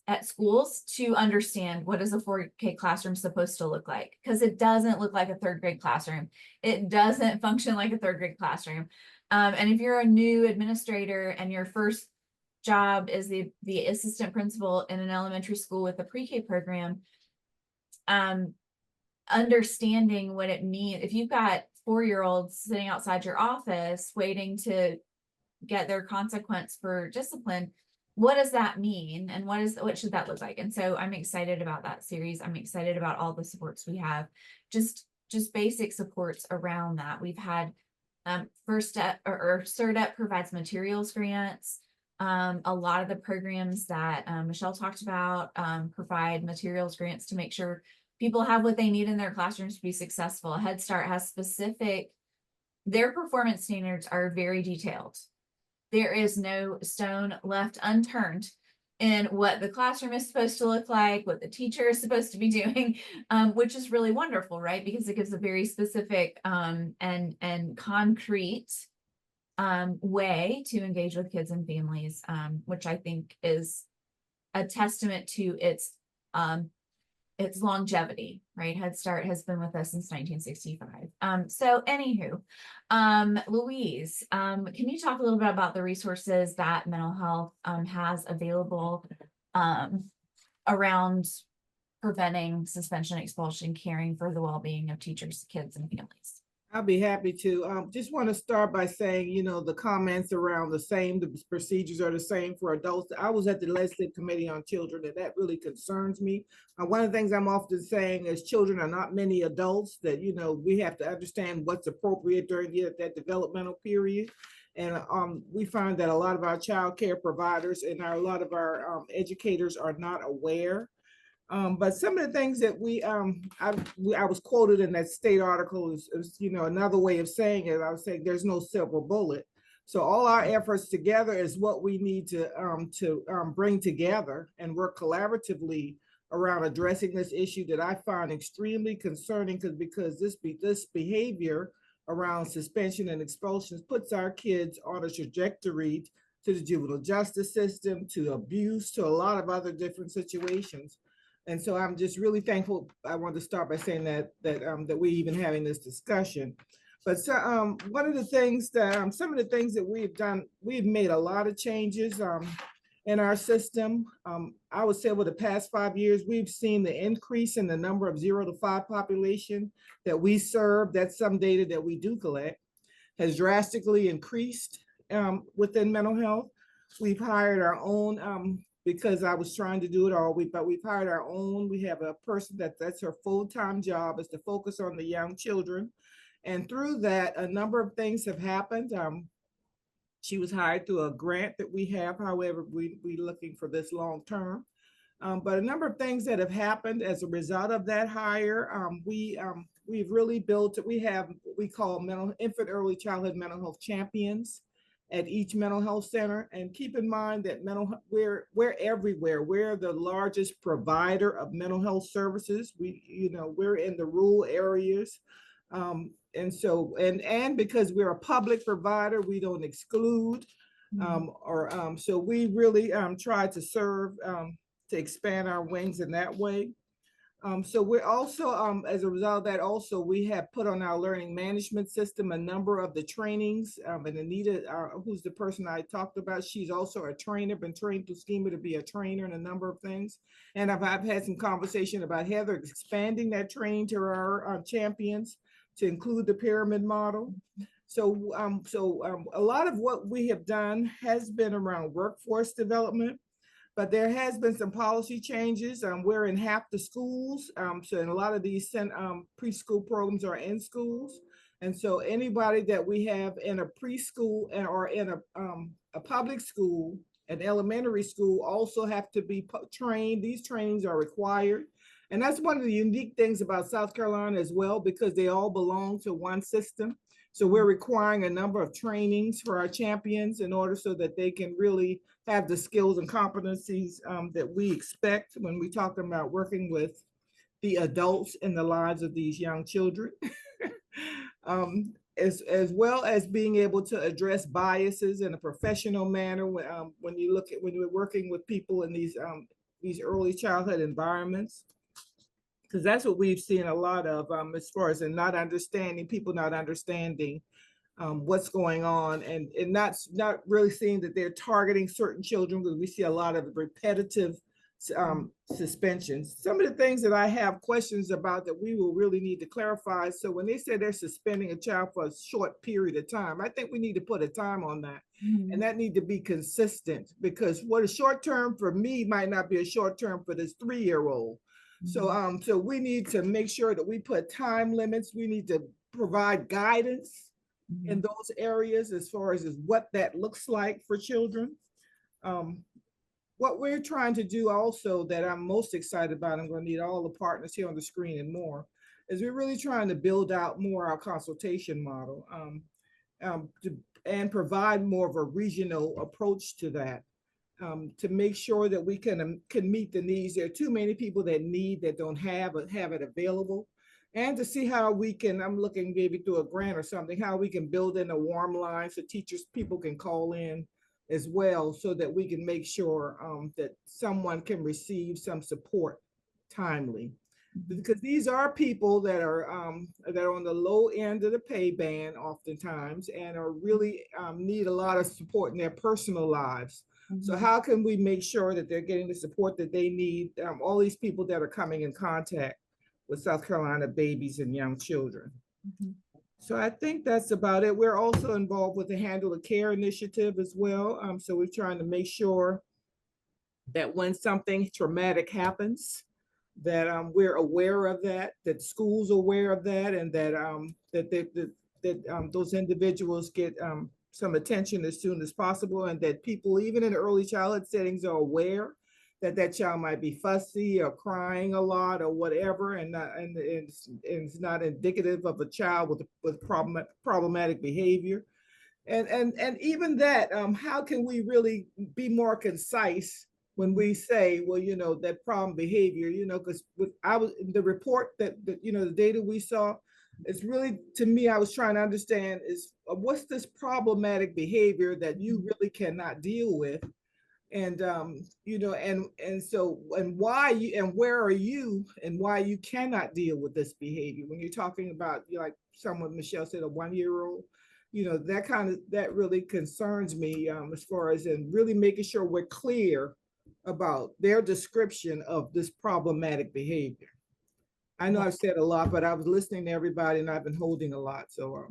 at schools to understand, what is a 4K classroom supposed to look like? Because it doesn't look like a 3rd grade classroom. It doesn't function like a 3rd grade classroom. And if you're a new administrator and your first job is the assistant principal in an elementary school with a pre-K program, understanding what it means, if you've got 4-year-olds sitting outside your office waiting to get their consequence for discipline, what does that mean? And what should that look like? And so I'm excited about that series. I'm excited about all the supports we have, just basic supports around that. We've had First Step or CERDEP provides materials grants. A lot of the programs that Michele talked about provide materials grants to make sure people have what they need in their classrooms to be successful. Head Start has specific their performance standards are very detailed. There is no stone left unturned in what the classroom is supposed to look like, what the teacher is supposed to be doing, which is really wonderful, right? Because it gives a very specific and concrete way to engage with kids and families, which I think is a testament to its longevity, right? Head Start has been with us since 1965. So anywho, Louise, can you talk a little bit about the resources that mental health has available around preventing suspension, expulsion, caring for the well-being of teachers, kids, and families? I'll be happy to. Just want to start by saying, the comments around the procedures are the same for adults. I was at the Legislative Committee on Children, and that really concerns me. One of the things I'm often saying is children are not many adults, that, we have to understand what's appropriate during that developmental period. And we find that a lot of our child care providers and a lot of our educators are not aware. But some of the things that I was quoted in that state article is another way of saying it. I was saying there's no silver bullet. So all our efforts together is what we need to bring together and work collaboratively around addressing this issue that I find extremely concerning, because this behavior around suspension and expulsions puts our kids on a trajectory to the juvenile justice system, to abuse, to a lot of other different situations. And so I'm just really thankful. I want to start by saying that we're even having this discussion. But so, one of the things that some of the things that we've done, we've made a lot of changes in our system. I would say over the past 5 years, we've seen the increase in the number of 0 to 5 population that we serve. That's some data that we do collect, has drastically increased within mental health. We've hired our own. Because I was trying to do it all, but we've hired our own. We have a person that's her full-time job, is to focus on the young children. And through that, a number of things have happened. She was hired through a grant that we have. However, we're looking for this long-term. But a number of things that have happened as a result of that hire. We've really built, we have what we call infant early childhood mental health champions at each mental health center. And keep in mind that we're everywhere. We're the largest provider of mental health services. We're in the rural areas. And so, and because we're a public provider, we don't exclude, so we really try to serve, to expand our wings in that way. So we're also, as a result of that, also, we have put on our learning management system a number of the trainings. And Anita, who's the person I talked about, she's also a trainer, been trained through Schema to be a trainer in a number of things. And I've had some conversation about Heather expanding that training to our champions to include the pyramid model. So, a lot of what we have done has been around workforce development. But there has been some policy changes. We're in half the schools. So in a lot of these preschool programs are in schools. And so anybody that we have in a preschool or in a public school, an elementary school, also have to be trained. These trainings are required. And that's one of the unique things about South Carolina as well, because they all belong to one system. So we're requiring a number of trainings for our champions in order so that they can really have the skills and competencies that we expect when we talk about working with the adults in the lives of these young children, as well as being able to address biases in a professional manner when you're working with people in these early childhood environments. Because that's what we've seen a lot of as far as people not understanding what's going on, and not really seeing that they're targeting certain children, because we see a lot of repetitive suspensions. Some of the things that I have questions about that we will really need to clarify. So when they say they're suspending a child for a short period of time, I think we need to put a time on that. And that need to be consistent, because what is short term for me might not be a short term for this 3-year-old. So so we need to make sure that we put time limits. We need to provide guidance in those areas as far as what that looks like for children. What we're trying to do also that I'm most excited about, I'm going to need all the partners here on the screen and more, is we're really trying to build out more our consultation model. and provide more of a regional approach to that. To make sure that we can meet the needs. There are too many people that don't have it available, and to see how we can, I'm looking maybe through a grant or something, how we can build in a warm line so people can call in as well, so that we can make sure that someone can receive some support timely. Because these are people that are on the low end of the pay band oftentimes, and are really need a lot of support in their personal lives. So how can we make sure that they're getting the support that they need? All these people that are coming in contact with South Carolina babies and young children. So I think that's about it. We're also involved with the Handle the Care initiative as well. So we're trying to make sure that when something traumatic happens, that we're aware of that schools are aware of that, and that those individuals get some attention as soon as possible, and that people, even in early childhood settings, are aware that that child might be fussy or crying a lot or whatever, and it's not indicative of a child with problematic behavior. And even that, how can we really be more concise when we say, well, that problem behavior, because the report that the data we saw, it's really, to me, I was trying to understand is what's this problematic behavior that you really cannot deal with, and and why you, and where are you, and why you cannot deal with this behavior when you're talking about, like someone, Michele said, a 1-year-old. That really concerns me, as far as in really making sure we're clear about their description of this problematic behavior. I know I've said a lot, but I was listening to everybody and I've been holding a lot. So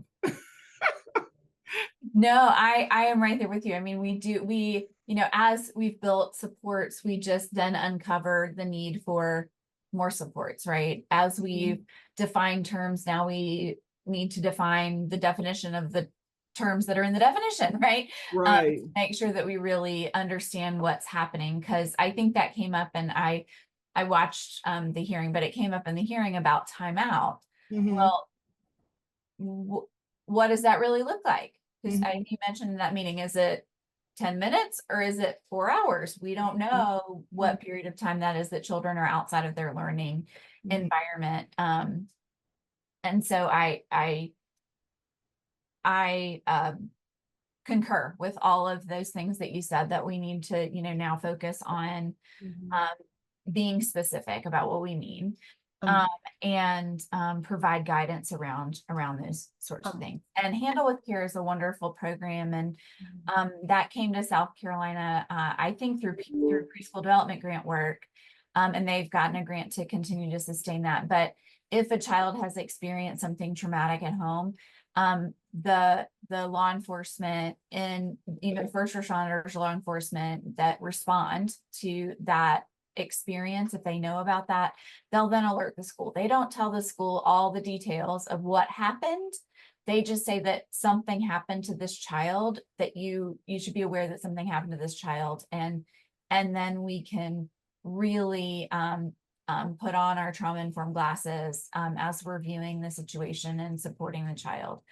No, I am right there with you. I mean, we as we've built supports, we just then uncover the need for more supports, right? As we've defined terms, now we need to define the definition of the terms that are in the definition, right? right. Make sure that we really understand what's happening, because I think that came up, and I watched the hearing, but it came up in the hearing about timeout. Well, what does that really look like? Because you mentioned in that meeting, is it 10 minutes or is it 4 hours? We don't know what period of time that is that children are outside of their learning environment. And so I concur with all of those things that you said, that we need to, now focus on being specific about what we mean, and provide guidance around those sorts of things. And Handle with Care is a wonderful program, and that came to South Carolina, I think through preschool development grant work, and they've gotten a grant to continue to sustain that. But if a child has experienced something traumatic at home, the law enforcement and first responders, law enforcement that respond to that experience, if they know about that, they'll then alert the school. They don't tell the school all the details of what happened. They just say that something happened to this child, that you should be aware that something happened to this child, and then we can really put on our trauma-informed glasses as we're viewing the situation and supporting the child.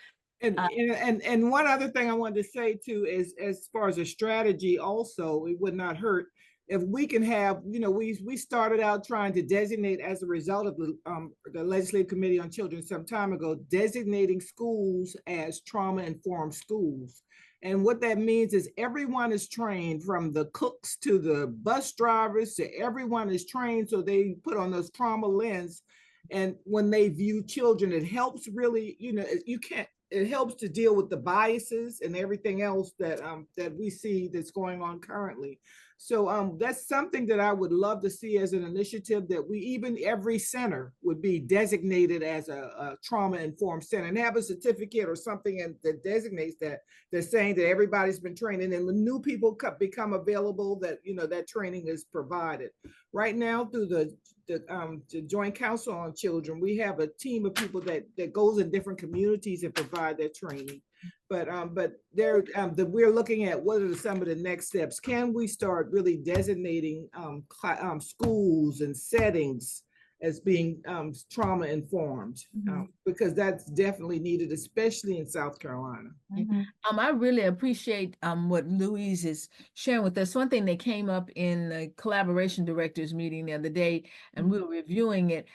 And one other thing I wanted to say too is, as far as a strategy, also, it would not hurt if we can have, we started out trying to designate, as a result of the Legislative Committee on Children some time ago, designating schools as trauma-informed schools. And what that means is everyone is trained, from the cooks to the bus drivers, to everyone is trained, so they put on those trauma lens. And when they view children, it helps really, it helps to deal with the biases and everything else that we see that's going on currently. So that's something that I would love to see as an initiative, that every center would be designated as a trauma-informed center, and have a certificate or something that designates that. They're saying that everybody's been trained, and then when new people become available, that that training is provided. Right now, through the Joint Council on Children, we have a team of people that goes in different communities and provide that training. But we're looking at what are some of the next steps. Can we start really designating schools and settings as being trauma informed, because that's definitely needed, especially in South Carolina. I really appreciate what Louise is sharing with us. One thing that came up in the collaboration directors meeting the other day, and we were reviewing it.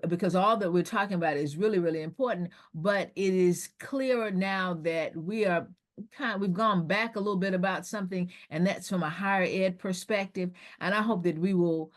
Because all that we're talking about is really, really important, but it is clearer now that we've gone back a little bit about something, and that's from a higher ed perspective. And I hope that we will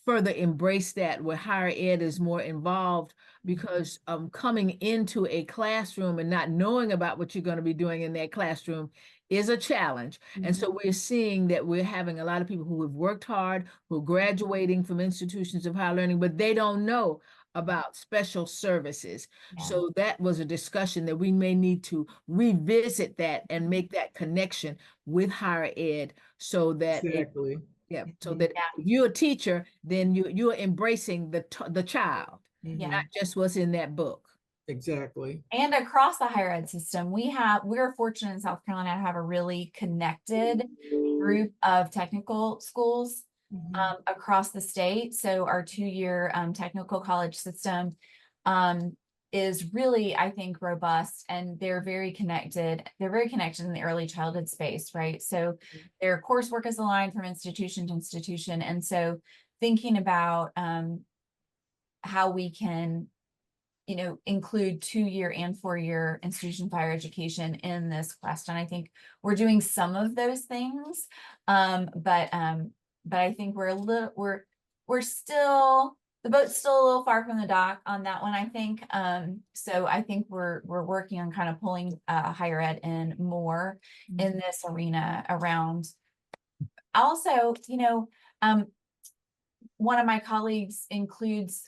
further embrace that, where higher ed is more involved, because coming into a classroom and not knowing about what you're going to be doing in that classroom is a challenge. And so we're seeing that we're having a lot of people who have worked hard, who are graduating from institutions of higher learning, but they don't know about special services. So that was a discussion that we may need to revisit that and make that connection with higher ed, so that Exactly. so that if you're a teacher, then you're embracing the child, Yeah. not just what's in that book. Exactly. And across the higher ed system, we're fortunate in South Carolina to have a really connected group of technical schools across the state. So our 2-year technical college system is really, I think, robust, and they're very connected. They're very connected in the early childhood space, right? So their coursework is aligned from institution to institution. And so thinking about how we can, include 2-year and 4-year institution of higher education in this question. I think we're doing some of those things, but I think we're still, the boat's still a little far from the dock on that one, I think. So I think we're working on kind of pulling higher ed in more in this arena around. Also, one of my colleagues includes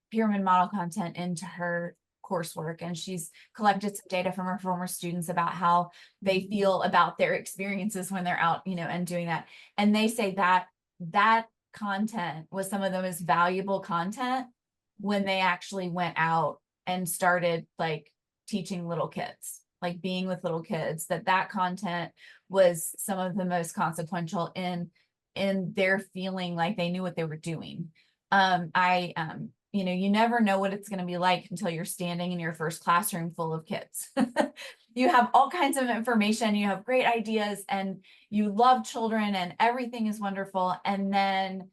pyramid model content into her coursework, and she's collected some data from her former students about how they feel about their experiences when they're out, and doing that. And they say that content was some of the most valuable content when they actually went out and started like teaching little kids, like being with little kids, that content was some of the most consequential in their feeling like they knew what they were doing. You never know what it's going to be like until you're standing in your first classroom full of kids. You have all kinds of information, you have great ideas, and you love children, and everything is wonderful. And then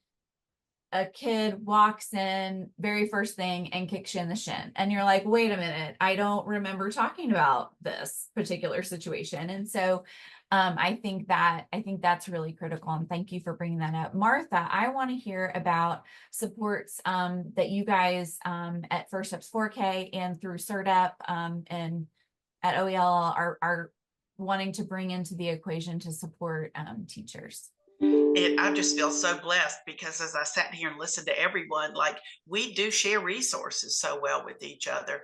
a kid walks in very first thing and kicks you in the shin. And you're like, wait a minute, I don't remember talking about this particular situation. And so I think that's really critical. And thank you for bringing that up. Martha, I want to hear about supports that you guys at First Steps 4K and through CERDEP and at OEL are wanting to bring into the equation to support teachers. I just feel so blessed, because as I sat here and listened to everyone, like, we do share resources so well with each other.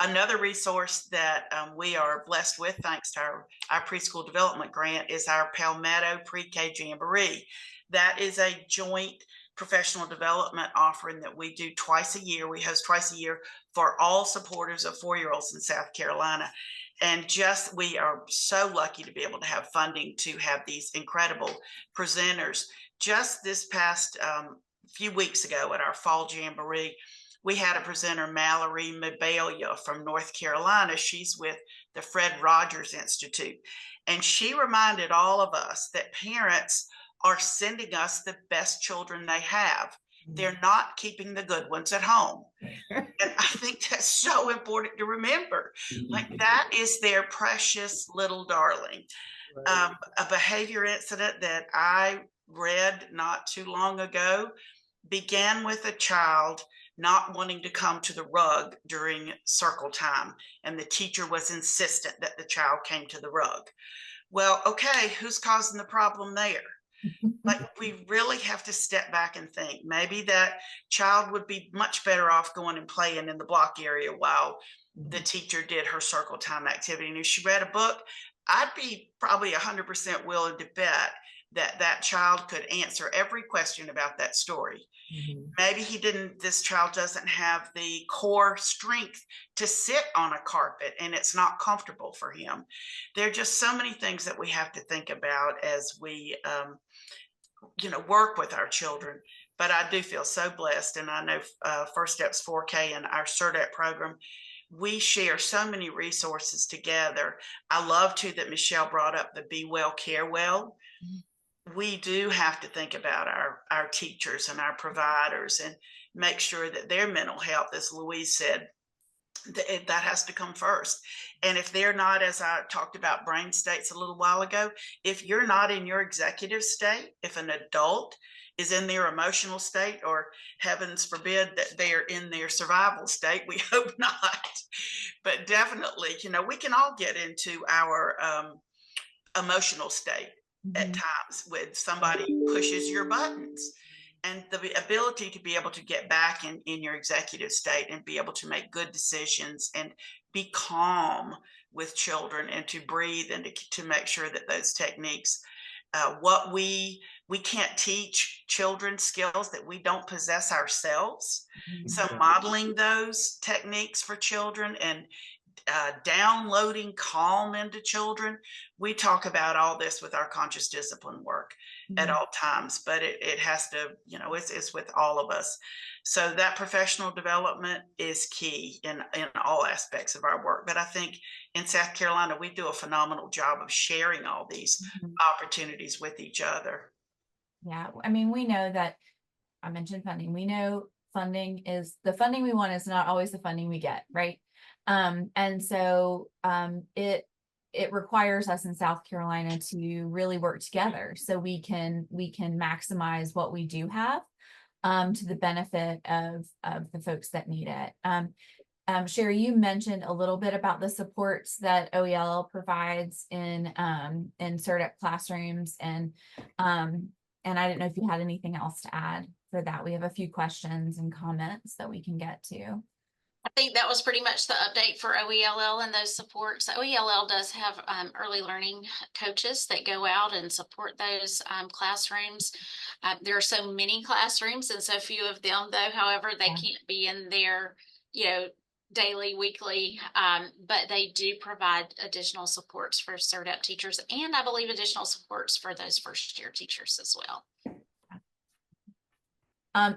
Another resource that we are blessed with, thanks to our preschool development grant, is our Palmetto Pre-K Jamboree. That is a joint professional development offering that we do twice a year. We host twice a year for all supporters of 4-year-olds in South Carolina. And we are so lucky to be able to have funding to have these incredible presenters. Just this past few weeks ago at our fall jamboree, we had a presenter, Mallory Mabalia from North Carolina. She's with the Fred Rogers Institute. And she reminded all of us that parents are sending us the best children they have. They're not keeping the good ones at home. And I think that's so important to remember. Like, that is their precious little darling. Right. A behavior incident that I read not too long ago began with a child not wanting to come to the rug during circle time. And the teacher was insistent that the child came to the rug. Well, okay, who's causing the problem there? Like, we really have to step back and think maybe that child would be much better off going and playing in the block area while the teacher did her circle time activity. And if she read a book, I'd be probably 100% willing to bet that child could answer every question about that story. Maybe this child doesn't have the core strength to sit on a carpet and it's not comfortable for him. There are just so many things that we have to think about as we work with our children. But I do feel so blessed, and I know First Steps 4K and our CERDEP program, we share so many resources together. I love too that Michele brought up the Be Well, Care Well. We do have to think about our teachers and our providers and make sure that their mental health, as Louise said, that has to come first. And if they're not, as I talked about brain states a little while ago, if you're not in your executive state, if an adult is in their emotional state, or heavens forbid that they're in their survival state, we hope not, but definitely, we can all get into our emotional state at times when somebody pushes your buttons. And the ability to be able to get back in your executive state and be able to make good decisions and be calm with children and to breathe and to make sure that those techniques, what we can't teach children skills that we don't possess ourselves. So modeling those techniques for children and downloading calm into children. We talk about all this with our conscious discipline work at all times, but it has to, it's with all of us. So that professional development is key in all aspects of our work. But I think in South Carolina, we do a phenomenal job of sharing all these opportunities with each other. Yeah, I mean, we know that, I mentioned funding. We know funding is, the funding we want is not always the funding we get, right? And so it requires us in South Carolina to really work together so we can maximize what we do have to the benefit of the folks that need it. Sherri, you mentioned a little bit about the supports that OEL provides in CERDEP classrooms, and I didn't know if you had anything else to add for that. We have a few questions and comments that we can get to. I think that was pretty much the update for OELL and those supports. OELL does have early learning coaches that go out and support those classrooms. There are so many classrooms and so few of them, though. However, they can't be in there, daily, weekly, but they do provide additional supports for CERDEP teachers, and I believe additional supports for those first-year teachers as well.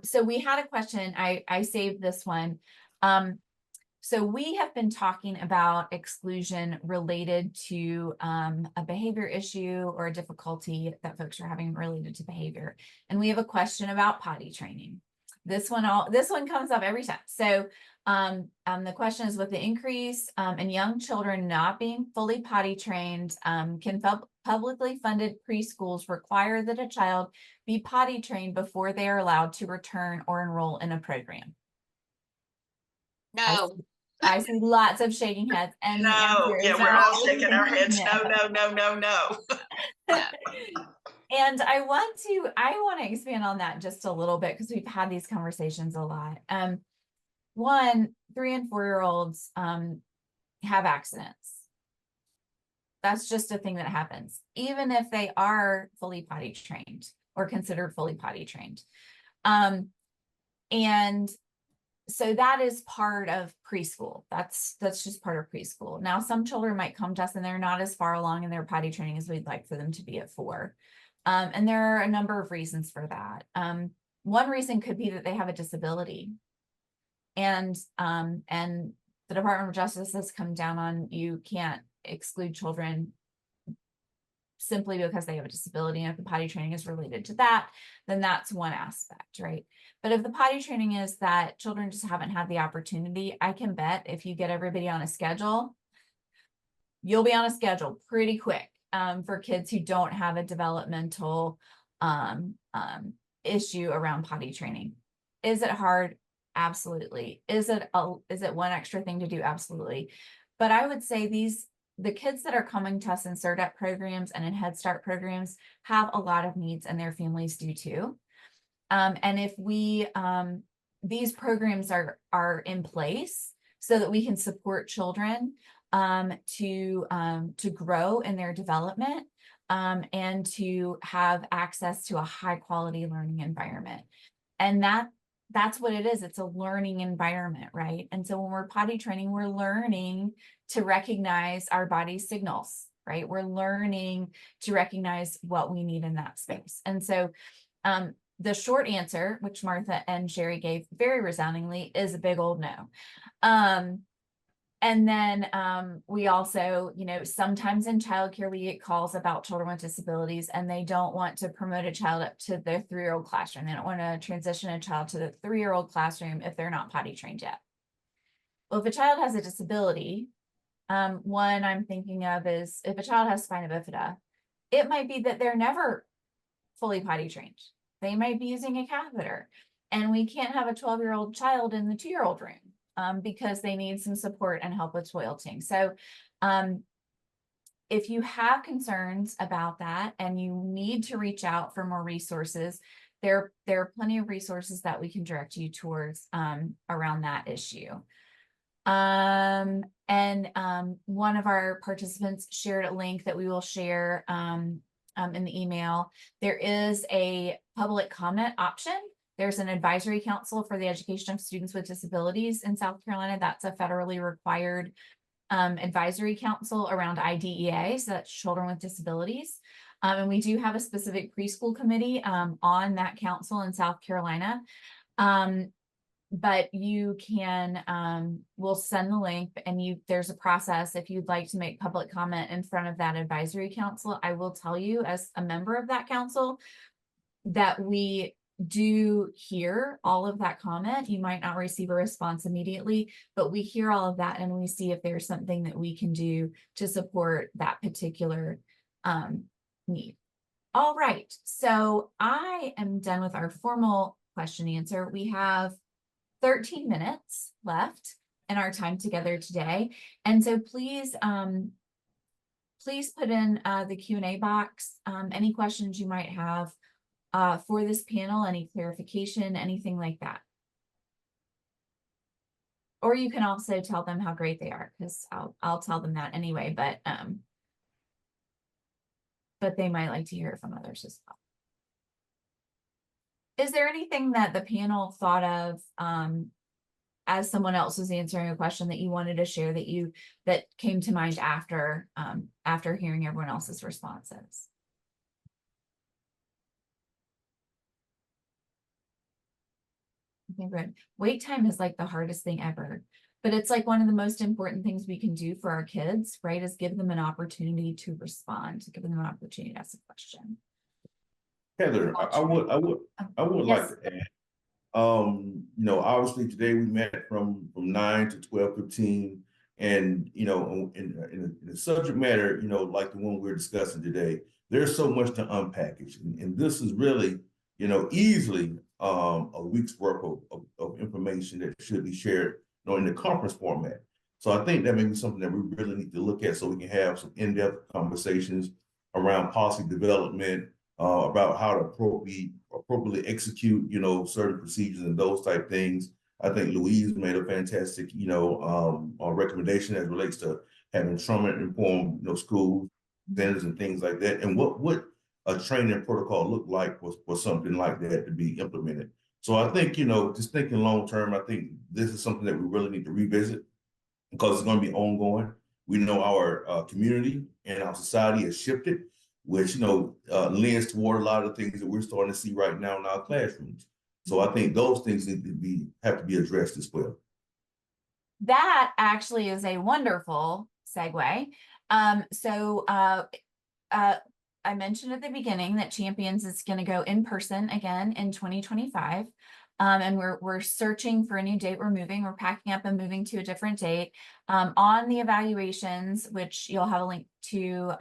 So we had a question. I saved this one. So we have been talking about exclusion related to a behavior issue or a difficulty that folks are having related to behavior. And we have a question about potty training. This one comes up every time. So the question is, with the increase in young children not being fully potty trained, can publicly funded preschools require that a child be potty trained before they are allowed to return or enroll in a program? No. I see lots of shaking heads, and the answer is we're all shaking our heads. No. And I want to expand on that just a little bit, because we've had these conversations a lot. 3 and 4-year-olds have accidents. That's just a thing that happens, even if they are fully potty trained or considered fully potty trained. And so that is part of preschool. That's just part of preschool. Now, some children might come to us and they're not as far along in their potty training as we'd like for them to be at 4. And there are a number of reasons for that. One reason could be that they have a disability. And the Department of Justice has come down on, you can't exclude children simply because they have a disability. And if the potty training is related to that, then that's one aspect, right? But if the potty training is that children just haven't had the opportunity, I can bet if you get everybody on a schedule, you'll be on a schedule pretty quick for kids who don't have a developmental issue around potty training. Is it hard? Absolutely. Is it one extra thing to do? Absolutely. But I would say the kids that are coming to us in CERDEP programs and in Head Start programs have a lot of needs, and their families do too. And if these programs are in place so that we can support children to grow in their development and to have access to a high quality learning environment. And that's what it is. It's a learning environment, right? And so when we're potty training, we're learning to recognize our body's signals, right? We're learning to recognize what we need in that space. And so the short answer, which Martha and Sherri gave very resoundingly, is a big old no. And then we also, sometimes in childcare, we get calls about children with disabilities, and they don't want to promote a child up to their 3-year-old classroom. They don't want to transition a child to the 3-year-old classroom if they're not potty trained yet. Well, if a child has a disability, one I'm thinking of is if a child has spina bifida, it might be that they're never fully potty trained. They might be using a catheter, and we can't have a 12-year-old child in the 2-year-old room. Because they need some support and help with toileting. So if you have concerns about that and you need to reach out for more resources, there are plenty of resources that we can direct you towards around that issue. And one of our participants shared a link that we will share in the email. There is a public comment option. There's an advisory council for the education of students with disabilities in South Carolina. That's a federally required advisory council around IDEA, so that's children with disabilities. And we do have a specific preschool committee on that council in South Carolina. But you can, we'll send the link, and there's a process if you'd like to make public comment in front of that advisory council. I will tell you, as a member of that council, that we do hear all of that comment. You might not receive a response immediately, but we hear all of that, and we see if there's something that we can do to support that particular need. All right, so I am done with our formal question answer. We have 13 minutes left in our time together today, and so please put in the Q&A box any questions you might have for this panel, any clarification, anything like that. Or you can also tell them how great they are, because I'll tell them that anyway, but they might like to hear it from others as well. Is there anything that the panel thought of as someone else was answering a question that you wanted to share that came to mind after hearing everyone else's responses? Okay, good. Wait time is like the hardest thing ever, but it's like one of the most important things we can do for our kids, right? Is give them an opportunity to respond, to give them an opportunity to ask a question. Heather, I would Yes. like to add, obviously today we met from 9 to 12:15, and in the subject matter, like the one we're discussing today, there's so much to unpackage, and this is really, easily a week's worth of information that should be shared, in the conference format. So I think that may be something that we really need to look at, so we can have some in-depth conversations around policy development, about how to appropriately execute, certain procedures and those type things. I think Louise made a fantastic, recommendation as relates to having trauma-informed, schools, centers, and things like that. And what would a training protocol look like for something like that to be implemented? So I think, just thinking long term, I think this is something that we really need to revisit, because it's going to be ongoing. We know our community and our society has shifted, which leans toward a lot of things that we're starting to see right now in our classrooms. So I think those things need to have to be addressed as well. That actually is a wonderful segue. I mentioned at the beginning that Champions is going to go in person again in 2025. And we're searching for a new date. We're packing up and moving to a different date. On the evaluations, which you'll have a link to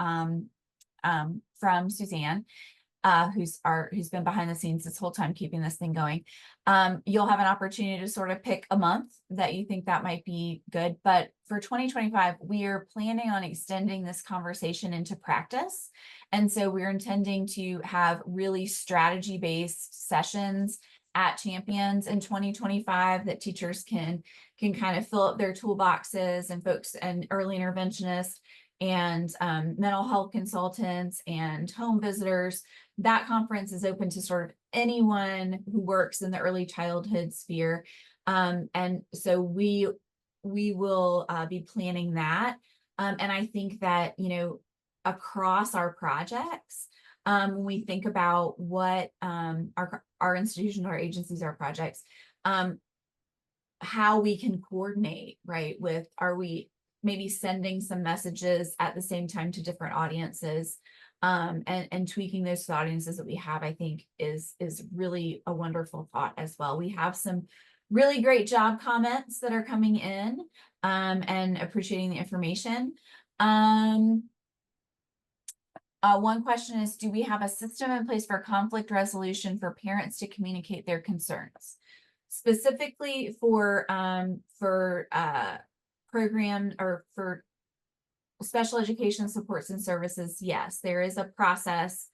from Suzanne, who's been behind the scenes this whole time keeping this thing going. You'll have an opportunity to sort of pick a month that you think that might be good. But for 2025, we are planning on extending this conversation into practice. And so we're intending to have really strategy-based sessions at Champions in 2025 that teachers can kind of fill up their toolboxes, and folks and early interventionists and mental health consultants and home visitors. That conference is open to sort of anyone who works in the early childhood sphere. And so we will be planning that. And I think that, across our projects, when we think about what our institutions, our agencies, our projects, how we can coordinate, right? With, are we maybe sending some messages at the same time to different audiences, and tweaking those to the audiences that we have, I think is really a wonderful thought as well. We have some really great job comments that are coming in, and appreciating the information. One question is, do we have a system in place for conflict resolution for parents to communicate their concerns? Specifically for program or for special education supports and services, yes, there is a process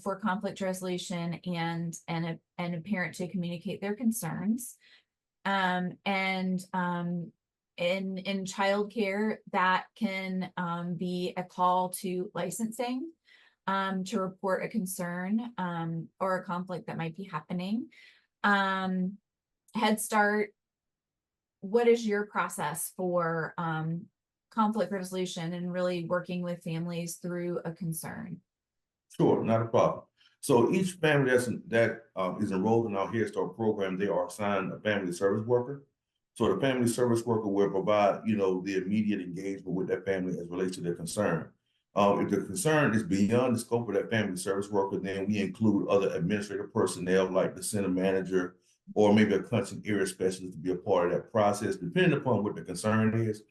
for conflict resolution and a parent to communicate their concerns. In childcare, that can be a call to licensing to report a concern or a conflict that might be happening. Head Start, what is your process for conflict resolution and really working with families through a concern? Sure, not a problem. So each family that is enrolled in our Head Start program, they are assigned a family service worker. So the family service worker will provide, the immediate engagement with that family as relates to their concern. If the concern is beyond the scope of that family service worker, then we include other administrative personnel like the center manager or maybe a content area specialist to be a part of that process, depending upon what the concern is.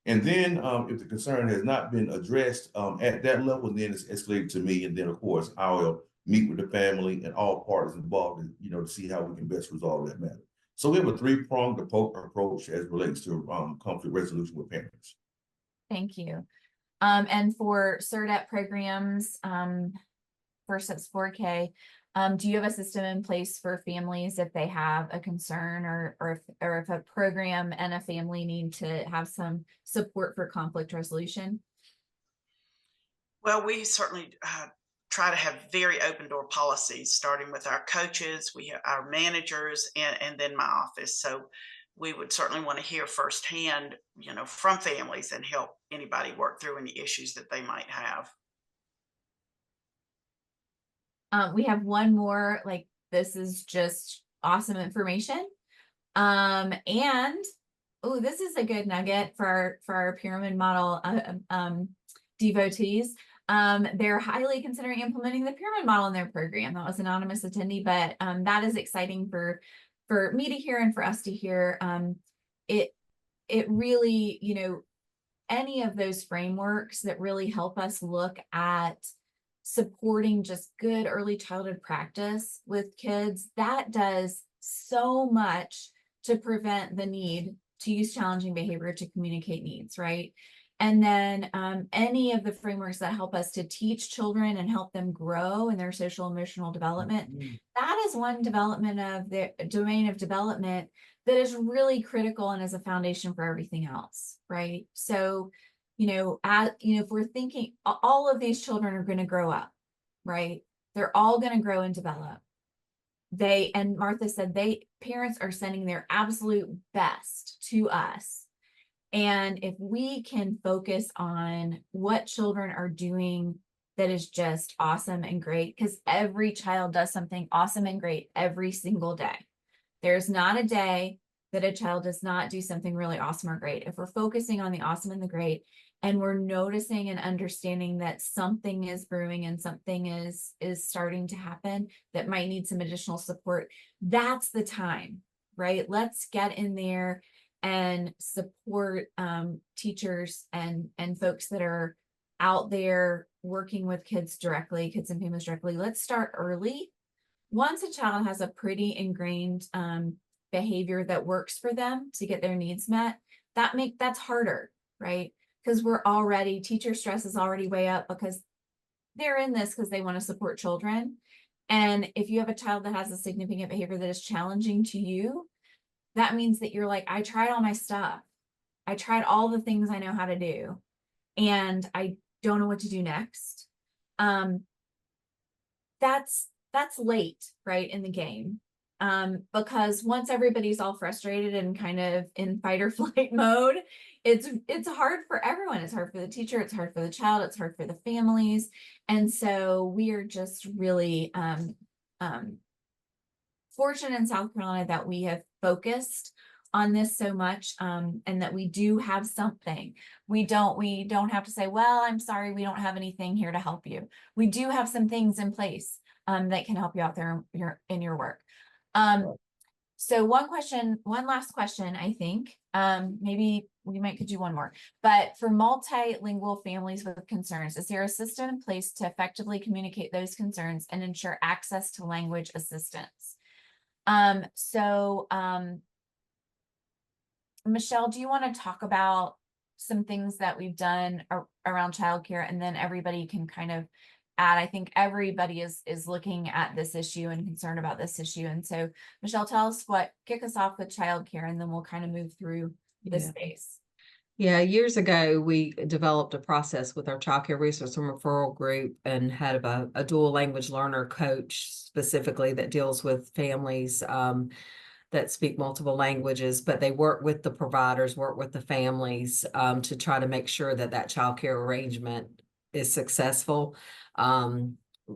And then if the concern has not been addressed at that level, then it's escalated to me. And then, of course, I will meet with the family and all parties involved, to see how we can best resolve that matter. So we have a three-pronged approach as relates to conflict resolution with parents. Thank you. And for CERDEP programs, for SIPS 4K, do you have a system in place for families if they have a concern or if a program and a family need to have some support for conflict resolution? Well, we certainly try to have very open door policies, starting with our coaches, we have our managers, and then my office. So we would certainly want to hear firsthand, from families and help anybody work through any issues that they might have. We have one more, like, this is just awesome information. And oh, this is a good nugget for our pyramid model devotees. They're highly considering implementing the pyramid model in their program. That was an anonymous attendee, but that is exciting for me to hear and for us to hear. It really, any of those frameworks that really help us look at supporting just good early childhood practice with kids, that does so much to prevent the need to use challenging behavior to communicate needs, right? And then any of the frameworks that help us to teach children and help them grow in their social emotional development, that is one development of the domain of development that is really critical and is a foundation for everything else, right? So, if we're thinking all of these children are going to grow up, right? They're all going to grow and develop. And Martha said, parents are sending their absolute best to us. And if we can focus on what children are doing that is just awesome and great, because every child does something awesome and great every single day. There's not a day that a child does not do something really awesome or great. If we're focusing on the awesome and the great, and we're noticing and understanding that something is brewing and something is starting to happen that might need some additional support, that's the time, right? Let's get in there and support teachers and folks that are out there working with kids directly, kids and families directly. Let's start early. Once a child has a pretty ingrained behavior that works for them to get their needs met, that's harder, right? Because teacher stress is already way up because they're in this because they want to support children. And if you have a child that has a significant behavior that is challenging to you, that means that you're like, I tried all my stuff. I tried all the things I know how to do, and I don't know what to do next. That's late, right, in the game. Because once everybody's all frustrated and kind of in fight or flight mode, it's hard for everyone. It's hard for the teacher, it's hard for the child, it's hard for the families. And so we are just really fortunate in South Carolina that we have focused on this so much, and that we do have something. We don't have to say, well, I'm sorry, we don't have anything here to help you. We do have some things in place that can help you out there in your work. So one last question, I think, maybe we could do one more, but for multilingual families with concerns, is there a system in place to effectively communicate those concerns and ensure access to language assistance? Michele, do you want to talk about some things that we've done around childcare, and then everybody can kind of add? I think everybody is looking at this issue and concerned about this issue. And so Michele, kick us off with childcare, and then we'll kind of move through this space. Yeah, years ago, we developed a process with our child care resource and referral group and had a dual language learner coach specifically that deals with families that speak multiple languages, but they work with the providers, work with the families to try to make sure that that child care arrangement is successful.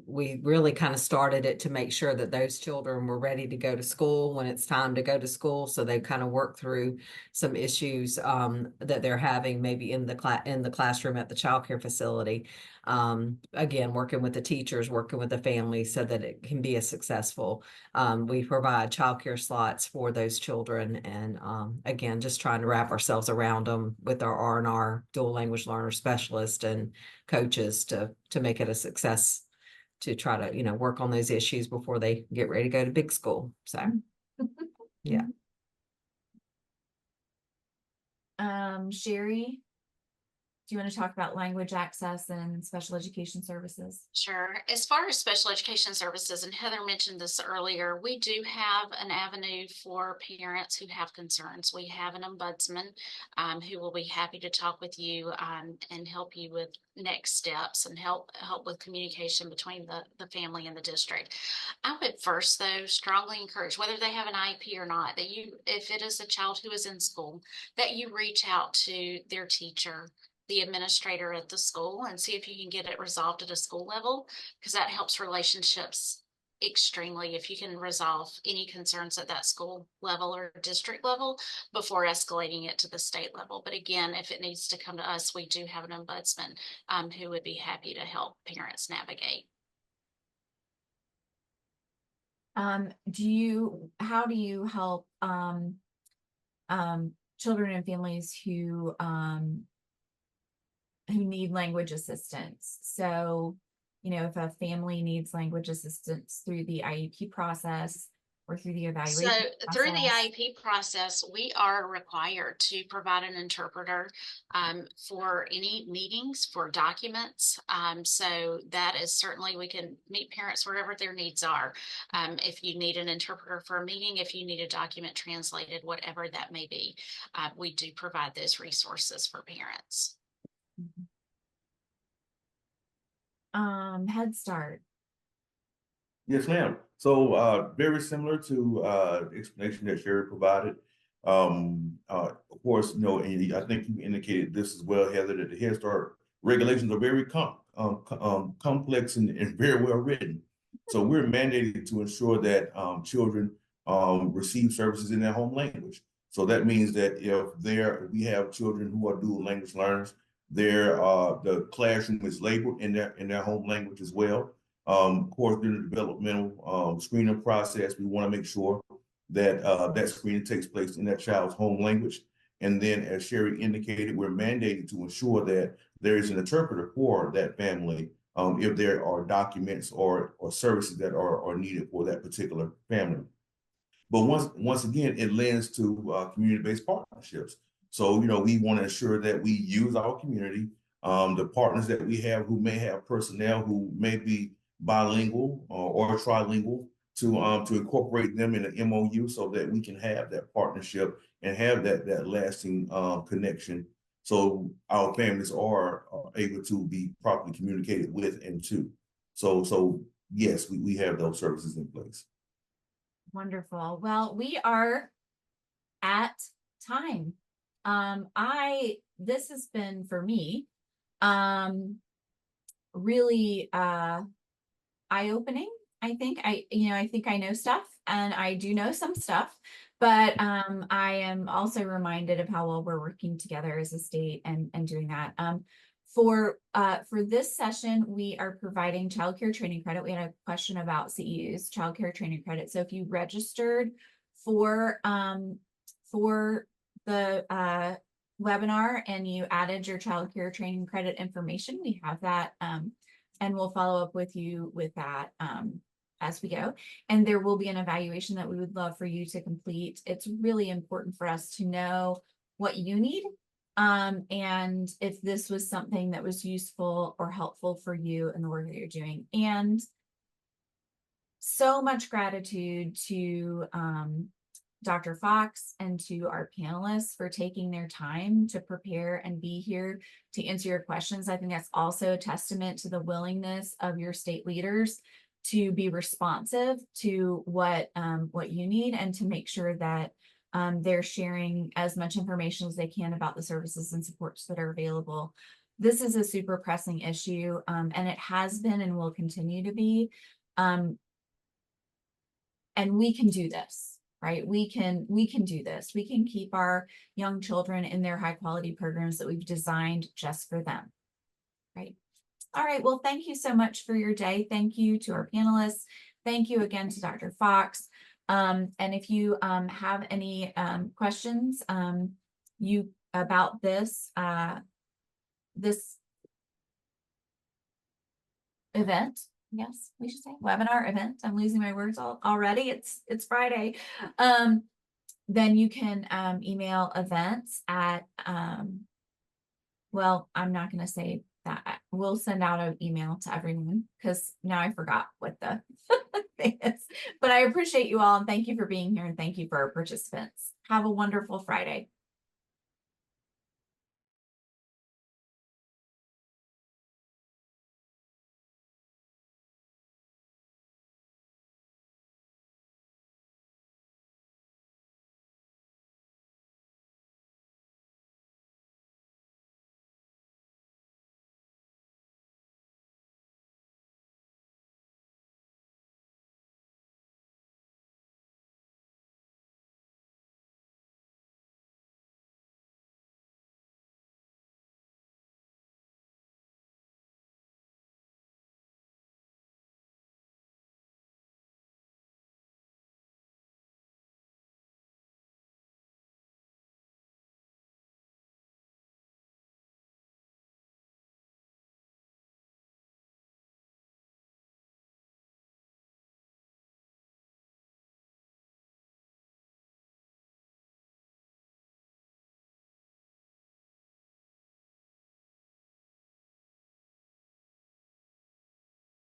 We really kind of started it to make sure that those children were ready to go to school when it's time to go to school. So they kind of work through some issues that they're having maybe in the classroom at the child care facility. Again, working with the teachers, working with the families so that it can be a successful. We provide childcare slots for those children, and again, just trying to wrap ourselves around them with our R&R dual language learner specialist and coaches to make it a success, to try to, work on those issues before they get ready to go to big school. So, yeah. Sherri, do you want to talk about language access and special education services? Sure. As far as special education services, and Heather mentioned this earlier, we do have an avenue for parents who have concerns. We have an ombudsman who will be happy to talk with you and help you with next steps and help with communication between the family and the district. I would first, though, strongly encourage, whether they have an IEP or not, that if it is a child who is in school, that you reach out to their teacher, the administrator at the school, and see if you can get it resolved at a school level, because that helps relationships extremely if you can resolve any concerns at that school level or district level before escalating it to the state level. But again, if it needs to come to us, we do have an ombudsman who would be happy to help parents navigate. How do you help children and families who need language assistance? So, if a family needs language assistance through the IEP process or through the evaluation process. Through the IEP process, we are required to provide an interpreter for any meetings, for documents. So that is certainly, we can meet parents wherever their needs are. If you need an interpreter for a meeting, if you need a document translated, whatever that may be, we do provide those resources for parents. Head Start. Yes, ma'am. So very similar to the explanation that Sherri provided. Of course, and I think you indicated this as well, Heather, that the Head Start regulations are very complex and very well written. So we're mandated to ensure that children receive services in their home language. So that means that if we have children who are dual language learners, the classroom is labeled in their home language as well. Of course, during the developmental screening process, we want to make sure that that screening takes place in that child's home language. And then, as Sherri indicated, we're mandated to ensure that there is an interpreter for that family if there are documents or services that are needed for that particular family. But once again, it lends to community-based partnerships. So, we want to ensure that we use our community, the partners that we have who may have personnel who may be bilingual or trilingual, to incorporate them in an MOU so that we can have that partnership and have that lasting connection. So our families are able to be properly communicated with and to. So yes, we have those services in place. Wonderful. Well, we are at time. This has been for me, really, eye-opening. I think I think I know stuff, and I do know some stuff, but I am also reminded of how well we're working together as a state and doing that. For this session, we are providing childcare training credit. We had a question about CEUs, childcare training credit. So if you registered for the webinar and you added your childcare training credit information, we have that, and we'll follow up with you with that as we go. And there will be an evaluation that we would love for you to complete. It's really important for us to know what you need, and if this was something that was useful or helpful for you in the work that you're doing. And so much gratitude to Dr. Fox and to our panelists for taking their time to prepare and be here to answer your questions. I think that's also a testament to the willingness of your state leaders to be responsive to what you need, and to make sure that they're sharing as much information as they can about the services and supports that are available. This is a super pressing issue, and it has been and will continue to be. And we can do this, right? We can do this. We can keep our young children in their high quality programs that we've designed just for them, right? All right, well, thank you so much for your day. Thank you to our panelists. Thank you again to Dr. Fox. And if you have any questions about this event, yes, we should say webinar event. I'm losing my words already. It's Friday. Then you can email events at well, I'm not going to say that. We'll send out an email to everyone, because now I forgot what the thing is. But I appreciate you all, and thank you for being here, and thank you for our participants. Have a wonderful Friday.